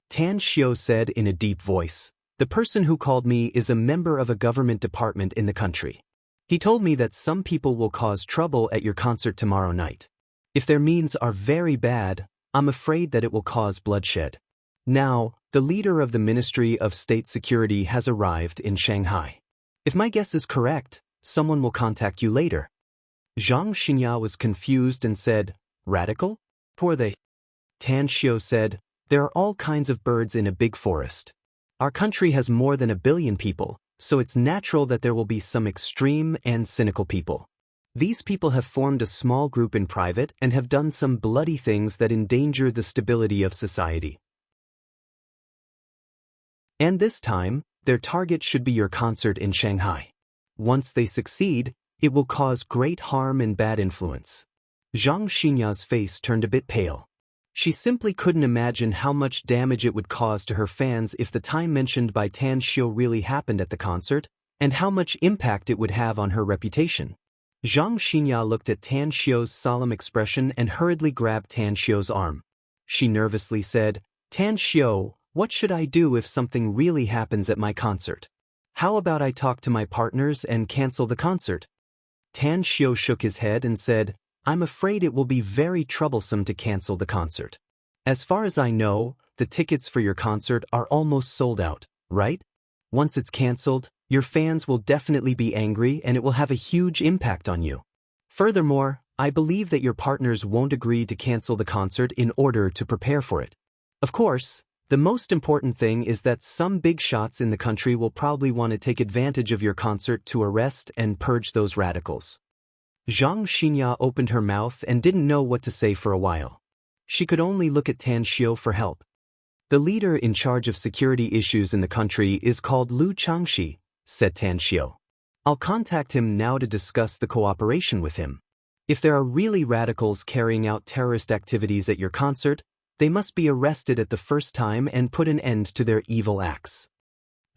Tan Xiao said in a deep voice, the person who called me is a member of a government department in the country. He told me that some people will cause trouble at your concert tomorrow night. If their means are very bad, I'm afraid that it will cause bloodshed. Now, the leader of the Ministry of State Security has arrived in Shanghai. If my guess is correct, someone will contact you later. Zhang Xinya was confused and said, radical? Poor they. Tan Xiao said, there are all kinds of birds in a big forest. Our country has more than 1 billion people, so it's natural that there will be some extreme and cynical people. These people have formed a small group in private and have done some bloody things that endanger the stability of society. And this time, their target should be your concert in Shanghai. Once they succeed, it will cause great harm and bad influence. Zhang Xinya's face turned a bit pale. She simply couldn't imagine how much damage it would cause to her fans if the time mentioned by Tan Xiao really happened at the concert, and how much impact it would have on her reputation. Zhang Xinya looked at Tan Xiao's solemn expression and hurriedly grabbed Tan Xiao's arm. She nervously said, Tan Xiao, what should I do if something really happens at my concert? How about I talk to my partners and cancel the concert? Tan Xiao shook his head and said, I'm afraid it will be very troublesome to cancel the concert. As far as I know, the tickets for your concert are almost sold out, right? Once it's canceled, your fans will definitely be angry and it will have a huge impact on you. Furthermore, I believe that your partners won't agree to cancel the concert in order to prepare for it. Of course, the most important thing is that some big shots in the country will probably want to take advantage of your concert to arrest and purge those radicals. Zhang Xinya opened her mouth and didn't know what to say for a while. She could only look at Tan Xiao for help. The leader in charge of security issues in the country is called Lu Changxi, said Tan Xiao. I'll contact him now to discuss the cooperation with him. If there are really radicals carrying out terrorist activities at your concert, they must be arrested at the first time and put an end to their evil acts.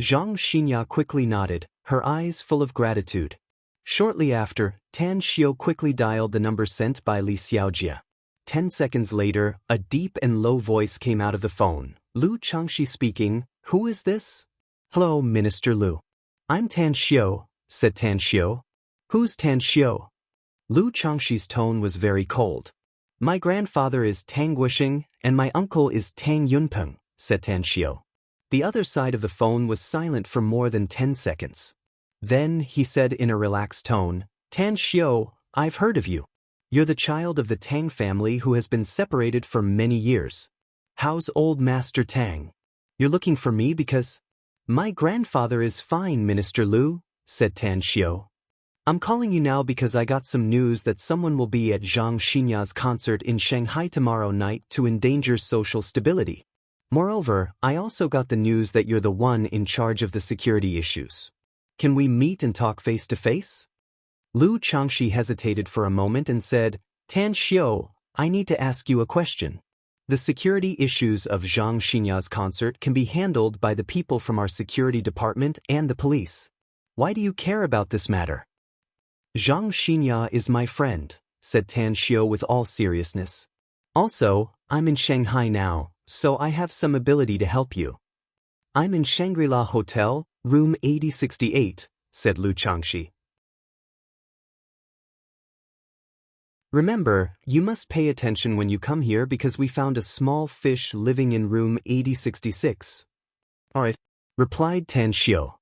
Zhang Xinya quickly nodded, her eyes full of gratitude. Shortly after, Tan Xiao quickly dialed the number sent by Li Xiaojia. 10 seconds later, a deep and low voice came out of the phone. Lu Changxi speaking, who is this? Hello, Minister Lu. I'm Tan Xiao, said Tan Xiao. Who's Tan Xiao? Lu Changxi's tone was very cold. My grandfather is Tang Guisheng, and my uncle is Tang Yunpeng, said Tan Xiao. The other side of the phone was silent for more than 10 seconds. Then, he said in a relaxed tone, Tan Xiao, I've heard of you. You're the child of the Tang family who has been separated for many years. How's old Master Tang? You're looking for me because… My grandfather is fine, Minister Lu, said Tan Xiao. I'm calling you now because I got some news that someone will be at Zhang Xinya's concert in Shanghai tomorrow night to endanger social stability. Moreover, I also got the news that you're the one in charge of the security issues. Can we meet and talk face to face? Lu Changxi hesitated for a moment and said, Tan Xiao, I need to ask you a question. The security issues of Zhang Xinya's concert can be handled by the people from our security department and the police. Why do you care about this matter? Zhang Xinya is my friend, said Tan Xiao with all seriousness. Also, I'm in Shanghai now, so I have some ability to help you. I'm in Shangri-La Hotel, room 8068, said Lu Changxi. Remember, you must pay attention when you come here because we found a small fish living in room 8066. Alright, replied Tan Xiao.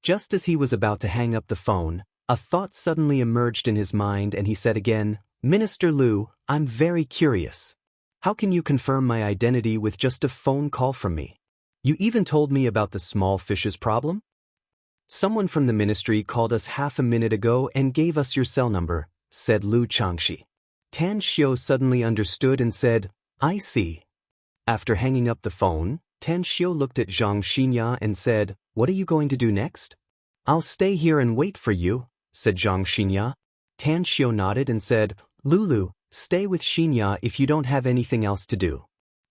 Just as he was about to hang up the phone, a thought suddenly emerged in his mind and he said again, Minister Lu, I'm very curious. How can you confirm my identity with just a phone call from me? You even told me about the small fish's problem? Someone from the ministry called us half a minute ago and gave us your cell number, said Lu Changxi. Tan Xiao suddenly understood and said, I see. After hanging up the phone, Tan Xiao looked at Zhang Xinya and said, What are you going to do next? I'll stay here and wait for you, said Zhang Xinya. Tan Xiao nodded and said, Lulu, stay with Xinya if you don't have anything else to do.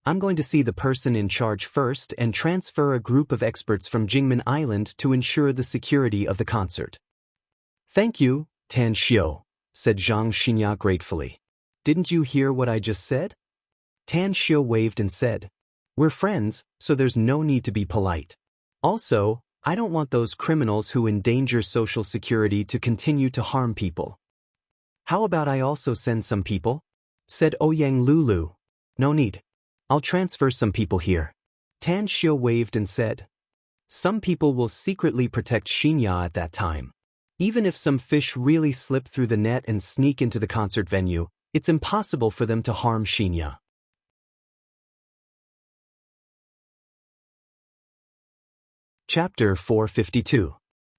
I'm going to see the person in charge first and transfer a group of experts from Jingmen Island to ensure the security of the concert. Thank you, Tan Xiao, said Zhang Xinya gratefully. Didn't you hear what I just said? Tan Xiao waved and said, We're friends, so there's no need to be polite. Also, I don't want those criminals who endanger social security to continue to harm people. How about I also send some people? Said Ouyang Lulu. No need. I'll transfer some people here. Tan Xiao waved and said, Some people will secretly protect Xinya at that time. Even if some fish really slip through the net and sneak into the concert venue, it's impossible for them to harm Xinya. Chapter 452.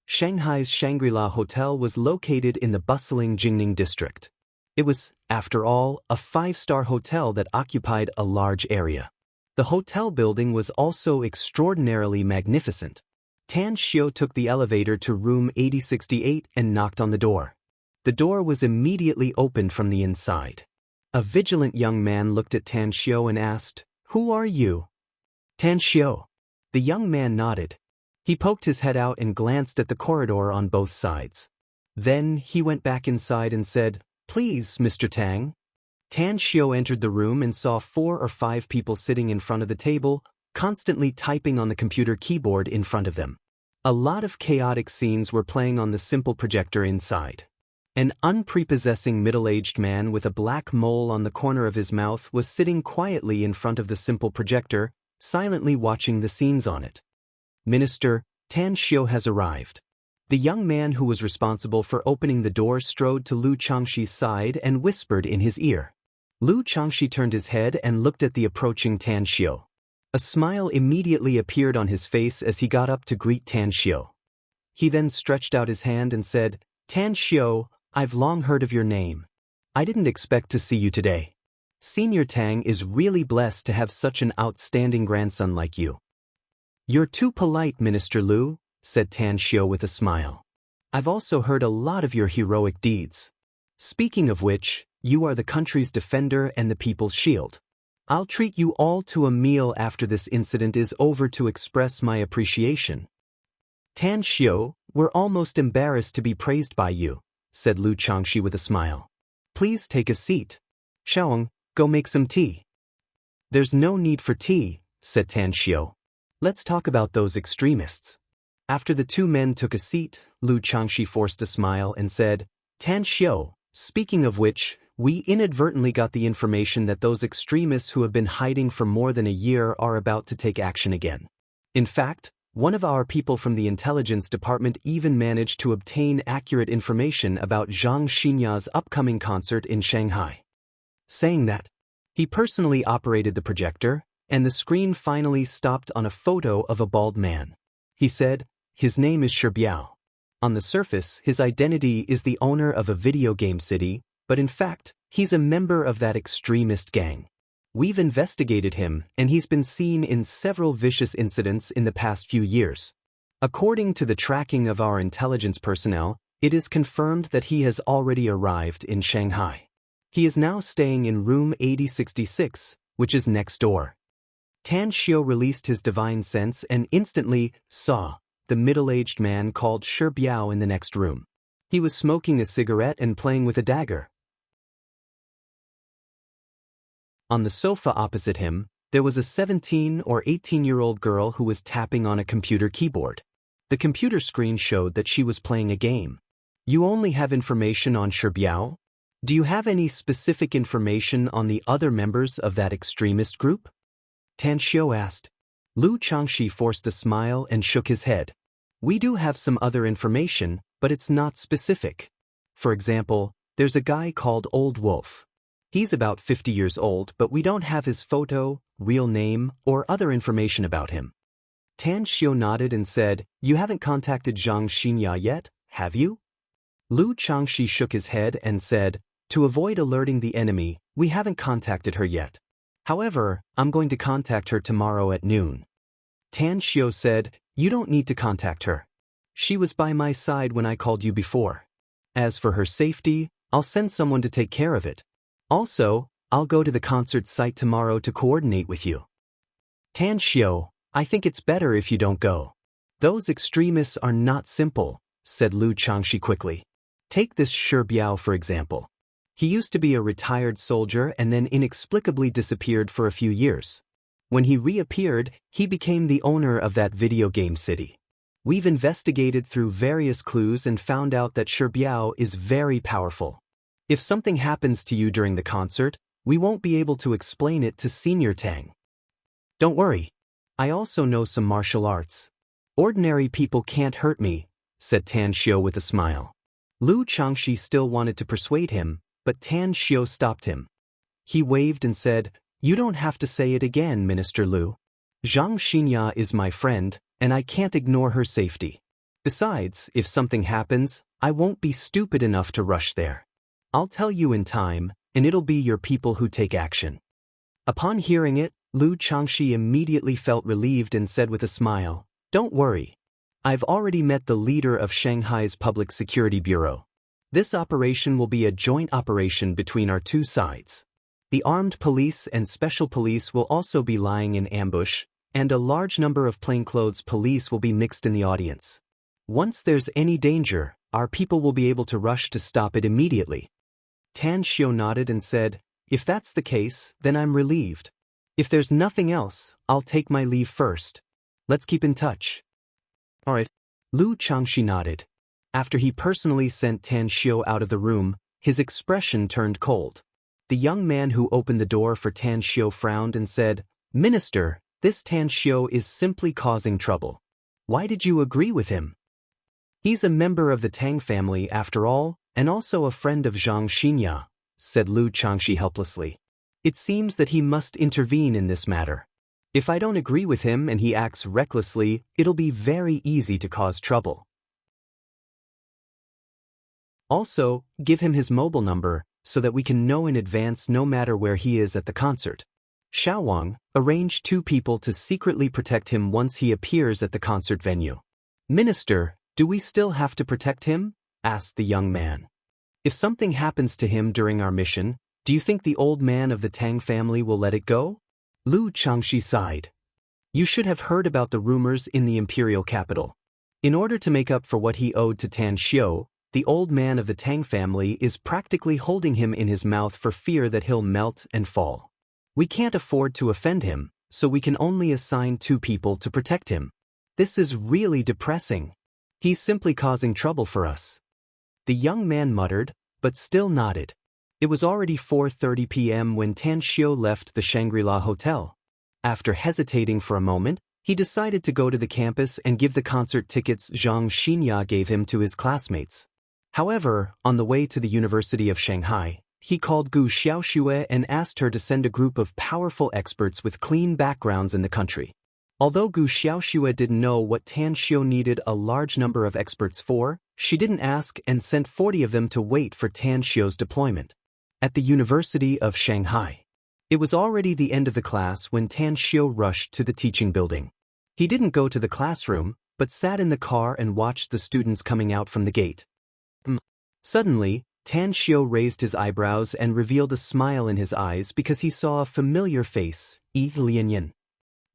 Shanghai's Shangri-La Hotel was located in the bustling Jingning district. It was, after all, a five-star hotel that occupied a large area. The hotel building was also extraordinarily magnificent. Tan Xiao took the elevator to room 8068 and knocked on the door. The door was immediately opened from the inside. A vigilant young man looked at Tan Xiao and asked, Who are you? Tan Xiao. The young man nodded. He poked his head out and glanced at the corridor on both sides. Then he went back inside and said, Please, Mr. Tang. Tan Xiao entered the room and saw 4 or 5 people sitting in front of the table, constantly typing on the computer keyboard in front of them. A lot of chaotic scenes were playing on the simple projector inside. An unprepossessing middle-aged man with a black mole on the corner of his mouth was sitting quietly in front of the simple projector, silently watching the scenes on it. Minister, Tan Xiao has arrived. The young man who was responsible for opening the door strode to Lu Changxi's side and whispered in his ear. Lu Changxi turned his head and looked at the approaching Tan Xiao. A smile immediately appeared on his face as he got up to greet Tan Xiao. He then stretched out his hand and said, Tan Xiao, I've long heard of your name. I didn't expect to see you today. Senior Tang is really blessed to have such an outstanding grandson like you. You're too polite, Minister Lu, said Tan Xiao with a smile. I've also heard a lot of your heroic deeds. Speaking of which, you are the country's defender and the people's shield. I'll treat you all to a meal after this incident is over to express my appreciation. Tan Xiao, we're almost embarrassed to be praised by you, said Lu Changxi with a smile. Please take a seat. Xiaong, go make some tea. There's no need for tea, said Tan Xiao. Let's talk about those extremists. After the 2 men took a seat, Lu Changxi forced a smile and said, Tan Xiao, speaking of which, we inadvertently got the information that those extremists who have been hiding for more than a year are about to take action again. In fact, one of our people from the intelligence department even managed to obtain accurate information about Zhang Xinya's upcoming concert in Shanghai. Saying that, he personally operated the projector, and the screen finally stopped on a photo of a bald man. He said, his name is Shibiao. On the surface, his identity is the owner of a video game city, but in fact, he's a member of that extremist gang. We've investigated him, and he's been seen in several vicious incidents in the past few years. According to the tracking of our intelligence personnel, it is confirmed that he has already arrived in Shanghai. He is now staying in room 8066, which is next door. Tan Xiao released his divine sense and instantly saw the middle-aged man called Shi Biao in the next room. He was smoking a cigarette and playing with a dagger. On the sofa opposite him, there was a 17 or 18-year-old girl who was tapping on a computer keyboard. The computer screen showed that she was playing a game. You only have information on Shi Biao? Do you have any specific information on the other members of that extremist group? Tan Xiao asked. Lu Changxi forced a smile and shook his head. We do have some other information, but it's not specific. For example, there's a guy called Old Wolf. He's about 50 years old, but we don't have his photo, real name, or other information about him. Tan Xiao nodded and said, You haven't contacted Zhang Xinya yet, have you? Lu Changxi shook his head and said, To avoid alerting the enemy, we haven't contacted her yet. However, I'm going to contact her tomorrow at noon. Tan Xiao said, "You don't need to contact her. She was by my side when I called you before. As for her safety, I'll send someone to take care of it. Also, I'll go to the concert site tomorrow to coordinate with you." Tan Xiao, I think it's better if you don't go. Those extremists are not simple, said Lu Changxi quickly. Take this Shi Biao for example. He used to be a retired soldier and then inexplicably disappeared for a few years. When he reappeared, he became the owner of that video game city. We've investigated through various clues and found out that Shi Biao is very powerful. If something happens to you during the concert, we won't be able to explain it to Senior Tang. Don't worry. I also know some martial arts. Ordinary people can't hurt me, said Tan Xiao with a smile. Lu Changxi still wanted to persuade him, but Tan Xiao stopped him. He waved and said, "You don't have to say it again, Minister Lu. Zhang Xinya is my friend, and I can't ignore her safety. Besides, if something happens, I won't be stupid enough to rush there. I'll tell you in time, and it'll be your people who take action." Upon hearing it, Lu Changxi immediately felt relieved and said with a smile, "Don't worry. I've already met the leader of Shanghai's Public Security Bureau. This operation will be a joint operation between our two sides. The armed police and special police will also be lying in ambush, and a large number of plainclothes police will be mixed in the audience. Once there's any danger, our people will be able to rush to stop it immediately." Tan Xiao nodded and said, "If that's the case, then I'm relieved. If there's nothing else, I'll take my leave first. Let's keep in touch." All right. Lu Changxi nodded. After he personally sent Tan Xiao out of the room, his expression turned cold. The young man who opened the door for Tan Xiao frowned and said, "Minister, this Tan Xiao is simply causing trouble. Why did you agree with him? He's a member of the Tang family after all, and also a friend of Zhang Xinya," said Lu Changxi helplessly. "It seems that he must intervene in this matter. If I don't agree with him and he acts recklessly, it'll be very easy to cause trouble. Also, give him his mobile number, so that we can know in advance no matter where he is at the concert. Xiaowang, arrange 2 people to secretly protect him once he appears at the concert venue." "Minister, do we still have to protect him?" asked the young man. "If something happens to him during our mission, do you think the old man of the Tang family will let it go?" Lu Changxi sighed. "You should have heard about the rumors in the imperial capital. In order to make up for what he owed to Tan Xiao, the old man of the Tang family is practically holding him in his mouth for fear that he'll melt and fall. We can't afford to offend him, so we can only assign 2 people to protect him. This is really depressing. He's simply causing trouble for us." The young man muttered, but still nodded. It was already 4:30 p.m. when Tan Xiao left the Shangri-La Hotel. After hesitating for a moment, he decided to go to the campus and give the concert tickets Zhang Xinya gave him to his classmates. However, on the way to the University of Shanghai, he called Gu Xiaoxue and asked her to send a group of powerful experts with clean backgrounds in the country. Although Gu Xiaoxue didn't know what Tan Xiao needed a large number of experts for, she didn't ask and sent 40 of them to wait for Tan Xiao's deployment. At the University of Shanghai, it was already the end of the class when Tan Xiao rushed to the teaching building. He didn't go to the classroom, but sat in the car and watched the students coming out from the gate. Suddenly, Tan Xiao raised his eyebrows and revealed a smile in his eyes because he saw a familiar face, Yi Lianyan.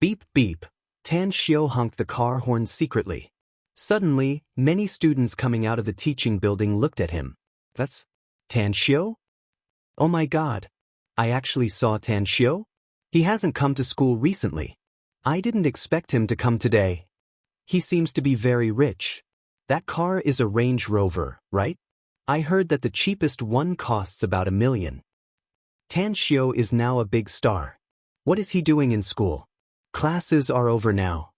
Beep beep. Tan Xiao honked the car horn secretly. Suddenly, many students coming out of the teaching building looked at him. "That's Tan Xiao? Oh my God. I actually saw Tan Xiao? He hasn't come to school recently. I didn't expect him to come today. He seems to be very rich. That car is a Range Rover, right? I heard that the cheapest one costs about $1 million. Tan Xiao is now a big star. What is he doing in school? Classes are over now."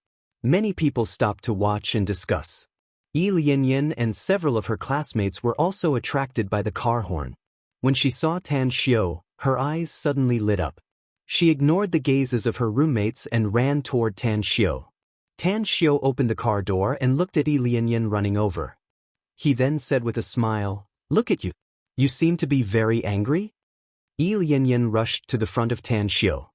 Many people stopped to watch and discuss. Yi Lianyan and several of her classmates were also attracted by the car horn. When she saw Tan Xiao, her eyes suddenly lit up. She ignored the gazes of her roommates and ran toward Tan Xiao. Tan Xiao opened the car door and looked at Yi Lianyan running over. He then said with a smile, "Look at you. You seem to be very angry? Yi Lianyan rushed to the front of Tan Xiu.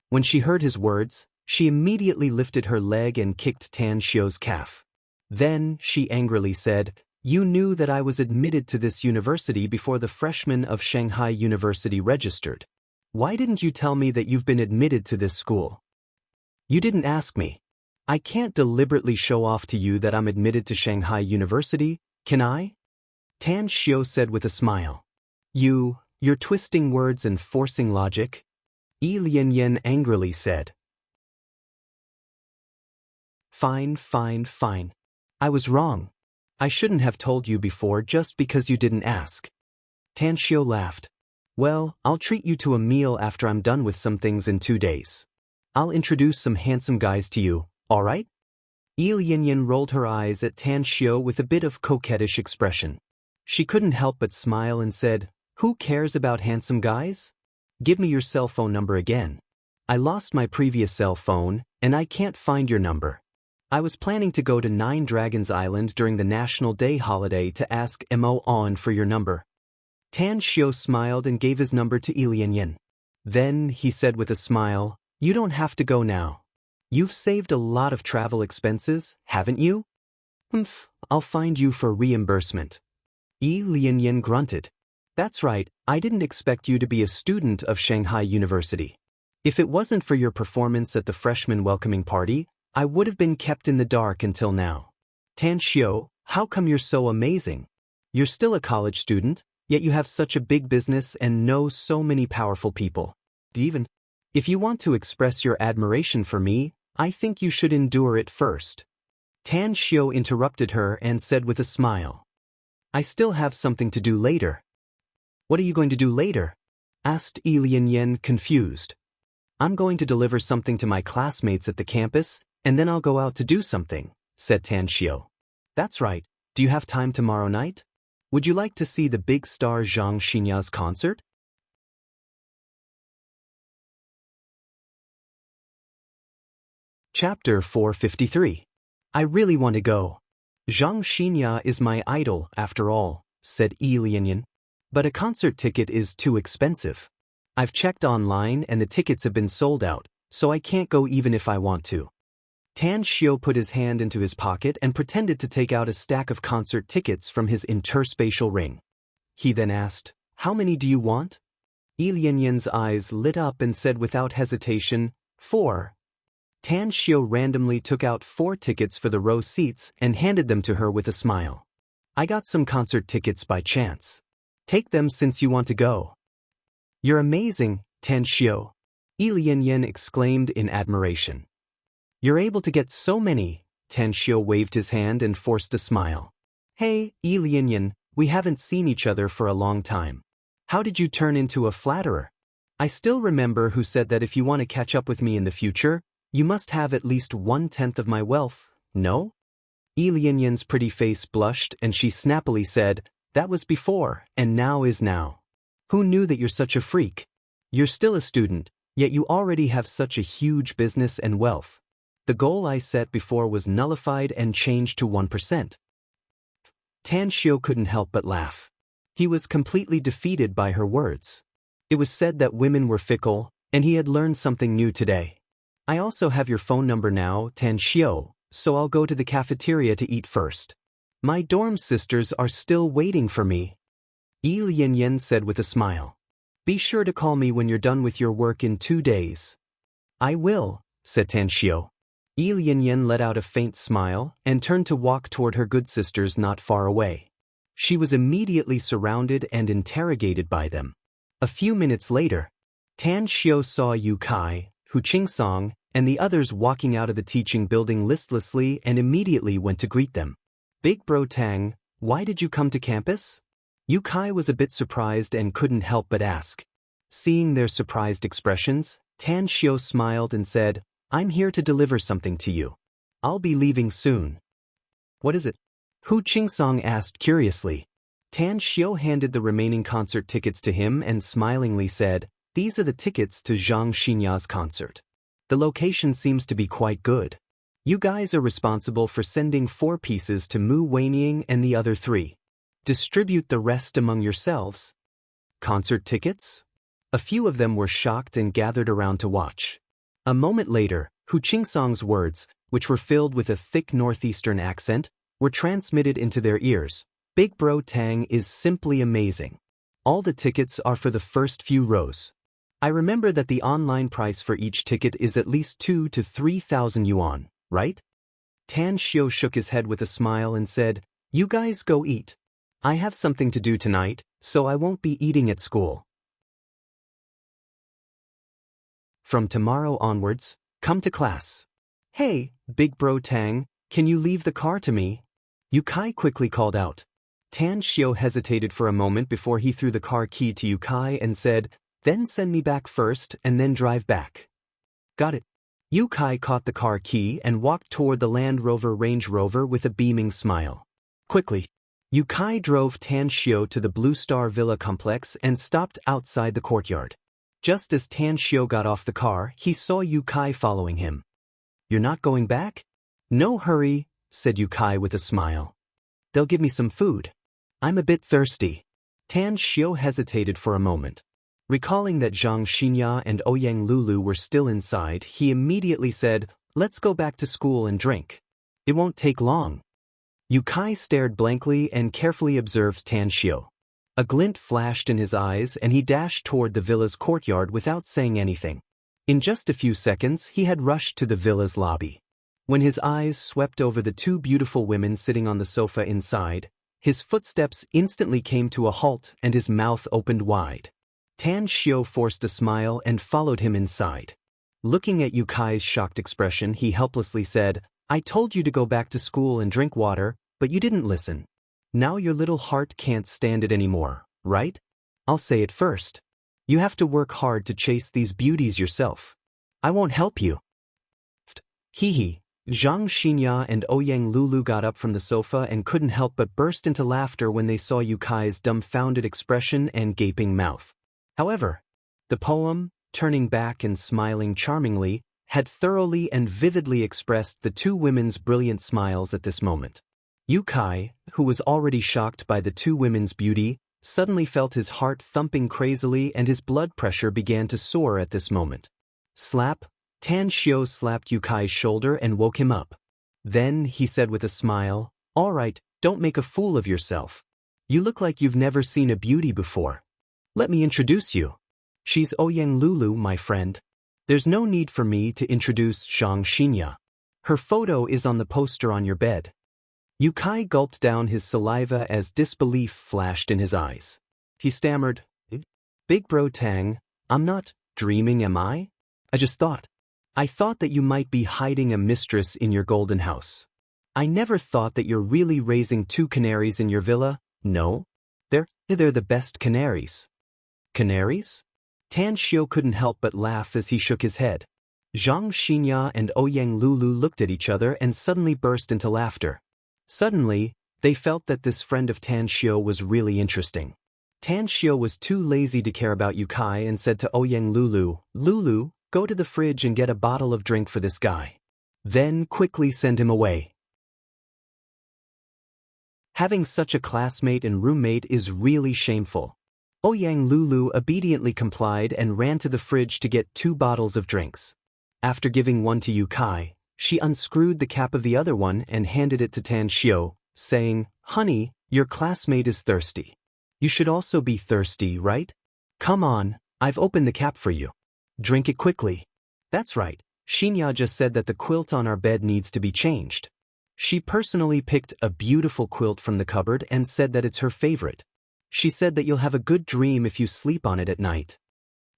When she heard his words, she immediately lifted her leg and kicked Tan Xiu's calf. Then, she angrily said, "You knew that I was admitted to this university before the freshmen of Shanghai University registered. Why didn't you tell me that you've been admitted to this school? You didn't ask me. I can't deliberately show off to you that I'm admitted to Shanghai University, can I?" Tan Xiu said with a smile. You're twisting words and forcing logic," Yi Lianyan angrily said. Fine. I was wrong. I shouldn't have told you before just because you didn't ask. Tan Xiu laughed. Well, I'll treat you to a meal after I'm done with some things in 2 days. I'll introduce some handsome guys to you, all right? Yi Lianyan rolled her eyes at Tan Xiu with a bit of coquettish expression. She couldn't help but smile and said, "Who cares about handsome guys? Give me your cell phone number again. I lost my previous cell phone, and I can't find your number. I was planning to go to Nine Dragons Island during the National Day holiday to ask Mo On for your number." Tan Xiu smiled and gave his number to Yi Lianyan. Then, he said with a smile, "You don't have to go now. You've saved a lot of travel expenses, haven't you?" I'll find you for reimbursement." Yi Lianyan grunted. "That's right, I didn't expect you to be a student of Shanghai University. If it wasn't for your performance at the freshman welcoming party, I would have been kept in the dark until now. Tan Xiu, how come you're so amazing? You're still a college student, yet you have such a big business and know so many powerful people. Even if you want to express your admiration for me, I think you should endure it first." Tan Xiu interrupted her and said with a smile, "I still have something to do later." "What are you going to do later?" asked Yi Lianyan, confused. "I'm going to deliver something to my classmates at the campus, and then I'll go out to do something," said Tan Xiu. "That's right. Do you have time tomorrow night? Would you like to see the big star Zhang Xinya's concert?" Chapter 453. I really want to go. Zhang Xinya is my idol, after all, said Yi Lianyan. But a concert ticket is too expensive. I've checked online and the tickets have been sold out, so I can't go even if I want to. Tan Xiu put his hand into his pocket and pretended to take out a stack of concert tickets from his interspatial ring. He then asked, "How many do you want?" Yi Lianyan's eyes lit up and said without hesitation, 4. Tan Xiu randomly took out 4 tickets for the row seats and handed them to her with a smile. "I got some concert tickets by chance. Take them since you want to go." "You're amazing, Tan Xiu," Yi Lianyan exclaimed in admiration. "You're able to get so many." Tan Xiu waved his hand and forced a smile. "Hey, Yi Lianyan, we haven't seen each other for a long time. How did you turn into a flatterer? I still remember who said that if you want to catch up with me in the future, you must have at least 1/10 of my wealth, no?" Yi Lianyan's pretty face blushed and she snappily said, "That was before, and now is now. Who knew that you're such a freak? You're still a student, yet you already have such a huge business and wealth. The goal I set before was nullified and changed to 1%. Tan Xiu couldn't help but laugh. He was completely defeated by her words. It was said that women were fickle, and he had learned something new today. "I also have your phone number now, Tan Xiu, so I'll go to the cafeteria to eat first. My dorm sisters are still waiting for me," Yi Lianyan said with a smile. "Be sure to call me when you're done with your work in 2 days." "I will," said Tan Xiu. Yi Lianyan let out a faint smile and turned to walk toward her good sisters not far away. She was immediately surrounded and interrogated by them. A few minutes later, Tan Xiu saw Yu Kai, Hu Qingsong, and the others walking out of the teaching building listlessly and immediately went to greet them. "Big Bro Tang, why did you come to campus?" Yu Kai was a bit surprised and couldn't help but ask. Seeing their surprised expressions, Tan Xiu smiled and said, "I'm here to deliver something to you. I'll be leaving soon." "What is it?" Hu Qingsong asked curiously. Tan Xiu handed the remaining concert tickets to him and smilingly said, "These are the tickets to Zhang Xinya's concert. The location seems to be quite good. You guys are responsible for sending 4 pieces to Mu Wenying and the other 3. Distribute the rest among yourselves. Concert tickets? A few of them were shocked and gathered around to watch. A moment later, Hu Qingsong's words, which were filled with a thick northeastern accent, were transmitted into their ears. Big Bro Tang is simply amazing. All the tickets are for the first few rows. I remember that the online price for each ticket is at least 2,000 to 3,000 yuan, right? Tan Xiu shook his head with a smile and said, "You guys go eat. I have something to do tonight, so I won't be eating at school. From tomorrow onwards, come to class." "Hey, Big Bro Tang, can you leave the car to me?" Yukai quickly called out. Tan Xiu hesitated for a moment before he threw the car key to Yukai and said, "Then send me back first and then drive back." "Got it." Yukai caught the car key and walked toward the Land Rover Range Rover with a beaming smile. Quickly, Yukai drove Tan Xiu to the Blue Star Villa complex and stopped outside the courtyard. Just as Tan Xiu got off the car, he saw Yukai following him. "You're not going back?" "No hurry," said Yukai with a smile. "They'll give me some food. I'm a bit thirsty." Tan Xiu hesitated for a moment. Recalling that Zhang Xinya and Ouyang Lulu were still inside, he immediately said, "Let's go back to school and drink. It won't take long." Yukai stared blankly and carefully observed Tan Xiu. A glint flashed in his eyes and he dashed toward the villa's courtyard without saying anything. In just a few seconds, he had rushed to the villa's lobby. When his eyes swept over the two beautiful women sitting on the sofa inside, his footsteps instantly came to a halt and his mouth opened wide. Tan Xiu forced a smile and followed him inside. Looking at Yukai's shocked expression, he helplessly said, "I told you to go back to school and drink water, but you didn't listen. Now your little heart can't stand it anymore, right? I'll say it first. You have to work hard to chase these beauties yourself. I won't help you." Hee hee. Zhang Xinya and Ouyang Lulu got up from the sofa and couldn't help but burst into laughter when they saw Yukai's dumbfounded expression and gaping mouth. However, the poem, turning back and smiling charmingly, had thoroughly and vividly expressed the two women's brilliant smiles at this moment. Yukai, who was already shocked by the two women's beauty, suddenly felt his heart thumping crazily and his blood pressure began to soar at this moment. Slap! Tan Xiu slapped Yukai's shoulder and woke him up. Then he said with a smile, "All right, don't make a fool of yourself. You look like you've never seen a beauty before. Let me introduce you. She's Ouyang Lulu, my friend. There's no need for me to introduce Zhang Xinya. Her photo is on the poster on your bed." Yukai gulped down his saliva as disbelief flashed in his eyes. He stammered, "Big Bro Tang, I'm not dreaming, am I? I thought that you might be hiding a mistress in your golden house. I never thought that you're really raising two canaries in your villa. No? They're the best canaries." "Canaries?" Tan Xiu couldn't help but laugh as he shook his head. Zhang Xinya and Ouyang Lulu looked at each other and suddenly burst into laughter. Suddenly, they felt that this friend of Tan Xiu was really interesting. Tan Xiu was too lazy to care about Yukai and said to Ouyang Lulu, "Lulu, go to the fridge and get a bottle of drink for this guy. Then quickly send him away." Having such a classmate and roommate is really shameful. Ouyang Lulu obediently complied and ran to the fridge to get 2 bottles of drinks. After giving one to Yukai, she unscrewed the cap of the other one and handed it to Tan Xiu, saying, "Honey, your classmate is thirsty. You should also be thirsty, right? Come on, I've opened the cap for you. Drink it quickly." "That's right, Xinya just said that the quilt on our bed needs to be changed. She personally picked a beautiful quilt from the cupboard and said that it's her favorite. She said that you'll have a good dream if you sleep on it at night."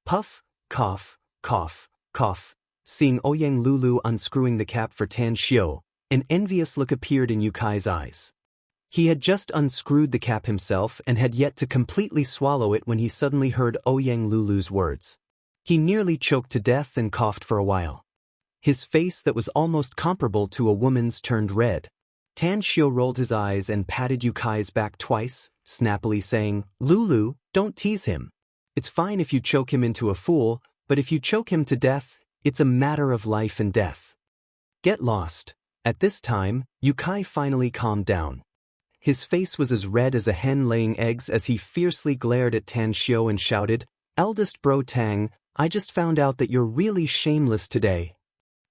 Puff, cough, cough, cough. Seeing Ouyang Lulu unscrewing the cap for Tan Xiu, an envious look appeared in Yukai's eyes. He had just unscrewed the cap himself and had yet to completely swallow it when he suddenly heard Ouyang Lulu's words. He nearly choked to death and coughed for a while. His face that was almost comparable to a woman's turned red. Tan Xiu rolled his eyes and patted Yukai's back twice, snappily saying, "Lulu, don't tease him. It's fine if you choke him into a fool, but if you choke him to death, it's a matter of life and death. Get lost." At this time, Yukai finally calmed down. His face was as red as a hen laying eggs as he fiercely glared at Tan Xiao and shouted, "Eldest bro Tang, I just found out that you're really shameless today."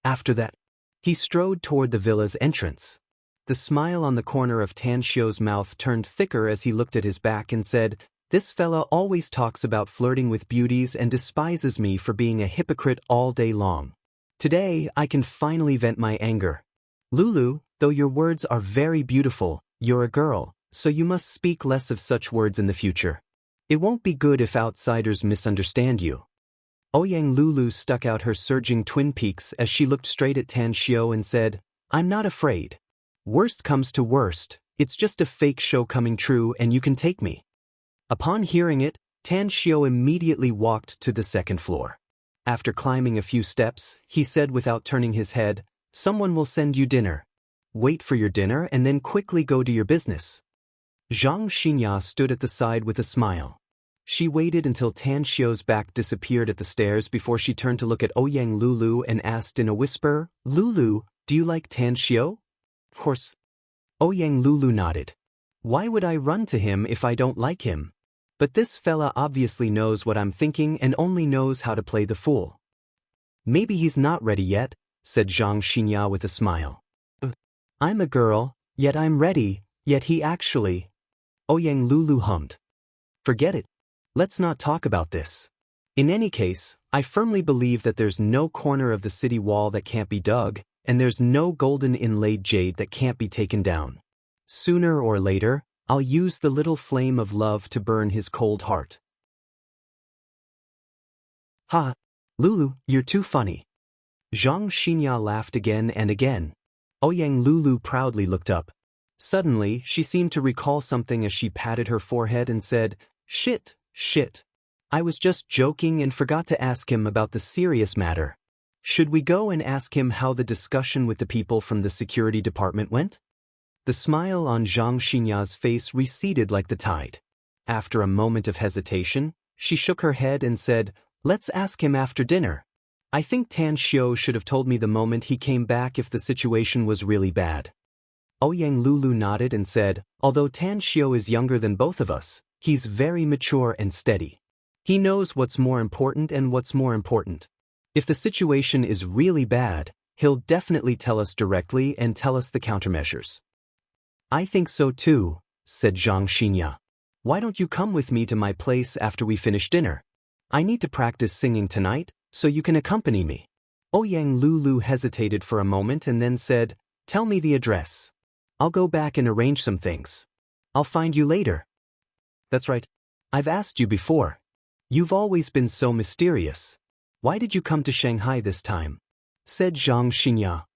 After that, he strode toward the villa's entrance. The smile on the corner of Tan Xiao's mouth turned thicker as he looked at his back and said, "This fella always talks about flirting with beauties and despises me for being a hypocrite all day long. Today, I can finally vent my anger. Lulu, though your words are very beautiful, you're a girl, so you must speak less of such words in the future. It won't be good if outsiders misunderstand you." Ouyang Lulu stuck out her surging twin peaks as she looked straight at Tan Xiao and said, "I'm not afraid. Worst comes to worst, it's just a fake show coming true and you can take me." Upon hearing it, Tan Xiao immediately walked to the second floor. After climbing a few steps, he said without turning his head, "Someone will send you dinner. Wait for your dinner and then quickly go to your business." Zhang Xinya stood at the side with a smile. She waited until Tan Xiao's back disappeared at the stairs before she turned to look at Ouyang Lulu and asked in a whisper, "Lulu, do you like Tan Xiao?" "Of course." Ouyang Lulu nodded. "Why would I run to him if I don't like him? But this fella obviously knows what I'm thinking and only knows how to play the fool." "Maybe he's not ready yet," said Zhang Xinya with a smile. "I'm a girl, yet I'm ready, yet he actually—" Ouyang Lulu hummed. "Forget it. Let's not talk about this. In any case, I firmly believe that there's no corner of the city wall that can't be dug, and there's no golden inlaid jade that can't be taken down. Sooner or later, I'll use the little flame of love to burn his cold heart." "Ha! Lulu, you're too funny." Zhang Xinya laughed again and again. Ouyang Lulu proudly looked up. Suddenly, she seemed to recall something as she patted her forehead and said, Shit. I was just joking and forgot to ask him about the serious matter. Should we go and ask him how the discussion with the people from the security department went?" The smile on Zhang Xinya's face receded like the tide. After a moment of hesitation, she shook her head and said, "Let's ask him after dinner. I think Tan Xiao should have told me the moment he came back if the situation was really bad." Ouyang Lulu nodded and said, "Although Tan Xiao is younger than both of us, he's very mature and steady. He knows what's more important and what's more important. If the situation is really bad, he'll definitely tell us directly and tell us the countermeasures." "I think so too," said Zhang Xinya. "Why don't you come with me to my place after we finish dinner? I need to practice singing tonight, so you can accompany me." Ouyang Lulu hesitated for a moment and then said, "Tell me the address. I'll go back and arrange some things. I'll find you later." "That's right. I've asked you before. You've always been so mysterious. Why did you come to Shanghai this time?" said Zhang Xinya.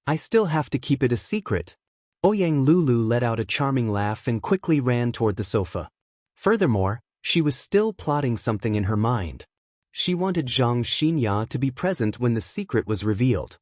"I still have to keep it a secret." Ouyang Lulu let out a charming laugh and quickly ran toward the sofa. Furthermore, she was still plotting something in her mind. She wanted Zhang Xinya to be present when the secret was revealed.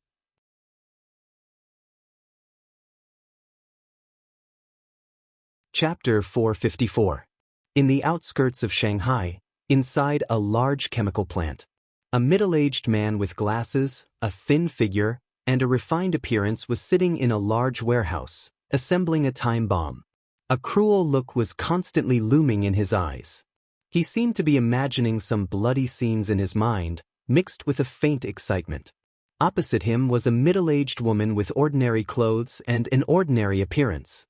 Chapter 454. In the outskirts of Shanghai, inside a large chemical plant, a middle-aged man with glasses, a thin figure, and a refined appearance was sitting in a large warehouse, assembling a time bomb. A cruel look was constantly looming in his eyes. He seemed to be imagining some bloody scenes in his mind, mixed with a faint excitement. Opposite him was a middle-aged woman with ordinary clothes and an ordinary appearance.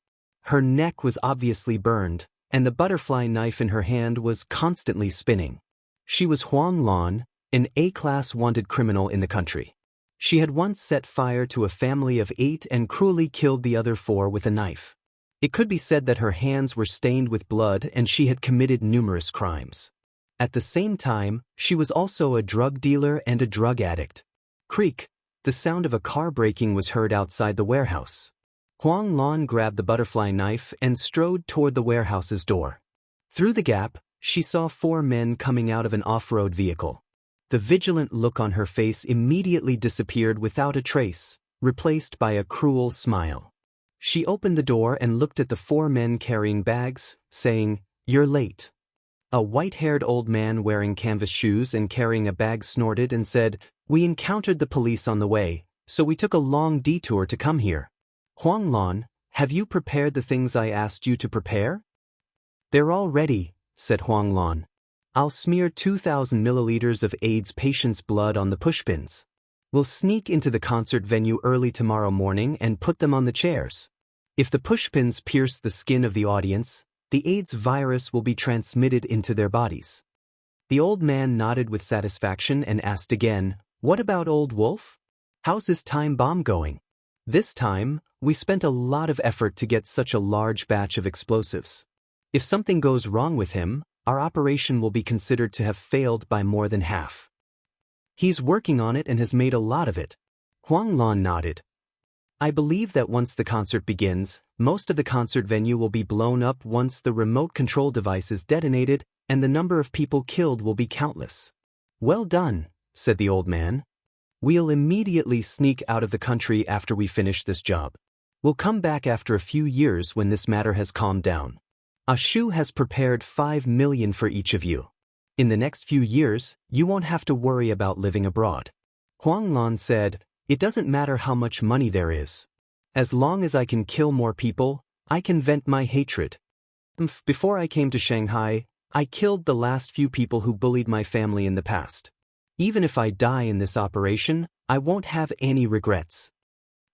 Her neck was obviously burned, and the butterfly knife in her hand was constantly spinning. She was Huang Lan, an A-class wanted criminal in the country. She had once set fire to a family of 8 and cruelly killed the other 4 with a knife. It could be said that her hands were stained with blood and she had committed numerous crimes. At the same time, she was also a drug dealer and a drug addict. Creak! The sound of a car braking was heard outside the warehouse. Huang Lan grabbed the butterfly knife and strode toward the warehouse's door. Through the gap, she saw 4 men coming out of an off-road vehicle. The vigilant look on her face immediately disappeared without a trace, replaced by a cruel smile. She opened the door and looked at the 4 men carrying bags, saying, "You're late." A white-haired old man wearing canvas shoes and carrying a bag snorted and said, "We encountered the police on the way, so we took a long detour to come here." Huang Lan, Have you prepared the things I asked you to prepare? They're all ready, said Huang Lan. I'll smear 2,000 milliliters of AIDS patient's blood on the pushpins. We'll sneak into the concert venue early tomorrow morning and put them on the chairs. If the pushpins pierce the skin of the audience, the AIDS virus will be transmitted into their bodies. The old man nodded with satisfaction and asked again, What about Old Wolf? How's his time bomb going? This time, we spent a lot of effort to get such a large batch of explosives. If something goes wrong with him, our operation will be considered to have failed by more than half. He's working on it and has made a lot of it. Huang Lan nodded. I believe that once the concert begins, most of the concert venue will be blown up once the remote control device is detonated, and the number of people killed will be countless. Well done, said the old man. We'll immediately sneak out of the country after we finish this job. We'll come back after a few years when this matter has calmed down. Ashu has prepared 5 million for each of you. In the next few years, you won't have to worry about living abroad. Huang Lan said, It doesn't matter how much money there is. As long as I can kill more people, I can vent my hatred. Before I came to Shanghai, I killed the last few people who bullied my family in the past. Even if I die in this operation, I won't have any regrets.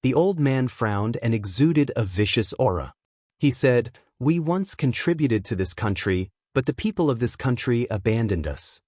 The old man frowned and exuded a vicious aura. He said, We once contributed to this country, but the people of this country abandoned us.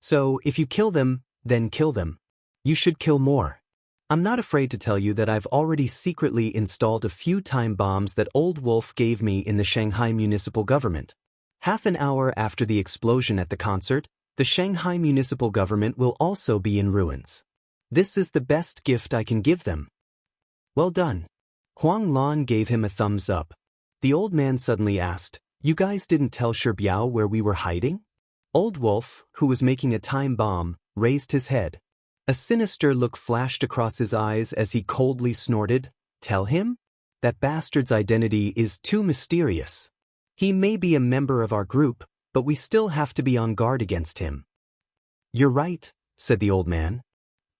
So, if you kill them, then kill them. You should kill more. I'm not afraid to tell you that I've already secretly installed a few time bombs that Old Wolf gave me in the Shanghai municipal government. Half an hour after the explosion at the concert, the Shanghai municipal government will also be in ruins. This is the best gift I can give them. Well done. Huang Lan gave him a thumbs up. The old man suddenly asked, You guys didn't tell Shibiao where we were hiding? Old Wolf, who was making a time bomb, raised his head. A sinister look flashed across his eyes as he coldly snorted, Tell him? That bastard's identity is too mysterious. He may be a member of our group, but we still have to be on guard against him. You're right, said the old man.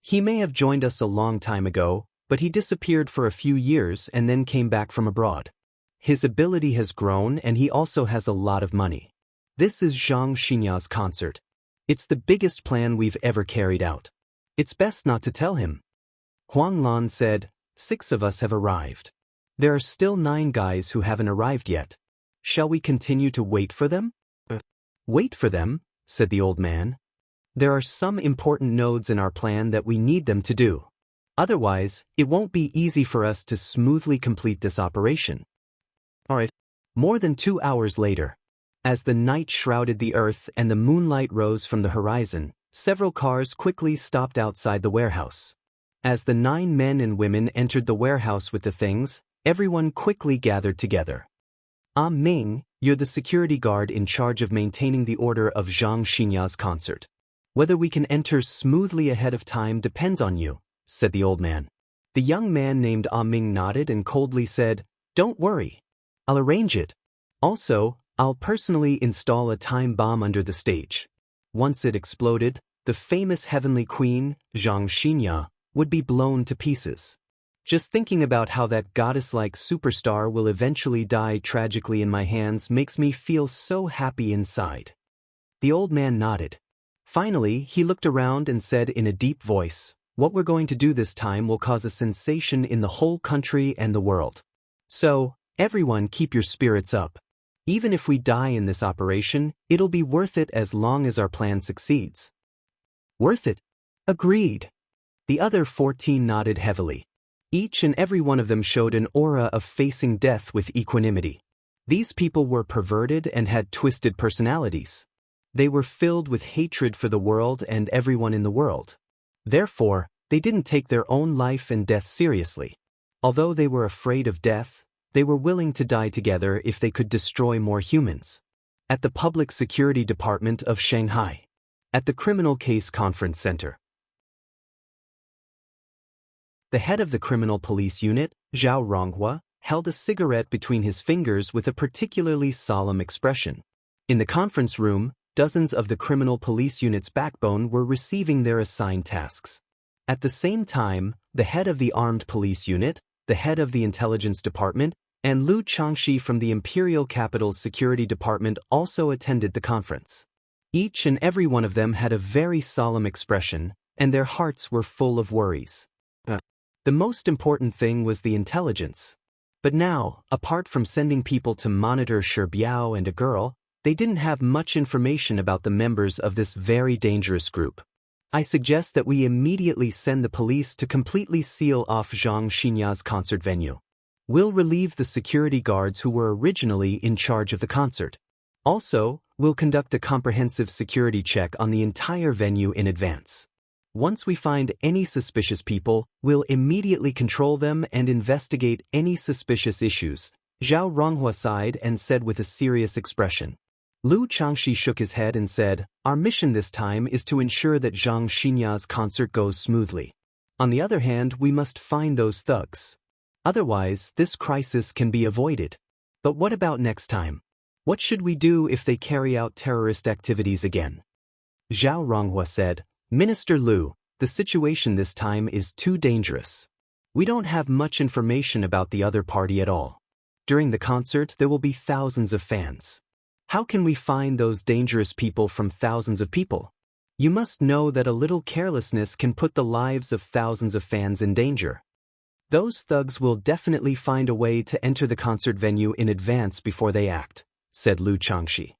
He may have joined us a long time ago, but he disappeared for a few years and then came back from abroad. His ability has grown and he also has a lot of money. This is Zhang Xinya's concert. It's the biggest plan we've ever carried out. It's best not to tell him. Huang Lan said, 6 of us have arrived. There are still 9 guys who haven't arrived yet. Shall we continue to wait for them? Wait for them, said the old man. There are some important nodes in our plan that we need them to do. Otherwise, it won't be easy for us to smoothly complete this operation. Alright. More than 2 hours later, as the night shrouded the earth and the moonlight rose from the horizon, several cars quickly stopped outside the warehouse. As the 9 men and women entered the warehouse with the things, everyone quickly gathered together. Ming, you're the security guard in charge of maintaining the order of Zhang Xinya's concert. Whether we can enter smoothly ahead of time depends on you, said the old man. The young man named Ming nodded and coldly said, Don't worry. I'll arrange it. Also, I'll personally install a time bomb under the stage. Once it exploded, the famous heavenly queen, Zhang Xinya, would be blown to pieces. Just thinking about how that goddess-like superstar will eventually die tragically in my hands makes me feel so happy inside. The old man nodded. Finally, he looked around and said in a deep voice, What we're going to do this time will cause a sensation in the whole country and the world. So, everyone keep your spirits up. Even if we die in this operation, it'll be worth it as long as our plan succeeds. Worth it? Agreed. The other 14 nodded heavily. Each and every one of them showed an aura of facing death with equanimity. These people were perverted and had twisted personalities. They were filled with hatred for the world and everyone in the world. Therefore, they didn't take their own life and death seriously. Although they were afraid of death, they were willing to die together if they could destroy more humans. At the Public Security Department of Shanghai. At the Criminal Case Conference Center. The head of the Criminal Police Unit, Zhao Ronghua, held a cigarette between his fingers with a particularly solemn expression. In the conference room, dozens of the Criminal Police Unit's backbone were receiving their assigned tasks. At the same time, the head of the armed police unit, the head of the intelligence department, and Lu Changxi from the imperial capital's security department also attended the conference. Each and every one of them had a very solemn expression, and their hearts were full of worries. The most important thing was the intelligence. But now, apart from sending people to monitor Shi Biao and a girl, they didn't have much information about the members of this very dangerous group. I suggest that we immediately send the police to completely seal off Zhang Xinya's concert venue. We'll relieve the security guards who were originally in charge of the concert. Also, we'll conduct a comprehensive security check on the entire venue in advance. Once we find any suspicious people, we'll immediately control them and investigate any suspicious issues, Zhao Ronghua sighed and said with a serious expression. Lu Changxi shook his head and said, "Our mission this time is to ensure that Zhang Xinya's concert goes smoothly. On the other hand, we must find those thugs. Otherwise, this crisis can be avoided. But what about next time? What should we do if they carry out terrorist activities again?" Zhao Ronghua said, "Minister Lu, the situation this time is too dangerous. We don't have much information about the other party at all. During the concert, there will be thousands of fans. How can we find those dangerous people from thousands of people? You must know that a little carelessness can put the lives of thousands of fans in danger. Those thugs will definitely find a way to enter the concert venue in advance before they act," said Lu Changxi.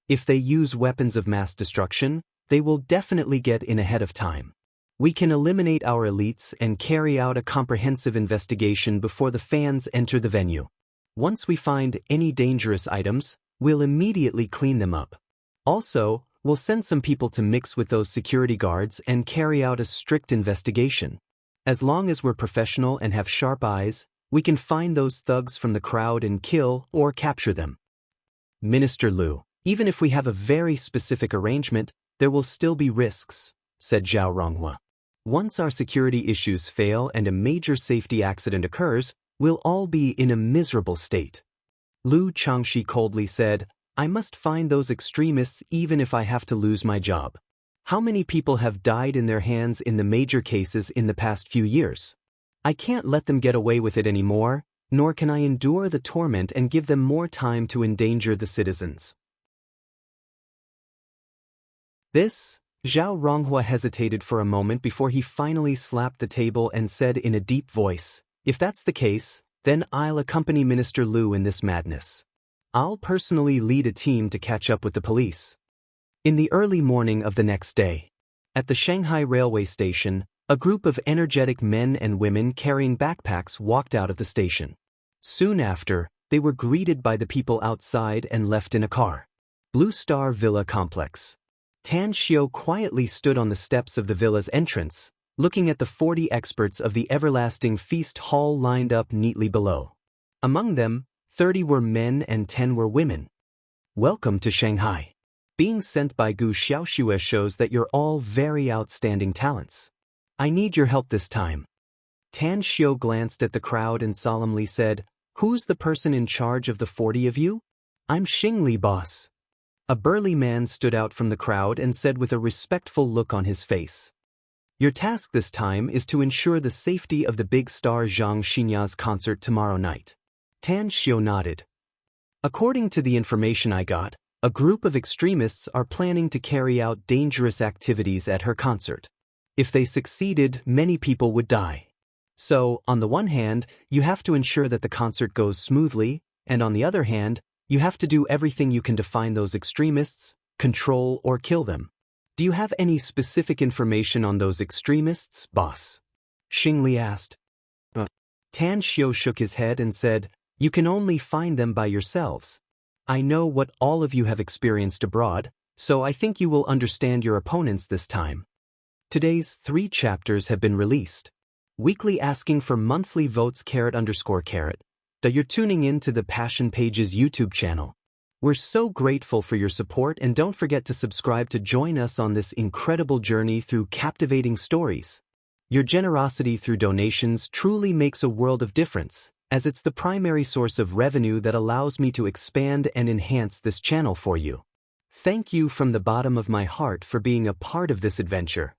"If they use weapons of mass destruction, they will definitely get in ahead of time. We can eliminate our elites and carry out a comprehensive investigation before the fans enter the venue. Once we find any dangerous items, we'll immediately clean them up. Also, we'll send some people to mix with those security guards and carry out a strict investigation. As long as we're professional and have sharp eyes, we can find those thugs from the crowd and kill or capture them." "Minister Lu, even if we have a very specific arrangement, there will still be risks," said Zhao Ronghua. "Once our security issues fail and a major safety accident occurs, we'll all be in a miserable state." Lu Changxi coldly said, "I must find those extremists even if I have to lose my job. How many people have died in their hands in the major cases in the past few years? I can't let them get away with it anymore, nor can I endure the torment and give them more time to endanger the citizens." Zhao Ronghua hesitated for a moment before he finally slapped the table and said in a deep voice, "If that's the case, then I'll accompany Minister Lu in this madness. I'll personally lead a team to catch up with the police." In the early morning of the next day, at the Shanghai railway station, a group of energetic men and women carrying backpacks walked out of the station. Soon after, they were greeted by the people outside and left in a car. Blue Star Villa Complex. Tan Xiu quietly stood on the steps of the villa's entrance, looking at the 40 experts of the Everlasting Feast Hall lined up neatly below. Among them, 30 were men and 10 were women. "Welcome to Shanghai. Being sent by Gu Xiaoxue shows that you're all very outstanding talents. I need your help this time." Tan Xiu glanced at the crowd and solemnly said, "Who's the person in charge of the 40 of you?" "I'm Xingli, boss." A burly man stood out from the crowd and said with a respectful look on his face, "Your task this time is to ensure the safety of the big star Zhang Xinya's concert tomorrow night." Tan Xiu nodded. "According to the information I got, a group of extremists are planning to carry out dangerous activities at her concert. If they succeeded, many people would die. So, on the one hand, you have to ensure that the concert goes smoothly, and on the other hand, you have to do everything you can to find those extremists, control or kill them. Do you have any specific information on those extremists, boss?" Xingli asked. Tan Xiu shook his head and said, "You can only find them by yourselves. I know what all of you have experienced abroad, so I think you will understand your opponents this time. Today's 3 chapters have been released. Weekly asking for monthly votes _. That you're tuning in to the Passion Pages YouTube channel. We're so grateful for your support and don't forget to subscribe to join us on this incredible journey through captivating stories. Your generosity through donations truly makes a world of difference, as it's the primary source of revenue that allows me to expand and enhance this channel for you. Thank you from the bottom of my heart for being a part of this adventure.